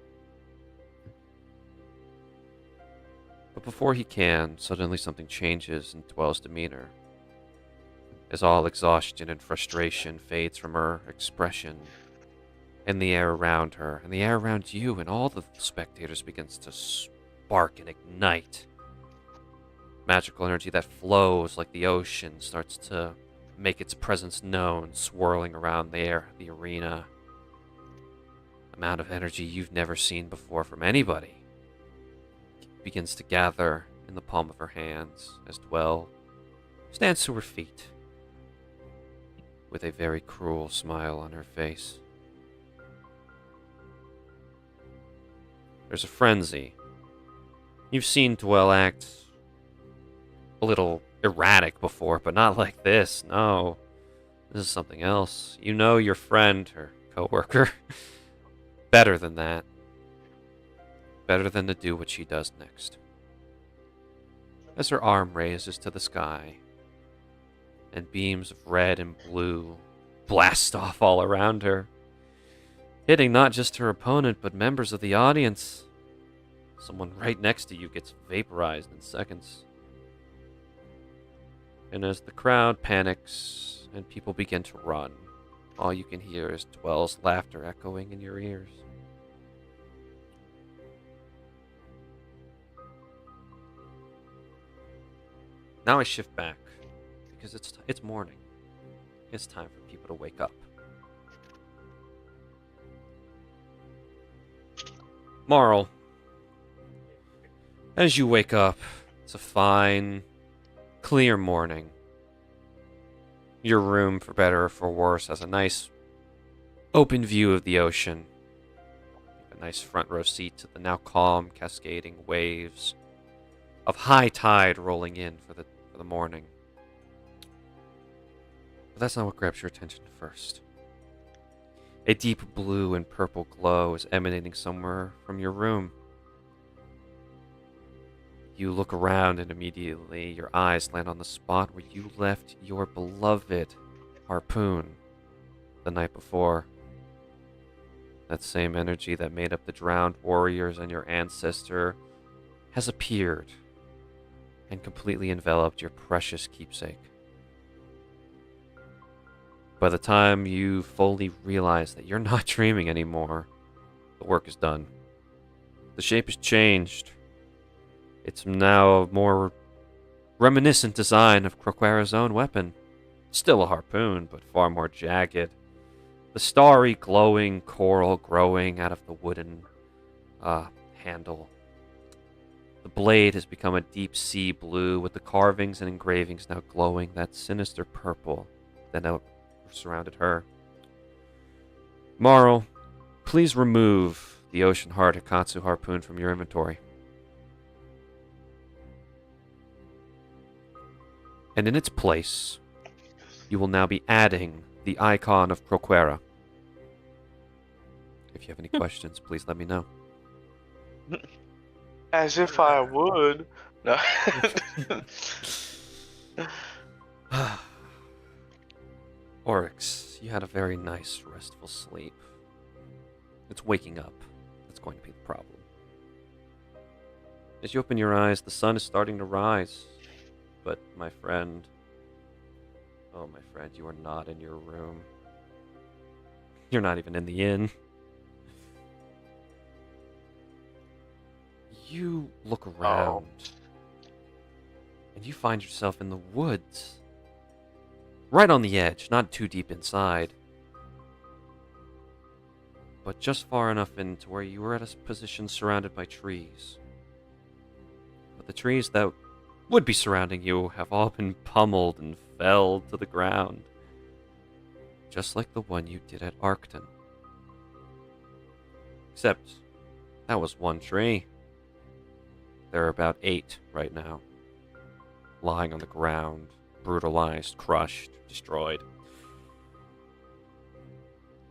But before he can, suddenly something changes in Dwell's demeanor. As all exhaustion and frustration fades from her expression, and the air around her, and the air around you, and all the spectators begins to spark and ignite. Magical energy that flows like the ocean starts to make its presence known, swirling around the arena. Amount of energy you've never seen before from anybody begins to gather in the palm of her hands as Dwell stands to her feet with a very cruel smile on her face. There's a frenzy. You've seen Dwell act a little erratic before, but not like this. No, this is something else. You know your friend, her coworker, better than that. Better than to do what she does next. As her arm raises to the sky, and beams of red and blue blast off all around her, hitting not just her opponent, but members of the audience. Someone right next to you gets vaporized in seconds. And as the crowd panics and people begin to run, all you can hear is Dwell's laughter echoing in your ears. Now I shift back, because it's morning. It's time for people to wake up. Marl, as you wake up, it's a fine, clear morning. Your room, for better or for worse, has a nice open view of the ocean. A nice front row seat to the now calm, cascading waves of high tide rolling in for the morning. But that's not what grabs your attention first. A deep blue and purple glow is emanating somewhere from your room. You look around and immediately your eyes land on the spot where you left your beloved harpoon the night before. That same energy that made up the drowned warriors and your ancestor has appeared and completely enveloped your precious keepsake. By the time you fully realize that you're not dreaming anymore, the work is done. The shape has changed. It's now a more reminiscent design of Croquera's own weapon. Still a harpoon, but far more jagged. The starry, glowing coral growing out of the wooden handle. The blade has become a deep sea blue, with the carvings and engravings now glowing that sinister purple that now surrounded her. Marl, please remove the Ocean Heart Hikatsu harpoon from your inventory. And in its place, you will now be adding the icon of Croquera. If you have any questions, please let me know. As if I would. No. Oryx, you had a very nice, restful sleep. It's waking up that's going to be the problem. As you open your eyes, the sun is starting to rise. But, my friend... Oh, my friend, you are not in your room. You're not even in the inn. You look around, and you find yourself in the woods. Right on the edge, not too deep inside. But just far enough into where you were at a position surrounded by trees. But the trees that would be surrounding you have all been pummeled and felled to the ground. Just like the one you did at Arcton. Except, that was one tree. There are about 8 right now. Lying on the ground, brutalized, crushed, destroyed.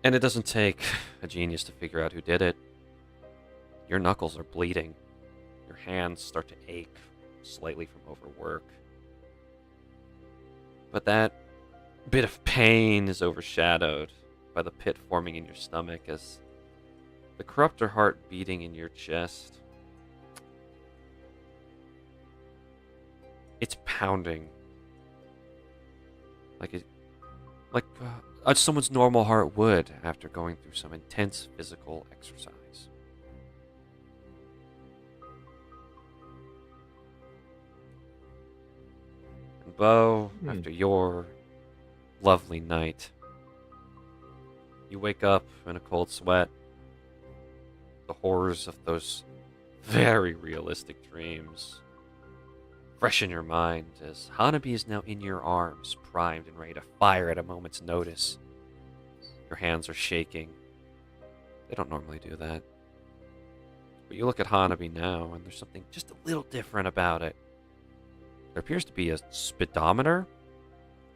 And it doesn't take a genius to figure out who did it. Your knuckles are bleeding. Your hands start to ache slightly from overwork. But that bit of pain is overshadowed by the pit forming in your stomach as the corruptor heart beating in your chest. It's pounding. Like someone's normal heart would after going through some intense physical exercise. And Bo, after your lovely night, you wake up in a cold sweat. The horrors of those very realistic dreams fresh in your mind as Hanabi is now in your arms, primed and ready to fire at a moment's notice. Your hands are shaking. They don't normally do that. But you look at Hanabi now, and there's something just a little different about it. There appears to be a speedometer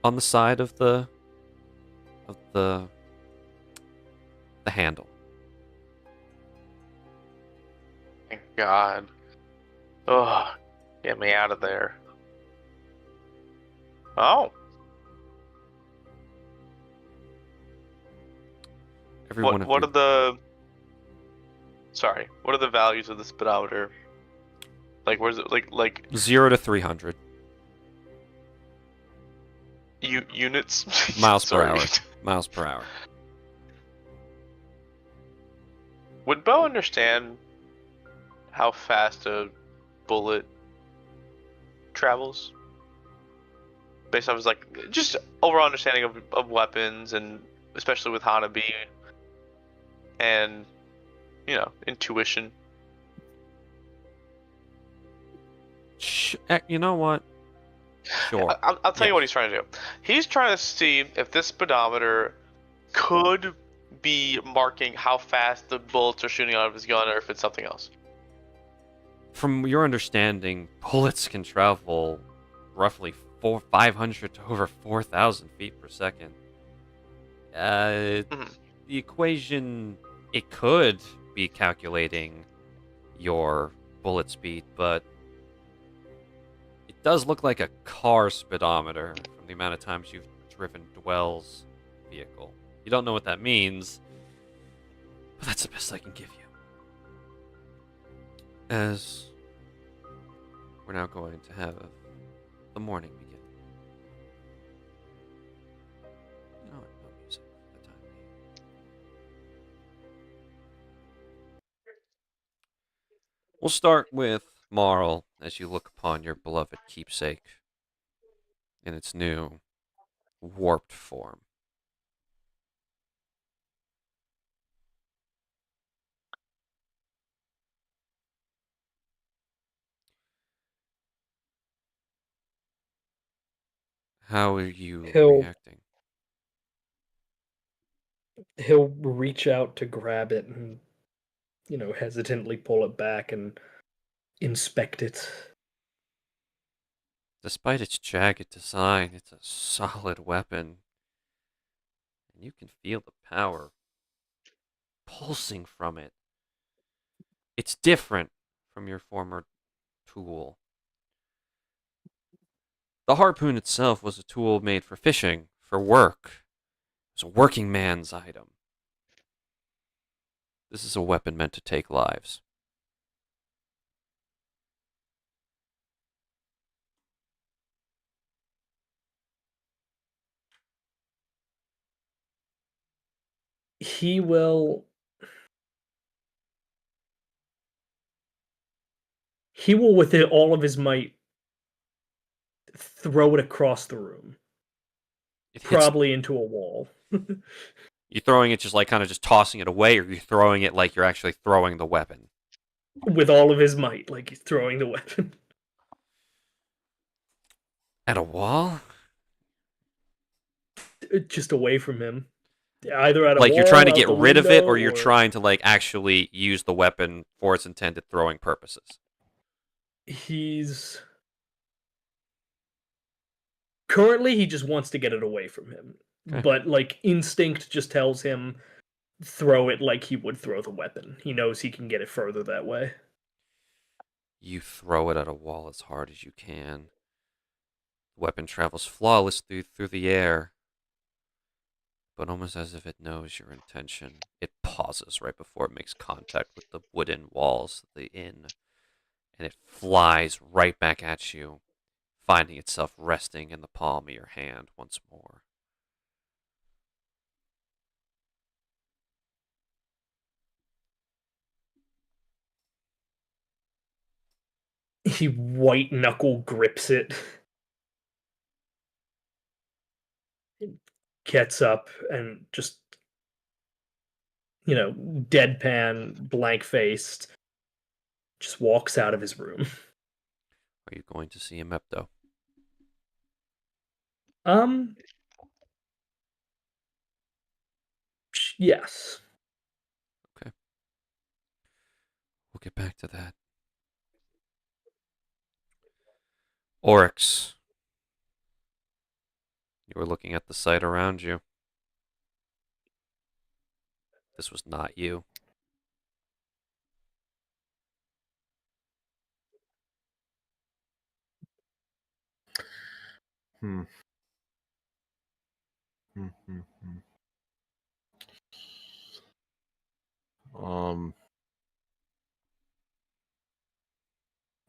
on the side of the handle. Thank God. Ugh. Get me out of there. Oh. What are the... Sorry. What are the values of the speedometer? Like, where's it? Like 0 to 300. Units? Miles per Sorry. hour. Miles per hour. Would Bo understand how fast a bullet travels? Based on his, like, just overall understanding of weapons, and especially with Hanabi, and, you know, intuition. You know what? Sure. I'll tell you what he's trying to do. He's trying to see if this speedometer could be marking how fast the bullets are shooting out of his gun, or if it's something else. From your understanding, bullets can travel roughly 500 to over 4,000 feet per second. The equation, it could be calculating your bullet speed, but it does look like a car speedometer from the amount of times you've driven Dwell's vehicle. You don't know what that means, but that's the best I can give you. As we're now going to have the morning begin. No music for the time being. We'll start with Marl as you look upon your beloved keepsake in its new warped form. How are you reacting? He'll reach out to grab it and, hesitantly pull it back and inspect it. Despite its jagged design, it's a solid weapon. And you can feel the power pulsing from it. It's different from your former tool. The harpoon itself was a tool made for fishing, for work. It was a working man's item. This is a weapon meant to take lives. He will with all of his might throw it across the room, It hits. probably into a wall. You throwing it just like kind of just tossing it away, or you throwing it like you're actually throwing the weapon? With all of his might, like he's throwing the weapon. At a wall? Just away from him. Either at a Like wall, you're trying to out get the rid of it, window, or you're trying to like actually use the weapon for its intended throwing purposes? He's currently he just wants to get it away from him. Okay. But like instinct just tells him throw it like he would throw the weapon. He knows he can get it further that way. You throw it at a wall as hard as you can. The weapon travels flawlessly through the air, but almost as if it knows your intention. It pauses right before it makes contact with the wooden walls of the inn, and it flies right back at you, finding itself resting in the palm of your hand once more. He white knuckle grips it. Gets up and just, deadpan, blank faced, just walks out of his room. Are you going to see a Mepto? Yes. Okay. We'll get back to that. Oryx. You were looking at the site around you. This was not you. Hmm.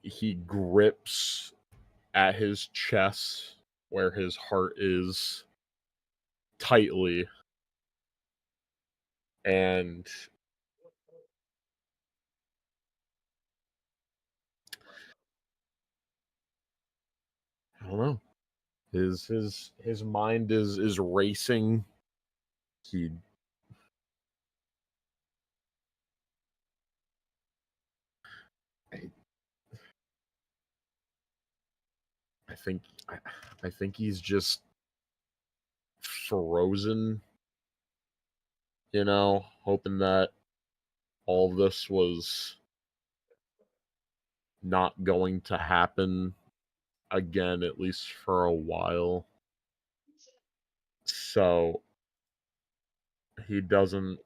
He grips at his chest where his heart is tightly, and I don't know. His mind is racing. He I think I think he's just frozen, hoping that all this was not going to happen again, at least for a while. So he doesn't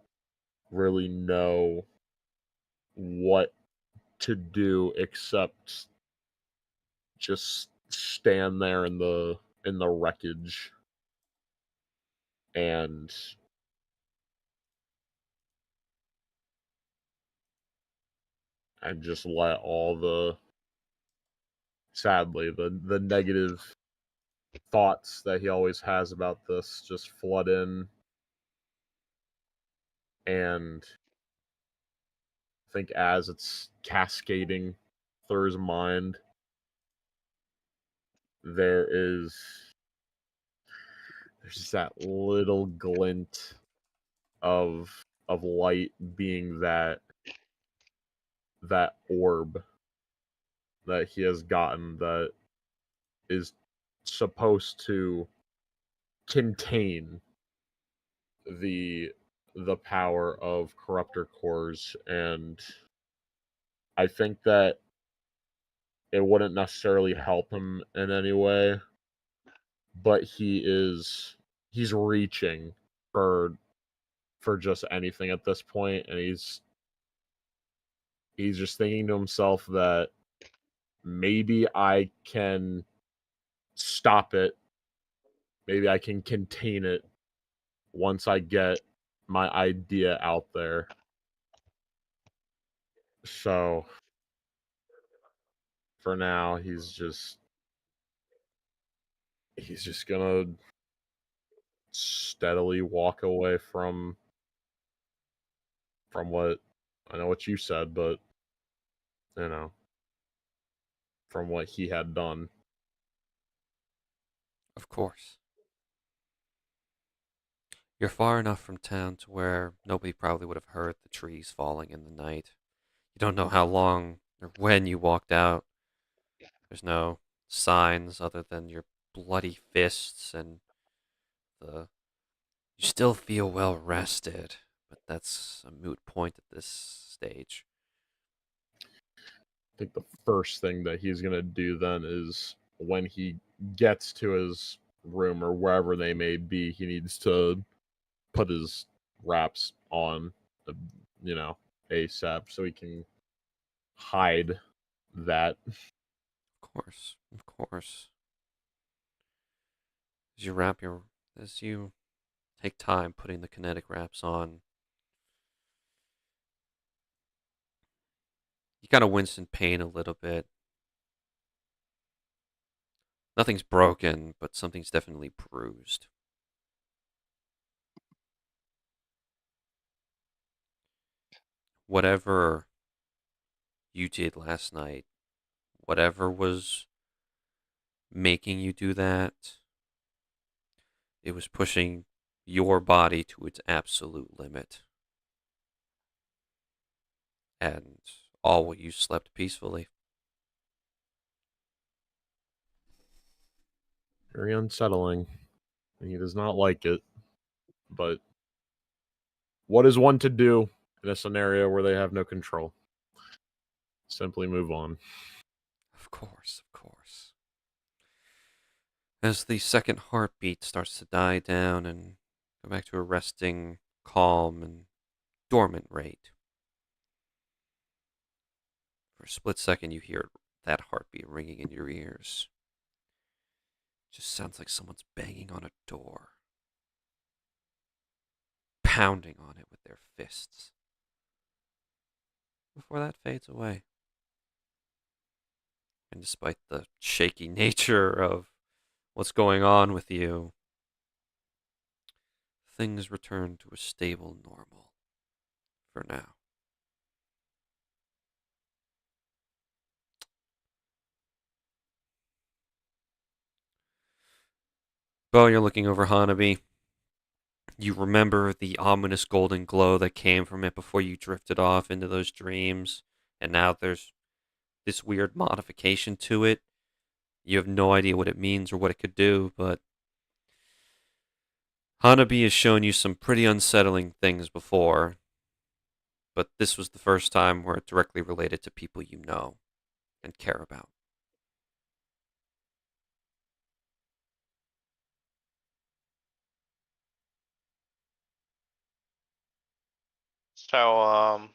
really know what to do except just stand there in the wreckage and just let all the the negative thoughts that he always has about this just flood in. And I think as it's cascading through his mind, there's just that little glint of light, being that orb that he has gotten that is supposed to contain the power of corruptor cores. And I think that it wouldn't necessarily help him in any way, but he's reaching for just anything at this point, and he's just thinking to himself that maybe I can stop it. Maybe I can contain it once I get my idea out there. So for now, he's just gonna steadily walk away from what I know what you said, but you know, from what he had done. Of course. You're far enough from town to where nobody probably would have heard the trees falling in the night. You don't know how long or when you walked out. There's no signs other than your bloody fists and the. You still feel well rested, but that's a moot point at this stage. I think the first thing that he's gonna do then is when he gets to his room or wherever they may be, he needs to put his wraps on, you know, ASAP so he can hide that. Of course, of course. As you take time putting the kinetic wraps on, you kind of wince in pain a little bit. Nothing's broken, but something's definitely bruised. Whatever you did last night, whatever was making you do that, it was pushing your body to its absolute limit. And all while you slept peacefully. Very unsettling. He does not like it. But what is one to do in a scenario where they have no control? Simply move on. Of course, of course. As the second heartbeat starts to die down and go back to a resting, calm, and dormant rate. For a split second, you hear that heartbeat ringing in your ears. It just sounds like someone's banging on a door, pounding on it with their fists. Before that fades away. And despite the shaky nature of what's going on with you, things return to a stable normal for now. Bo, you're looking over Hanabi. You remember the ominous golden glow that came from it before you drifted off into those dreams, and now there's this weird modification to it. You have no idea what it means or what it could do, but Hanabi has shown you some pretty unsettling things before, but this was the first time where it directly related to people you know and care about. So,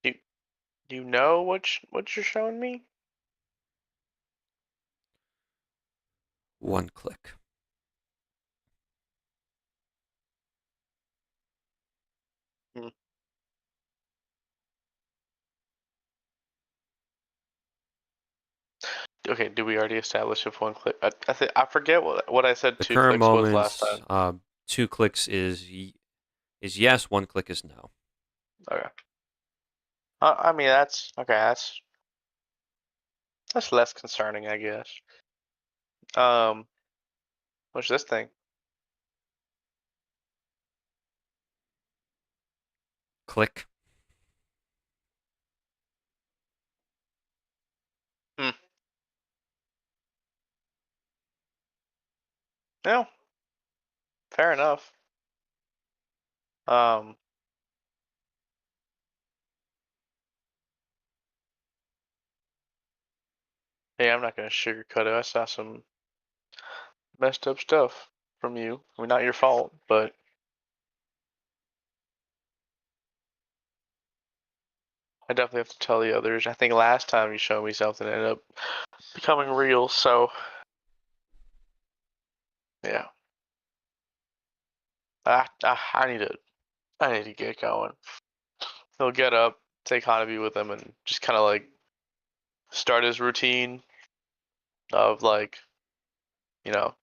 do you know what you're showing me? One click. Hmm. Okay, did we already establish if one click? I forget what I said. The Two current clicks was moment, last time. 2 clicks is yes, 1 click is no. Okay. I mean that's okay. That's less concerning, I guess. Um, what's this thing? Click. Hmm. No, fair enough. Um, yeah, I'm not gonna sugarcoat it. I saw some messed up stuff from you. I mean, not your fault, but I definitely have to tell the others. I think last time you showed me something, it ended up becoming real. So, yeah. I need to get going. He'll get up, take Hanabi with him, and just kind of like start his routine of like, you know,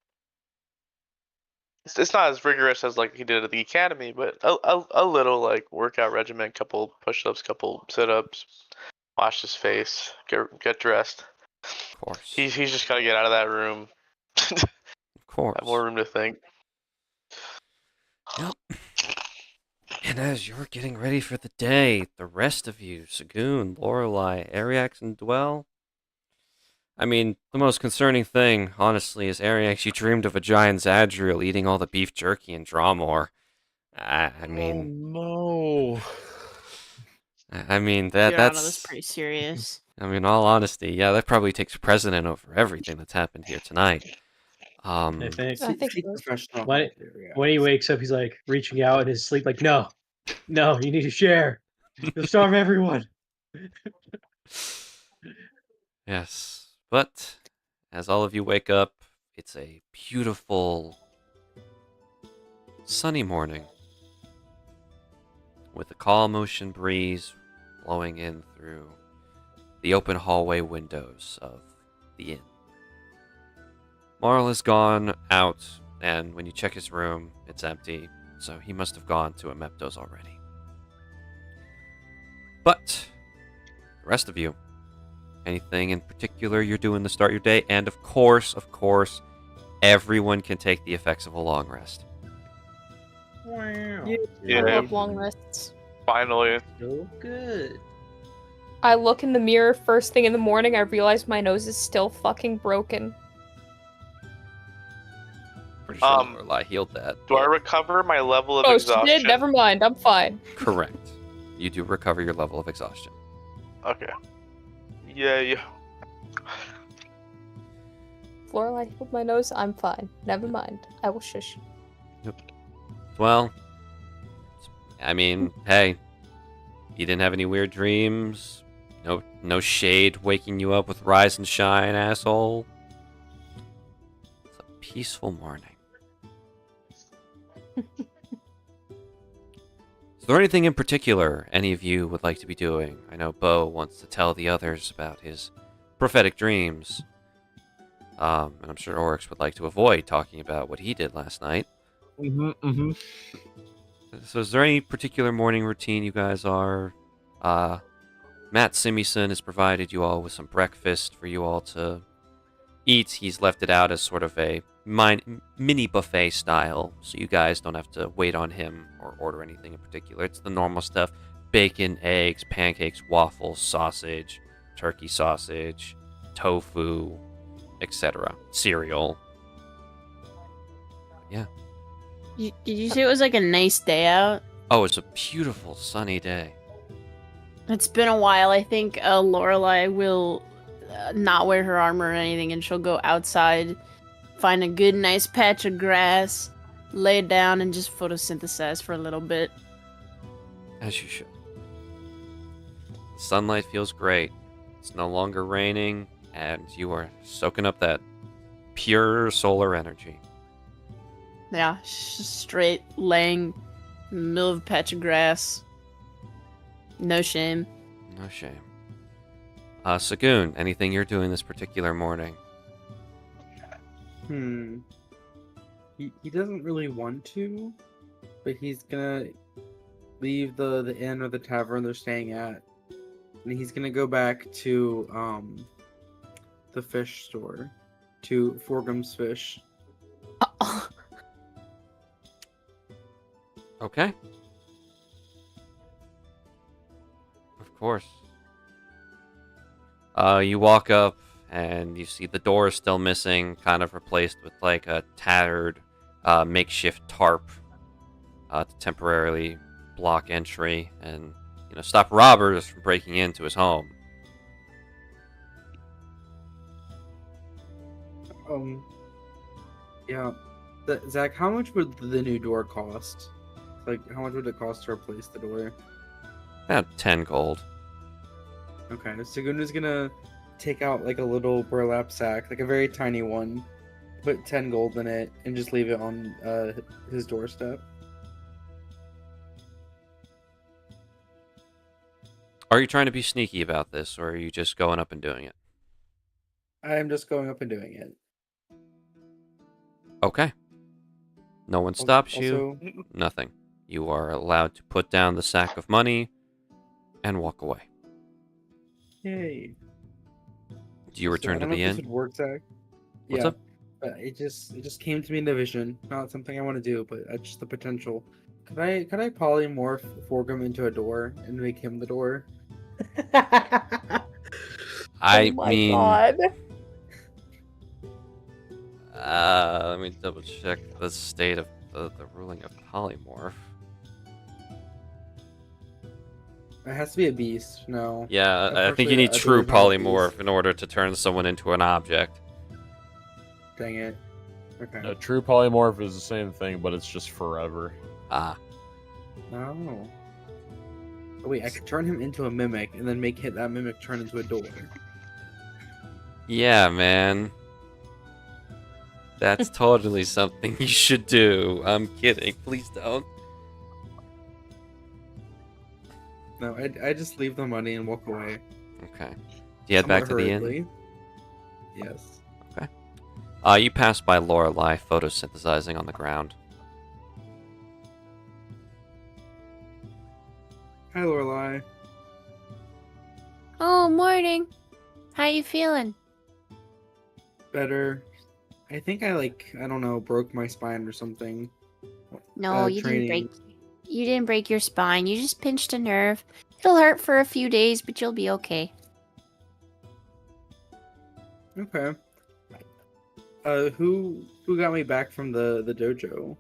it's not as rigorous as like he did at the academy, but a little like workout regimen, couple push-ups, couple sit-ups, wash his face, get dressed. Of course. He's just gotta get out of that room. Of course. Have more room to think. Yep. And as you're getting ready for the day, the rest of you, Saghoon, Lorelei, Ariax, and Dwell. I mean, the most concerning thing, honestly, is Ariax, you dreamed of a giant Zadriel eating all the beef jerky in Drawmore. I mean, oh I mean that's. That's pretty serious. I mean, in all honesty, yeah, that probably takes precedent over everything that's happened here tonight. I think. I think Seek so. professional When, help there, yeah. when he wakes up, he's like reaching out in his sleep, like, no, you need to share. You'll starve everyone. Yes, but as all of you wake up, it's a beautiful, sunny morning with a calm ocean breeze blowing in through the open hallway windows of the inn. Marl has gone out, and when you check his room, it's empty, so he must have gone to Amepto's already. But the rest of you, anything in particular you're doing to start your day? And of course, everyone can take the effects of a long rest. Wow. I Yeah, love long rests. finally. So good. I look in the mirror first thing in the morning. I realize my nose is still fucking broken. Pretty sure Lorelai healed that. Do I recover my level of Oh, exhaustion? she did? Never mind. I'm fine. Correct. You do recover your level of exhaustion. Okay. Yay. Lorelai healed my nose. I'm fine. Never mind. I will shush. Well, I mean, hey, you didn't have any weird dreams? No shade waking you up with rise and shine, asshole? It's a peaceful morning. Is there anything in particular any of you would like to be doing? I know Bo wants to tell the others about his prophetic dreams. And I'm sure Oryx would like to avoid talking about what he did last night. So is there any particular morning routine you guys are? Matt Simison has provided you all with some breakfast for you all to eat. He's left it out as sort of a mini buffet style, so you guys don't have to wait on him or order anything in particular. It's the normal stuff: bacon, eggs, pancakes, waffles, sausage, turkey sausage, tofu, etc. Cereal. Yeah. Did you say it was like a nice day out? Oh, it's a beautiful sunny day. It's been a while. I think Lorelai will not wear her armor or anything, and she'll go outside, find a good, nice patch of grass, lay it down, and just photosynthesize for a little bit. As you should. Sunlight feels great. It's no longer raining, and you are soaking up that pure solar energy. Yeah, just straight laying in the middle of a patch of grass. No shame. No shame. Saghoon, anything you're doing this particular morning? He doesn't really want to, but he's gonna leave the inn or the tavern they're staying at, and he's gonna go back to the fish store, to Forgum's Fish. Okay. Of course. You walk up and you see the door is still missing, kind of replaced with like a tattered makeshift tarp to temporarily block entry and stop robbers from breaking into his home. Yeah. Zach, how much would the new door cost? Like, how much would it cost to replace the door? About 10 gold. Okay, Saghoon is gonna take out like a little burlap sack, like a very tiny one, put 10 gold in it, and just leave it on his doorstep. Are you trying to be sneaky about this, or are you just going up and doing it? I am just going up and doing it. Okay. No one stops you. Also, Nothing. You are allowed to put down the sack of money and walk away. yay. Do you return I to don't know the if this inn? would work, Zach. What's Yeah, up? but it just came to me in the vision. Not something I want to do, but just the potential. Could I polymorph Forgum into a door and make him the door? I oh my mean, god. let me double check the state of the ruling of polymorph. It has to be a beast. No. Yeah, I think you Unfortunately, need a true delusional beast. polymorph in order to turn someone into an object. Dang it. Okay. A true polymorph is the same thing, but it's just forever. Ah, No. Oh, wait, I could turn him into a mimic and then make that mimic turn into a door. yeah, man. That's totally something you should do. I'm kidding. Please don't. No, I just leave the money and walk away. Okay. Do you head back to the inn? Hurriedly. Yes. You pass by Lorelei photosynthesizing on the ground. Hi, Lorelei. Oh, morning. How you feeling? Better. I think I don't know, broke my spine or something. No, you training. didn't break. You didn't break your spine. You just pinched a nerve. It'll hurt for a few days, but you'll be okay. Okay. Who got me back from the dojo?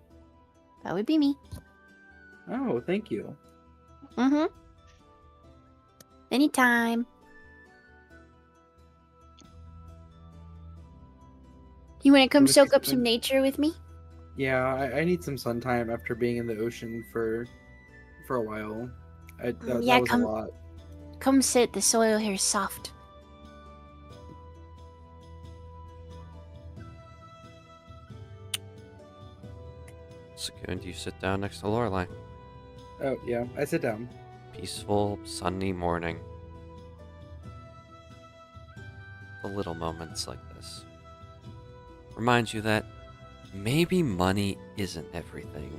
That would be me. Oh, thank you. Mm-hmm. Anytime. You want to come Wish soak you up some could. nature with me? Yeah, I need some sun time after being in the ocean for a while. That Yeah, was come- a lot. Come sit. The soil here is soft. Saghoon, do you sit down next to Lorelei? Oh yeah, I sit down. Peaceful, sunny morning. The little moments like this remind you that maybe money isn't everything.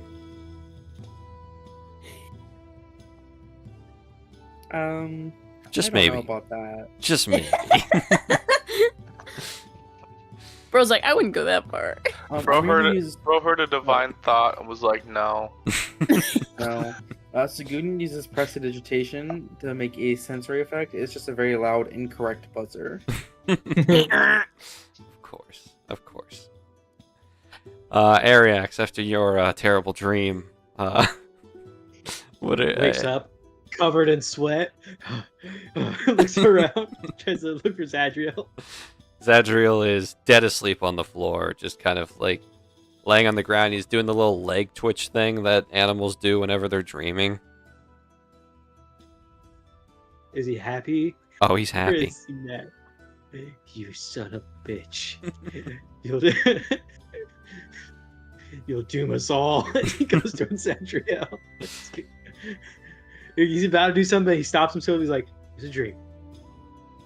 Just I don't know maybe. about that. Just maybe. Bro's like, I wouldn't go that far. Bro I'm gonna heard, use- bro heard a divine thought and was like, no. No. Saghoon uses prestidigitation to make a sensory effect. It's just a very loud, incorrect buzzer. Of course. Of course. Ariax, after your terrible dream, what Wakes up, covered in sweat. Looks around, tries to look for Zadriel. Zadriel is dead asleep on the floor, just kind of like laying on the ground. He's doing the little leg twitch thing that animals do whenever they're dreaming. Is he happy? Oh, he's Or happy. is he mad? You son of a bitch. You'll you'll doom us all. He goes towards Zadriel. He's about to do something. He stops himself. He's like, "It's a dream.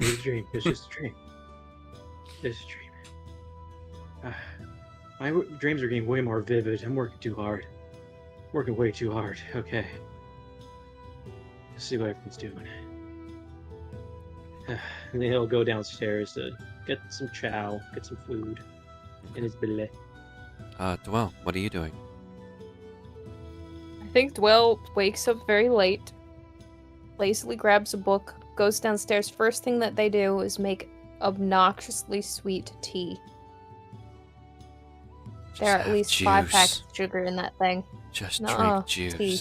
It's a dream. It's just a dream. It's a dream." My dreams are getting way more vivid. I'm working too hard. Working way too hard. Okay. Let's see what everyone's doing. And then he'll go downstairs to get some chow, get some food in his belly. Dwell, what are you doing? I think Dwell wakes up very late, lazily grabs a book, goes downstairs. First thing that they do is make obnoxiously sweet tea. There are at have least 5 juice. packs of sugar in that thing. Just Nuh-uh, drink juice. tea.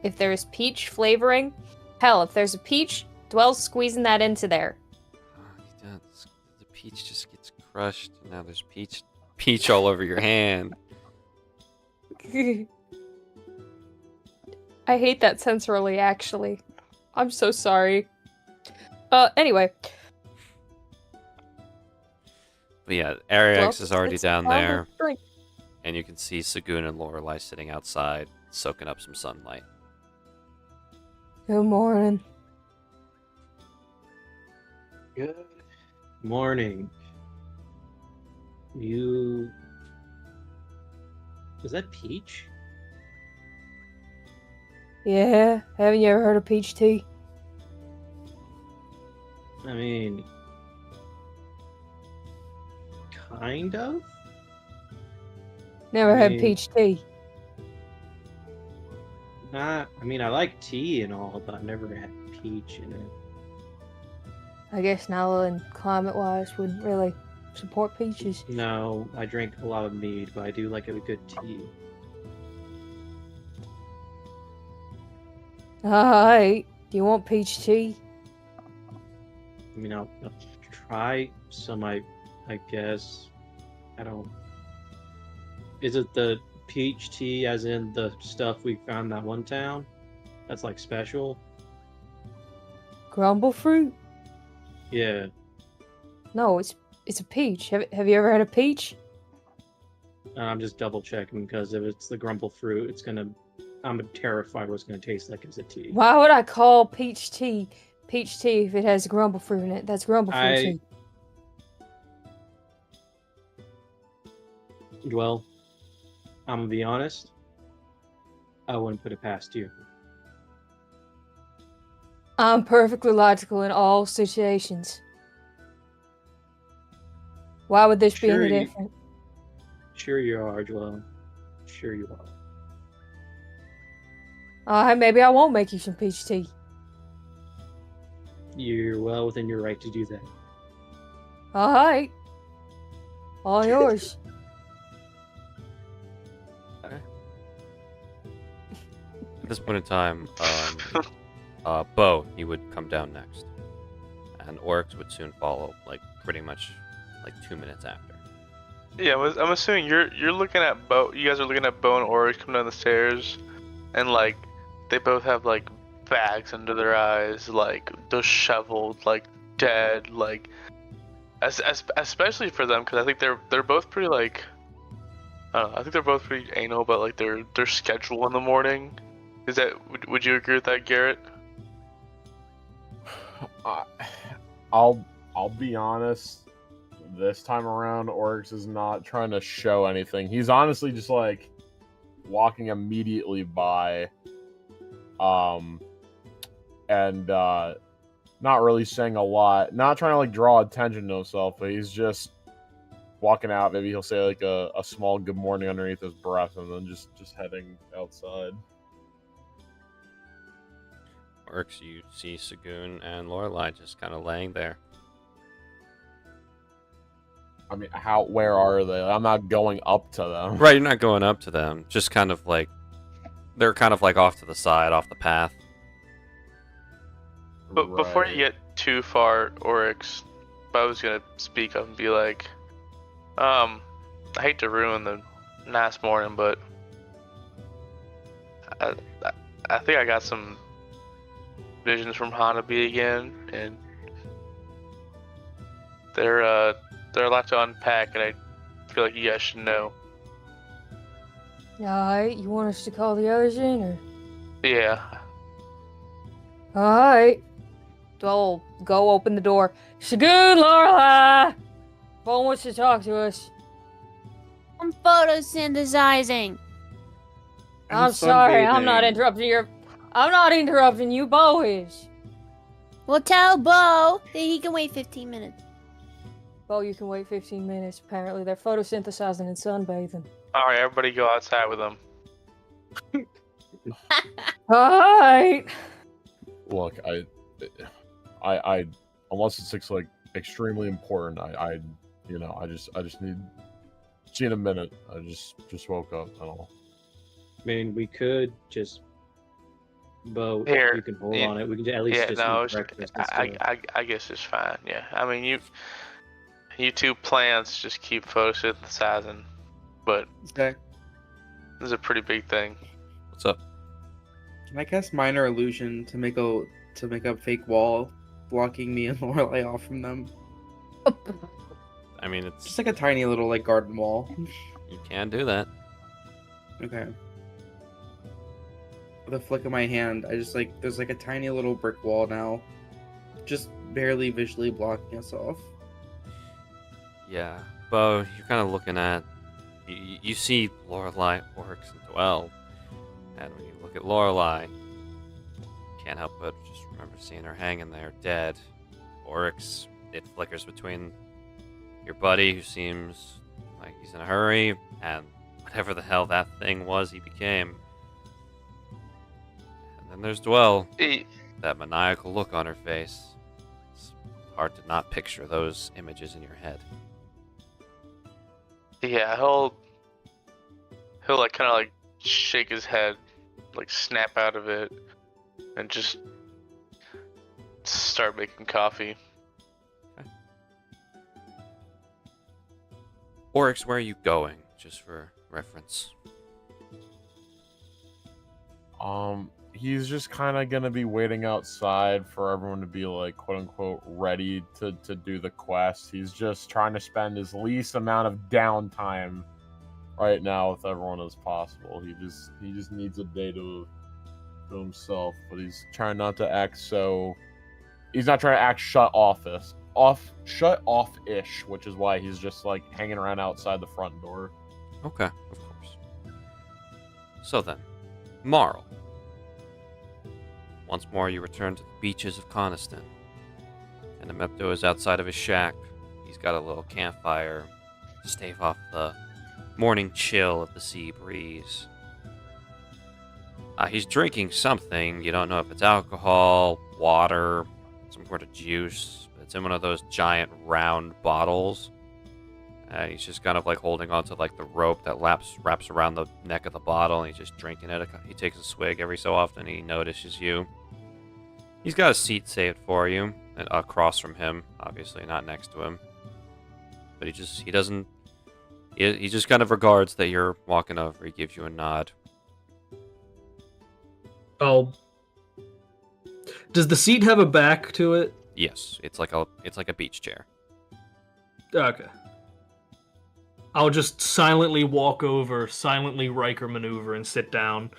If there's peach flavoring, hell, if there's a peach, Dwell's squeezing that into there. He does. The peach just gets crushed. And now there's peach all over your hand. I hate that sensorily, actually. I'm so sorry. Anyway. But yeah, Ariax Well, is already let's down have a there, drink. and you can see Saghoon and Lorelei sitting outside, soaking up some sunlight. Good morning. Good morning. You. Was that Peach? Yeah, haven't you ever heard of peach tea? I mean, kind of? Never I had mean- peach tea. I mean, I like tea and all, but I've never had peach in it. I guess Nala and climate-wise wouldn't really support peaches. No, I drink a lot of mead, but I do like a good tea. Alright, do you want peach tea? I mean, I'll try some. I guess. I don't. Is it the peach tea, as in the stuff we found in that one town? That's like special. Grumble fruit? Yeah. No, it's a peach. Have you ever had a peach? I'm just double checking because if it's the grumble fruit, I'm terrified what it's gonna taste like as a tea. Why would I call peach tea if it has grumble fruit in it? That's grumble fruit tea. Well, I'm gonna be honest. I wouldn't put it past you. I'm perfectly logical in all situations. Why would this be Sure any you- different? Sure you are, Joel. Sure you are. Alright, maybe I won't make you some peach tea. You're well within your right to do that. Alright. All yours. At this point in time, Bo, he would come down next, and Oryx would soon follow, like pretty much like 2 minutes after. Yeah, I'm assuming you're looking at Bo. You guys are looking at Bo and Oryx come down the stairs, and like they both have like bags under their eyes, like disheveled, like dead, like especially for them because I think they're both pretty like I don't know. I think they're both pretty anal about like their schedule in the morning. Is that would you agree with that, Garrett? I'll be honest. This time around, Oryx is not trying to show anything. He's honestly just like walking immediately by, and not really saying a lot. Not trying to like draw attention to himself, but he's just walking out. Maybe he'll say like a small good morning underneath his breath, and then just heading outside. Oryx, you see Saghoon and Lorelei just kind of laying there. I mean, where are they? I'm not going up to them. Right, you're not going up to them. Just kind of like they're kind of like off to the side, off the path. But before you get too far, Oryx, Bo's gonna speak up and be like, I hate to ruin the nice morning, but I think I got some visions from Hanabi again, and they're a lot to unpack, and I feel like you guys should know. Alright, you want us to call the others in, or? Yeah. Alright. I'll go open the door. Saghoon, Lorelei! Bo wants to talk to us. I'm photosynthesizing. I'm sorry, I'm not interrupting you, Bo is. Well, tell Bo that he can wait 15 minutes. Bo, you can wait 15 minutes. Apparently, they're photosynthesizing and sunbathing. Alright, everybody go outside with them. Alright. Look, I unless it's like extremely important, I just need. See in a minute. I just woke up and all. I mean, we could just. Bo, Here, you can hold on it. We can at least just eat breakfast. and stuff. I guess it's fine. Yeah, I mean you two plants just keep photosynthesizing, but Okay. this is a pretty big thing. What's up? Can I cast Minor Illusion to make a to make a fake wall blocking me and Lorelei off from them. I mean, it's Just like a tiny little like garden wall. you can do that. Okay. With a flick of my hand, I just like there's like a tiny little brick wall now, just barely visually blocking us off. Yeah, Bo, you're kind of looking at. You see Lorelei, Oryx, and Dwell, and when you look at Lorelei, can't help but just remember seeing her hanging there dead. Oryx, it flickers between your buddy, who seems like he's in a hurry, and whatever the hell that thing was he became. And then there's Dwell, that maniacal look on her face. It's hard to not picture those images in your head. Yeah, he'll like kind of like shake his head, like snap out of it, and just start making coffee. Oryx, where are you going? Just for reference. He's just kind of gonna be waiting outside for everyone to be like, quote unquote, ready to do the quest. He's just trying to spend his least amount of downtime right now with everyone as possible. He just needs a day to himself, but he's trying not to act so. He's not trying to act shut off-ish, which is why he's just like hanging around outside the front door. Okay, of course. So then, Marl. Once more, you return to the beaches of Coniston, and Amepto is outside of his shack. He's got a little campfire to stave off the morning chill of the sea breeze. He's drinking something. You don't know if it's alcohol, water, some sort of juice. But it's in one of those giant round bottles. He's just kind of like holding onto like the rope that wraps around the neck of the bottle, and he's just drinking it. He takes a swig every so often. He notices you. He's got a seat saved for you, and across from him, obviously not next to him. But he just kind of regards that you're walking over. He gives you a nod. Oh, does the seat have a back to it? Yes, it's like a beach chair. Okay. I'll just silently walk over, silently Riker maneuver, and sit down.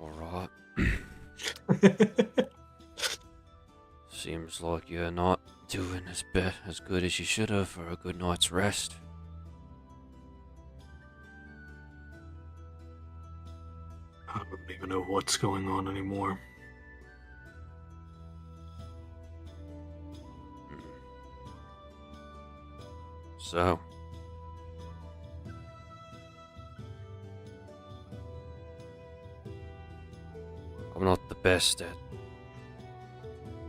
Alright. Seems like you're not doing as good as you should have for a good night's rest. I don't even know what's going on anymore. So, I'm not the best at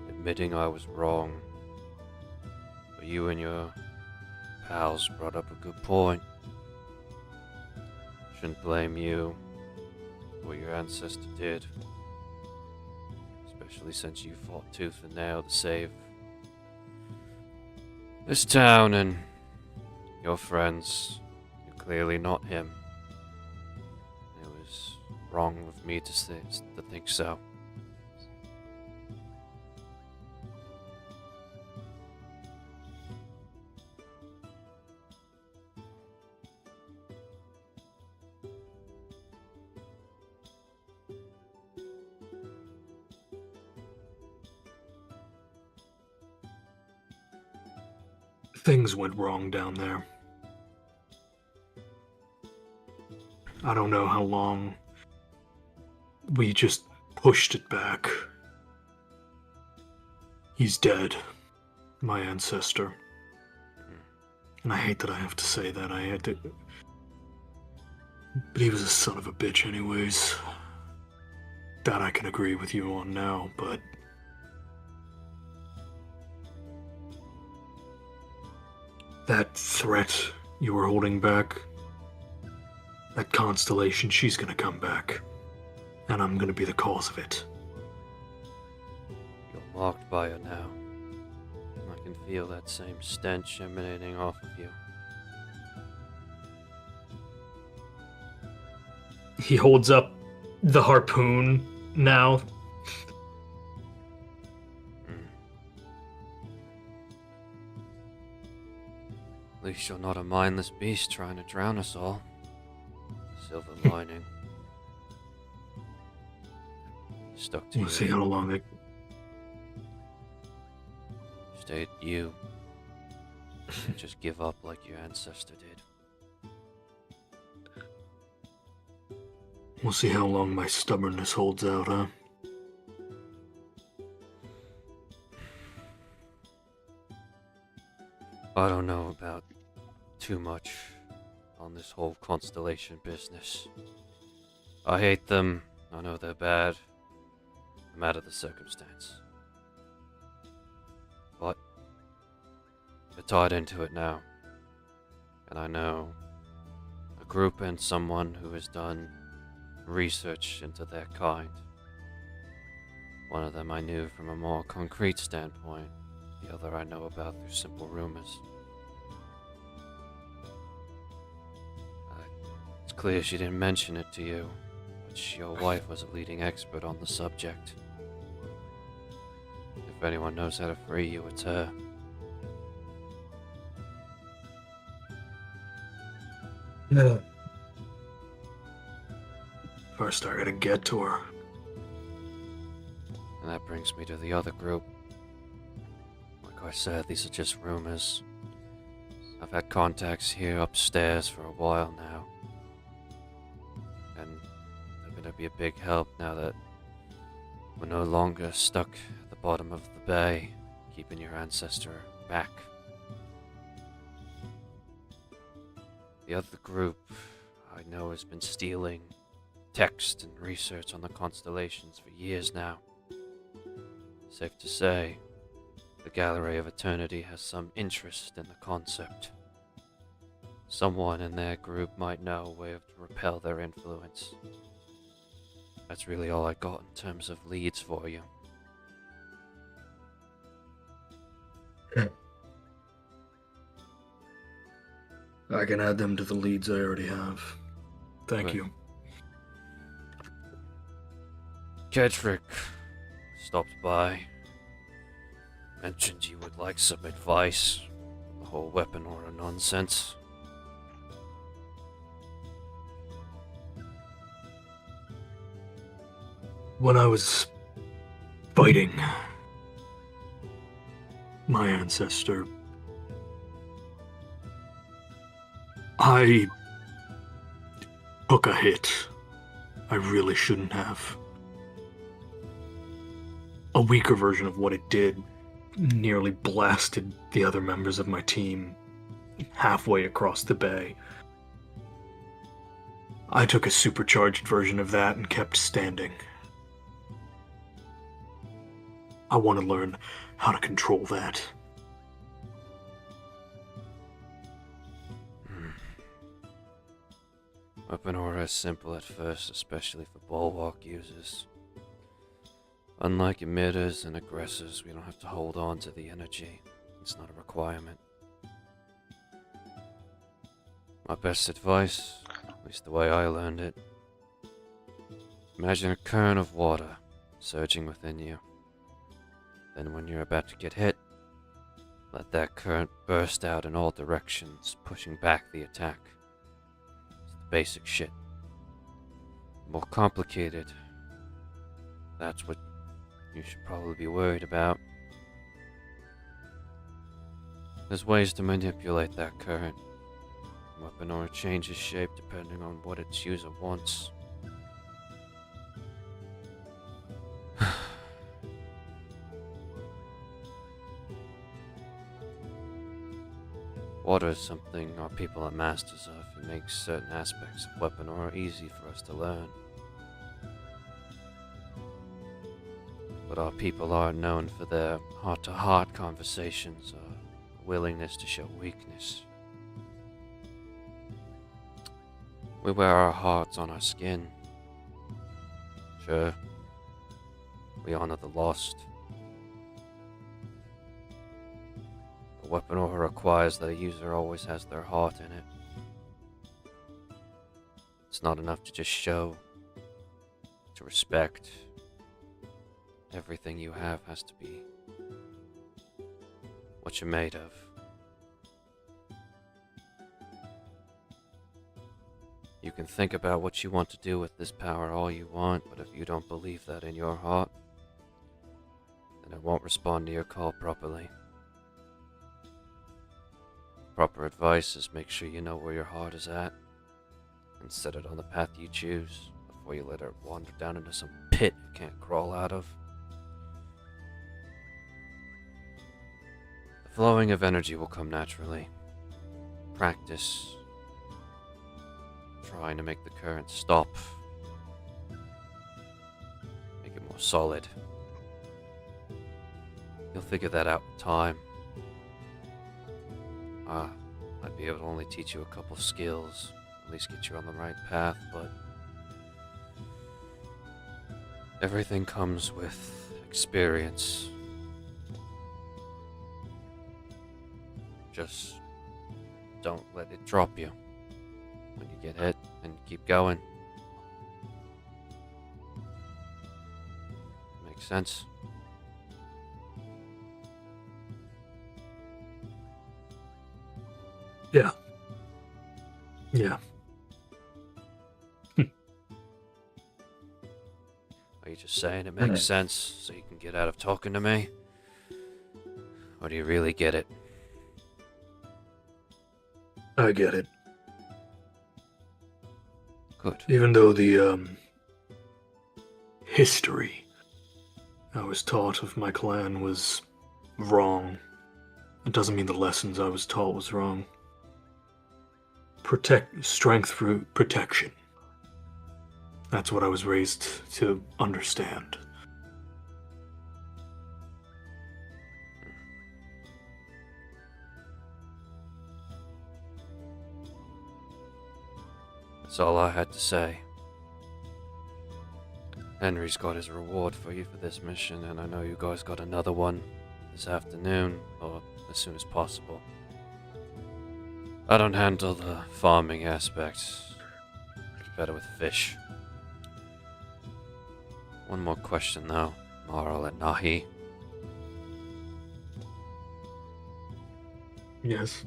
admitting I was wrong, but you and your pals brought up a good point. Shouldn't blame you for what your ancestor did, especially since you fought tooth and nail to save this town and your friends. You're clearly not him. It was wrong of me to think so. Things went wrong down there. I don't know how long we just pushed it back. He's dead. My ancestor. And I hate that I have to say that. I had to... But he was a son of a bitch anyways. That I can agree with you on now, but... That threat you were holding back, that Constellation, she's gonna come back. And I'm gonna be the cause of it. You're marked by her now. I can feel that same stench emanating off of you. He holds up the harpoon now. At least you're not a mindless beast trying to drown us all. Silver lining. Stuck to We'll see how long it. Stayed you. And just give up like your ancestor did. We'll see how long my stubbornness holds out, huh? I don't know about too much on this whole Constellation business. I hate them. I know they're bad. I'm out of the circumstance. But we're tied into it now. And I know a group and someone who has done research into their kind. One of them I knew from a more concrete standpoint. The other I know about through simple rumors. It's clear she didn't mention it to you, but your wife was a leading expert on the subject. If anyone knows how to free you, it's her. Yeah. First, I gotta get to her. And that brings me to the other group. Like I said, these are just rumors. I've had contacts here upstairs for a while now. And they're gonna be a big help now that we're no longer stuck at the bottom of the bay, keeping your ancestor back. The other group I know has been stealing text and research on the constellations for years now. Safe to say, the Gallery of Eternity has some interest in the concept. Someone in their group might know a way to repel their influence. That's really all I got in terms of leads for you. I can add them to the leads I already have. Thank Good. you. Kedrick stopped by. Mentioned you would like some advice on the whole weapon aura nonsense. When I was fighting my ancestor, I took a hit I really shouldn't have. A weaker version of what it did nearly blasted the other members of my team halfway across the bay. I took a supercharged version of that and kept standing. I want to learn how to control that. Weapon aura is simple at first, especially for bulwark users. Unlike emitters and aggressors, we don't have to hold on to the energy. It's not a requirement. My best advice, at least the way I learned it, imagine a current of water surging within you. Then when you're about to get hit, let that current burst out in all directions, pushing back the attack. It's the basic shit. More complicated, that's what you should probably be worried about. There's ways to manipulate that current. Weapon aura changes shape depending on what its user wants. Water is something our people are masters of. It makes certain aspects of weapon aura easy for us to learn. But our people are known for their heart-to-heart conversations or willingness to show weakness. We wear our hearts on our skin. Sure, we honor the lost. A weapon aura requires that a user always has their heart in it. It's not enough to just show to respect. Everything you have has to be what you're made of. You can think about what you want to do with this power all you want, but if you don't believe that in your heart, then it won't respond to your call properly. Proper advice is make sure you know where your heart is at, and set it on the path you choose, before you let it wander down into some pit you can't crawl out of. The flowing of energy will come naturally. Practice trying to make the current stop. Make it more solid. You'll figure that out with time. I'd be able to only teach you a couple skills, at least get you on the right path, but everything comes with experience. Just don't let it drop you when you get hit, and keep going. Makes sense? Yeah. Yeah. Are you just saying it makes sense so you can get out of talking to me? Or do you really get it? I get it. Good. Even though the history I was taught of my clan was wrong, it doesn't mean the lessons I was taught was wrong. Strength through protection. That's what I was raised to understand. That's all I had to say. Henry's got his reward for you for this mission, and I know you guys got another one this afternoon, or as soon as possible. I don't handle the farming aspects. Better with fish. One more question, though. Marl and Nahi. Yes.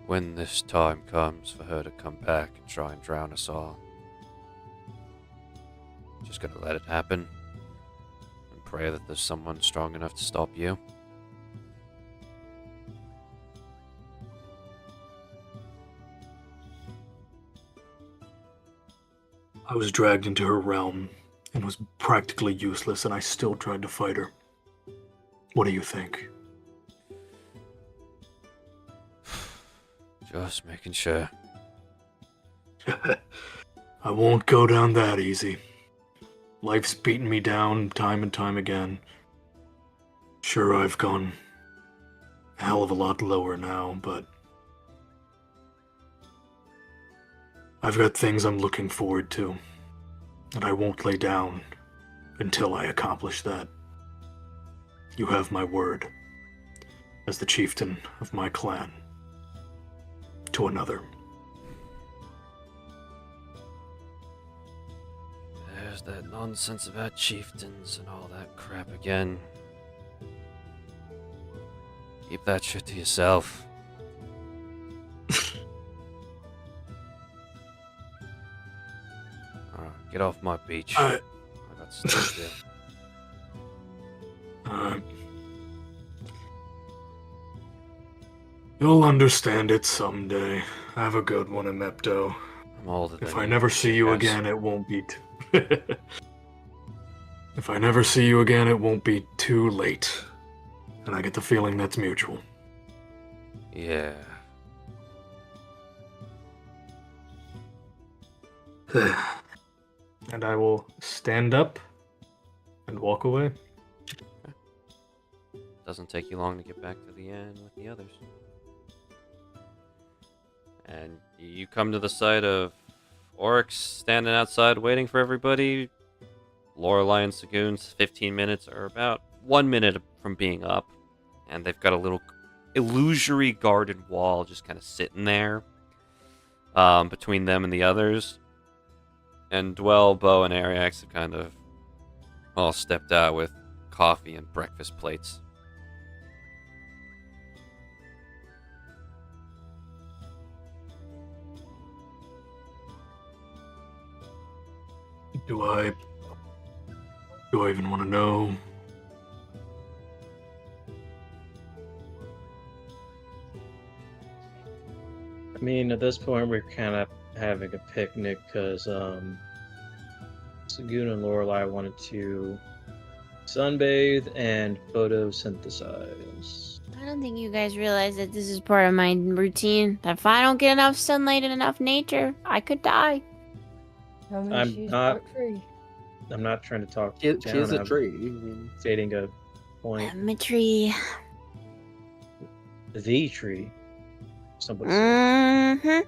When this time comes for her to come back and try and drown us all, just gonna let it happen and pray that there's someone strong enough to stop you. I was dragged into her realm and was practically useless, and I still tried to fight her. What do you think? Just making sure. I won't go down that easy. Life's beaten me down time and time again. Sure, I've gone a hell of a lot lower now, but I've got things I'm looking forward to, and I won't lay down until I accomplish that. You have my word, as the chieftain of my clan, to another. There's that nonsense about chieftains and all that crap again. Keep that shit to yourself. Alright, get off my beach. I got stuff to do. You'll understand it someday. Have a good one, Emepto. I'm older than If I never see you guys. again, it won't be... If I never see you again, it won't be too late. And I get the feeling that's mutual. Yeah. And I will stand up and walk away. Doesn't take you long to get back to the end with the others. And you come to the site of Oryx standing outside waiting for everybody. Lorelei and Saghoon's 15 minutes are about 1 minute from being up. And they've got a little illusory guarded wall just kind of sitting there between them and the others. and Dwell, Bo, and Ariax have kind of all stepped out with coffee and breakfast plates. Do I even want to know? I mean, at this point, we're kind of having a picnic because Saghoon and Lorelei wanted to sunbathe and photosynthesize. I don't think you guys realize that this is part of my routine. That if I don't get enough sunlight and enough nature, I could die. I mean, I'm she's not- part tree. I'm not trying to talk She down. is a I'm tree. I mean, stating a point. I'm a tree. The tree. Somebody said. Mm-hmm.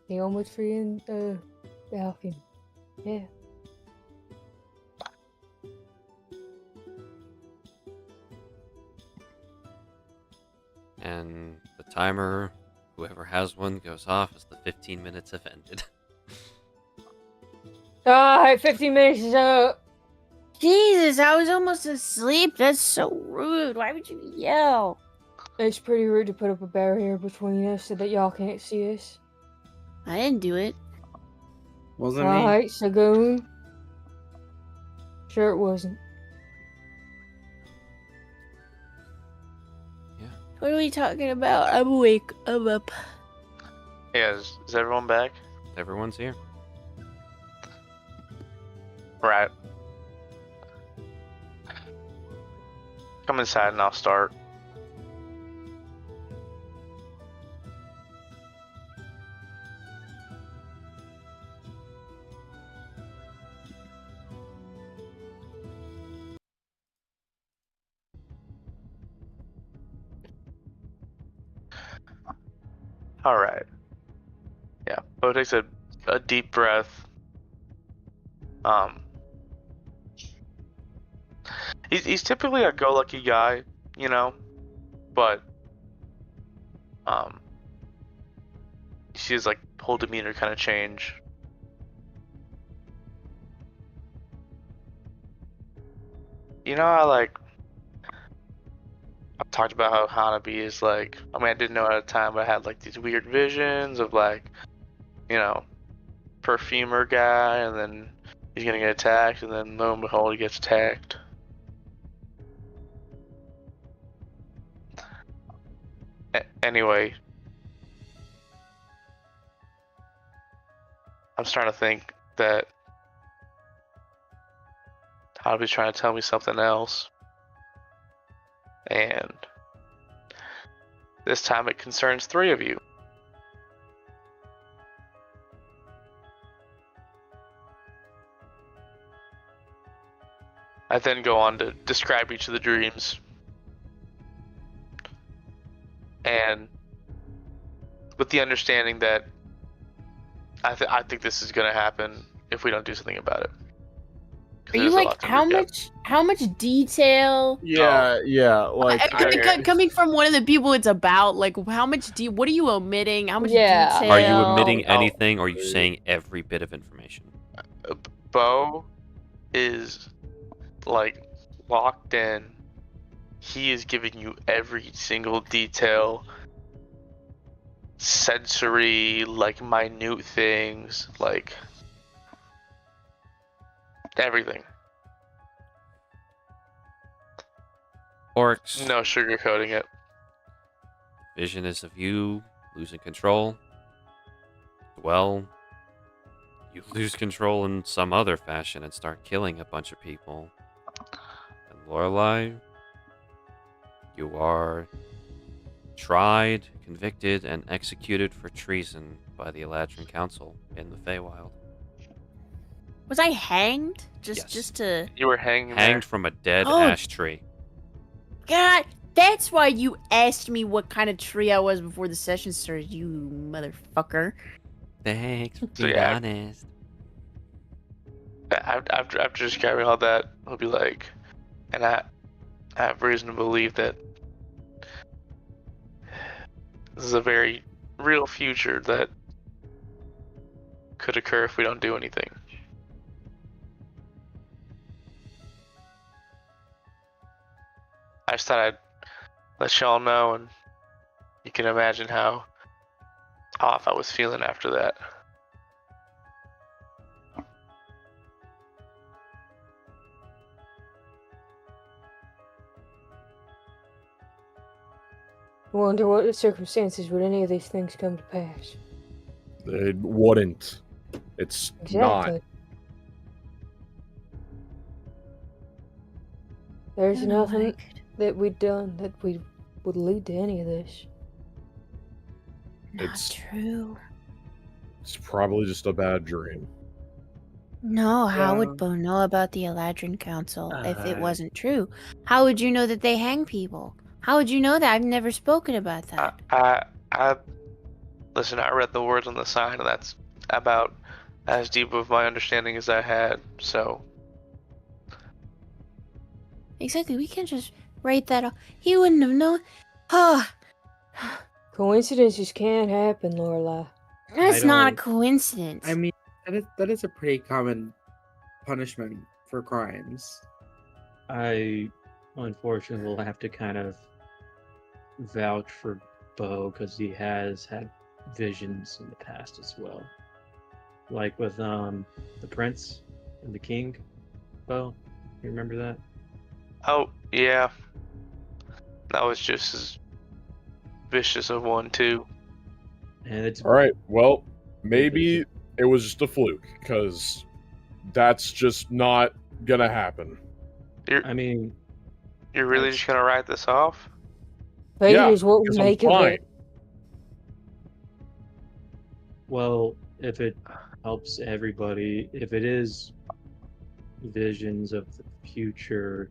The only tree in the balcony. Yeah. And the timer, whoever has one, goes off as the 15 minutes have ended. Alright, 15 minutes is up. Jesus, I was almost asleep. That's so rude. Why would you yell? It's pretty rude to put up a barrier between us so that y'all can't see us. I didn't do it. wasn't me. Alright, Saghoon. Sure it wasn't. What are we talking about? I'm awake. I'm up. Yeah, is everyone back? Everyone's here. Right. Come inside and I'll start. All right. Yeah, Bo takes a deep breath. He's typically a go-lucky guy, you know, but you see his like whole demeanor kind of change. You know how like I've talked about how Hanabi is like, I mean I didn't know at the time, but I had like these weird visions of like, you know, perfumer guy, and then he's gonna get attacked, and then lo and behold he gets attacked. Anyway, I'm starting to think that Hanabi's trying to tell me something else. And this time it concerns 3 of you. I then go on to describe each of the dreams. And with the understanding that I think this is going to happen if we don't do something about it. 'Cause Are you there's a like lot to recap. how much detail? Yeah, yeah. Like Coming from one of the people it's about, like how much what are you omitting? How much Yeah. detail? Are you omitting Oh, anything, or are you saying every bit of information? Bo is like locked in. He is giving you every single detail, sensory, like minute things, like everything. Orcs. No sugarcoating it. Vision is of you losing control. Well, you lose control in some other fashion and start killing a bunch of people. And Lorelei, you are tried, convicted, and executed for treason by the Eladrin Council in the Feywild. Was I hanged? Yes. Just to You were hanging Hanged from a dead Oh. ash tree. God, that's why you asked me what kind of tree I was before the session started, you motherfucker. Thanks for So, being yeah. honest. there. After describing all that, he'll be like, and I have reason to believe that this is a very real future that could occur if we don't do anything. I just thought I'd let y'all know, and you can imagine how off I was feeling after that. Well, under what circumstances would any of these things come to pass? It wouldn't. It's Exactly. not. There's I don't know what I nothing could- that we've done that would lead to any of this. Not It's- true. It's probably just a bad dream. No, how Yeah. would Bo know about the Eladrin Council if it Uh, wasn't true? How would you know that they hang people? How would you know that? I've never spoken about that. I listen. I read the words on the sign, and that's about as deep of my understanding as I had. So Exactly, we can just write that off. He wouldn't have known. Ah, Coincidences can happen, Lorelai. that's not a don't- coincidence. I mean, that is a pretty common punishment for crimes. I unfortunately will have to kind of vouch for Bo because he has had visions in the past as well. Like with the prince and the king. Bo, you remember that? oh yeah, that was just as vicious of one too. And it's All right. Well, maybe it was just a fluke, because that's just not gonna happen. I mean, You're really just gonna write this off? Fate Yeah, is what we because I'm make of fine. it. well, if it helps everybody, if it is visions of the future,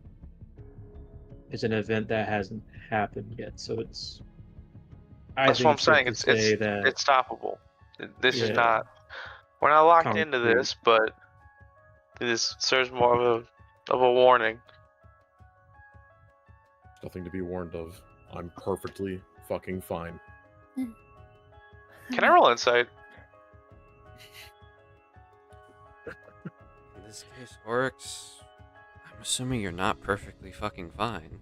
it's an event that hasn't happened yet, so it's. I That's think what I'm it's safe saying. to It's say that it's stoppable. This is Yeah. not. We're not locked into Concrete. this, but this serves more of a warning. Nothing to be warned of. I'm perfectly fucking fine. Can I roll insight? In this case, Oryx, I'm assuming you're not perfectly fucking fine.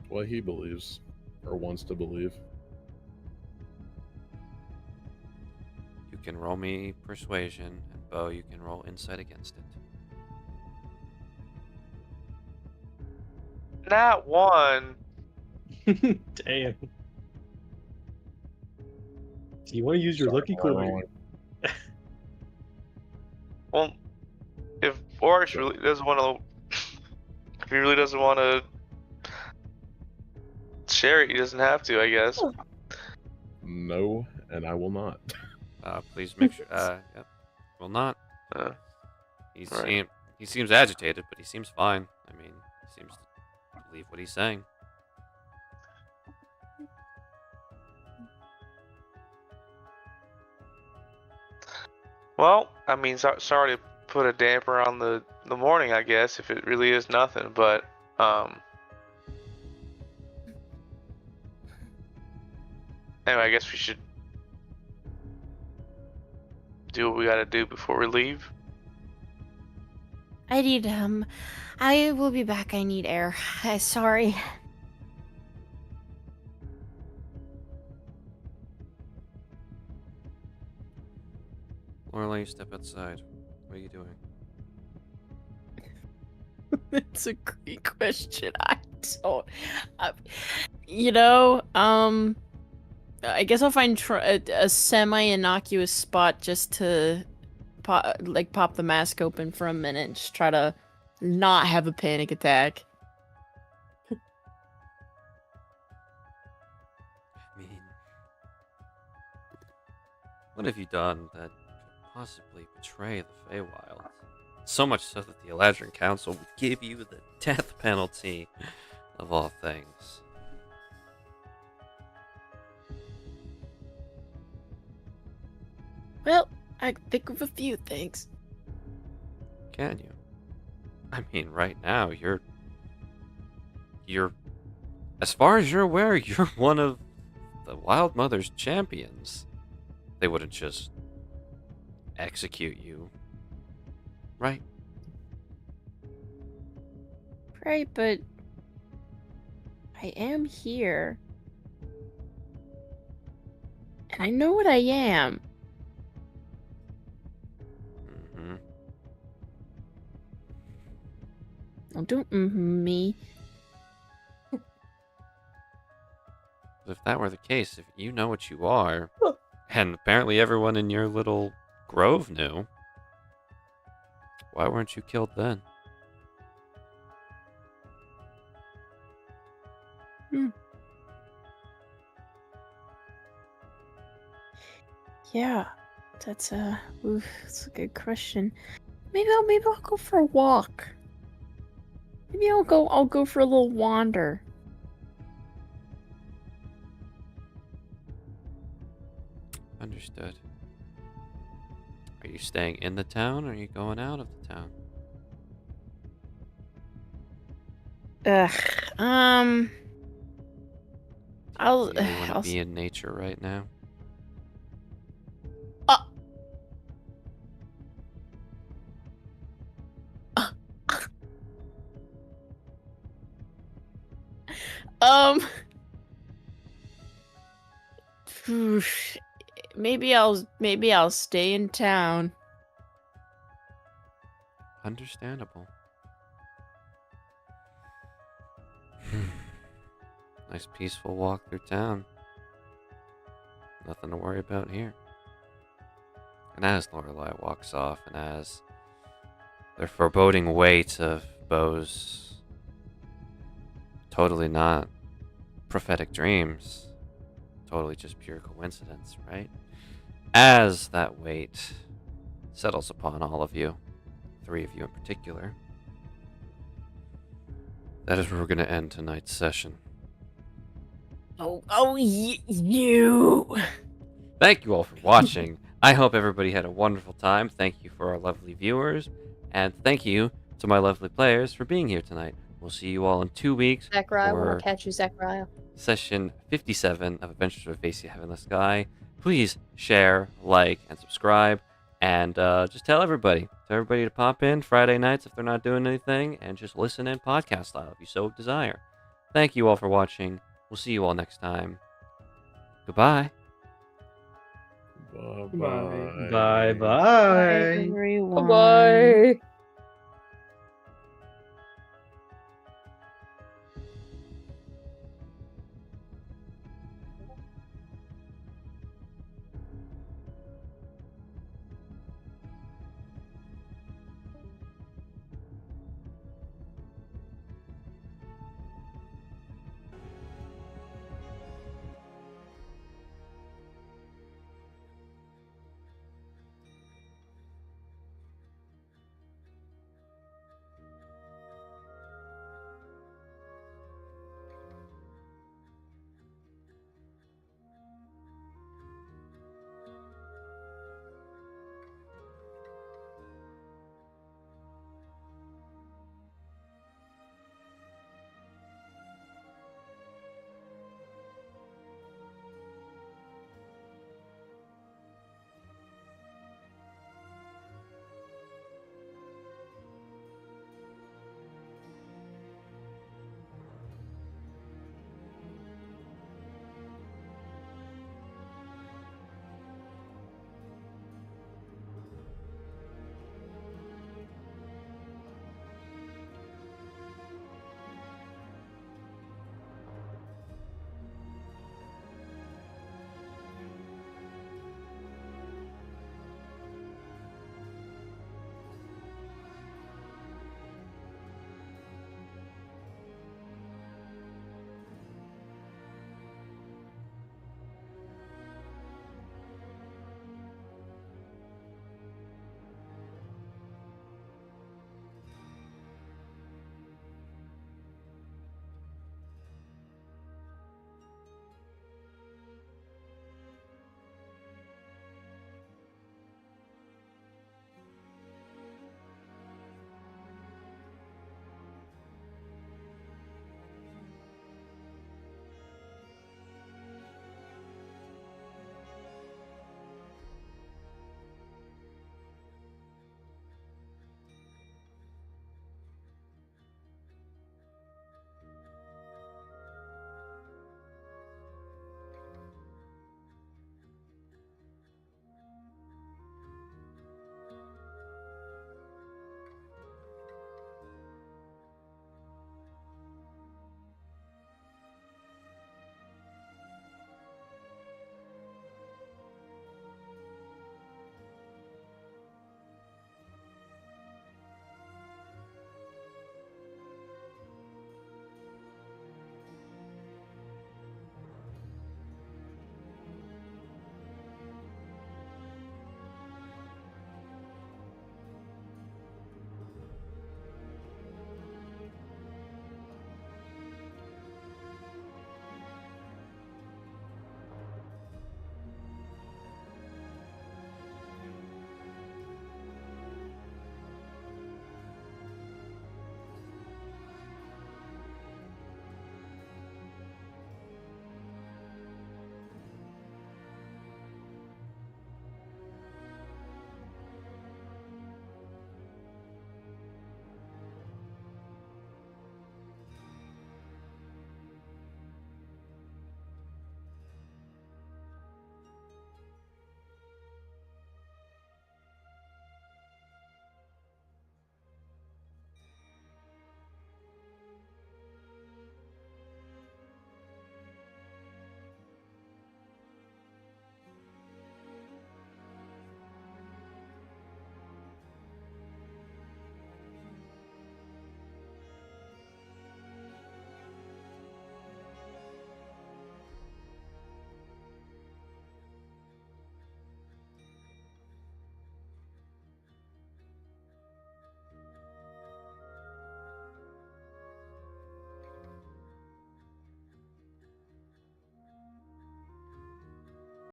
What he believes, or wants to believe. You can roll me persuasion, and Bo, you can roll insight against it. Not one. Damn. Do you want to use your Sorry, lucky I'm coin? rolling. Well, if Oryx really doesn't want to, if he really doesn't want to share it, he doesn't have to, I guess. No, and I will not. Please make sure. Yep. Will not. Uh, He seems agitated, but he seems fine. I mean, he seems to believe what he's saying. well, I mean, sorry to put a damper on the morning, I guess, if it really is nothing, but anyway, I guess we should do what we gotta do before we leave. I need I will be back. I need air. Sorry. Lorelai, you step outside. What are you doing? It's a great question. I don't. You know, I guess I'll find a semi-innocuous spot just to pop the mask open for a minute and just try to not have a panic attack. I mean, what have you done that could possibly betray the Feywild? So much so that the Eladrin Council would give you the death penalty, of all things. Well, I can think of a few things. Can you? I mean, right now, you're, as far as you're aware, you're one of the Wild Mother's champions, they wouldn't just execute you. Right? Right, but I am here. And I know what I am. Mm-hmm. Oh, don't me. If that were the case, if you know what you are, and apparently everyone in your little grove knew, why weren't you killed then? Yeah, that's that's a good question. Maybe I'll go for a walk. Maybe I'll go for a little wander. Understood. Are you staying in the town, or are you going out of the town? I'll Do you really want to I'll be in nature right now? maybe I'll stay in town. Understandable. Nice peaceful walk through town. Nothing to worry about here. And as Lorelei walks off, and as their foreboding weight of Bo's totally not prophetic dreams, totally just pure coincidence, right? As that weight settles upon all of you, 3 of you in particular, that is where we're going to end tonight's session. You. Thank you all for watching. I hope everybody had a wonderful time. Thank you for our lovely viewers. And thank you to my lovely players for being here tonight. We'll see you all in 2 weeks Zachariah, when for I catch you, Zachariah. session 57 of Adventures of Avacia, Heavenless Sky. Please share, like, and subscribe. And just tell everybody to pop in Friday nights if they're not doing anything, and just listen in podcast style if you so desire. Thank you all for watching. We'll see you all next time. Goodbye. Bye-bye. Bye bye. Bye, everyone. Bye.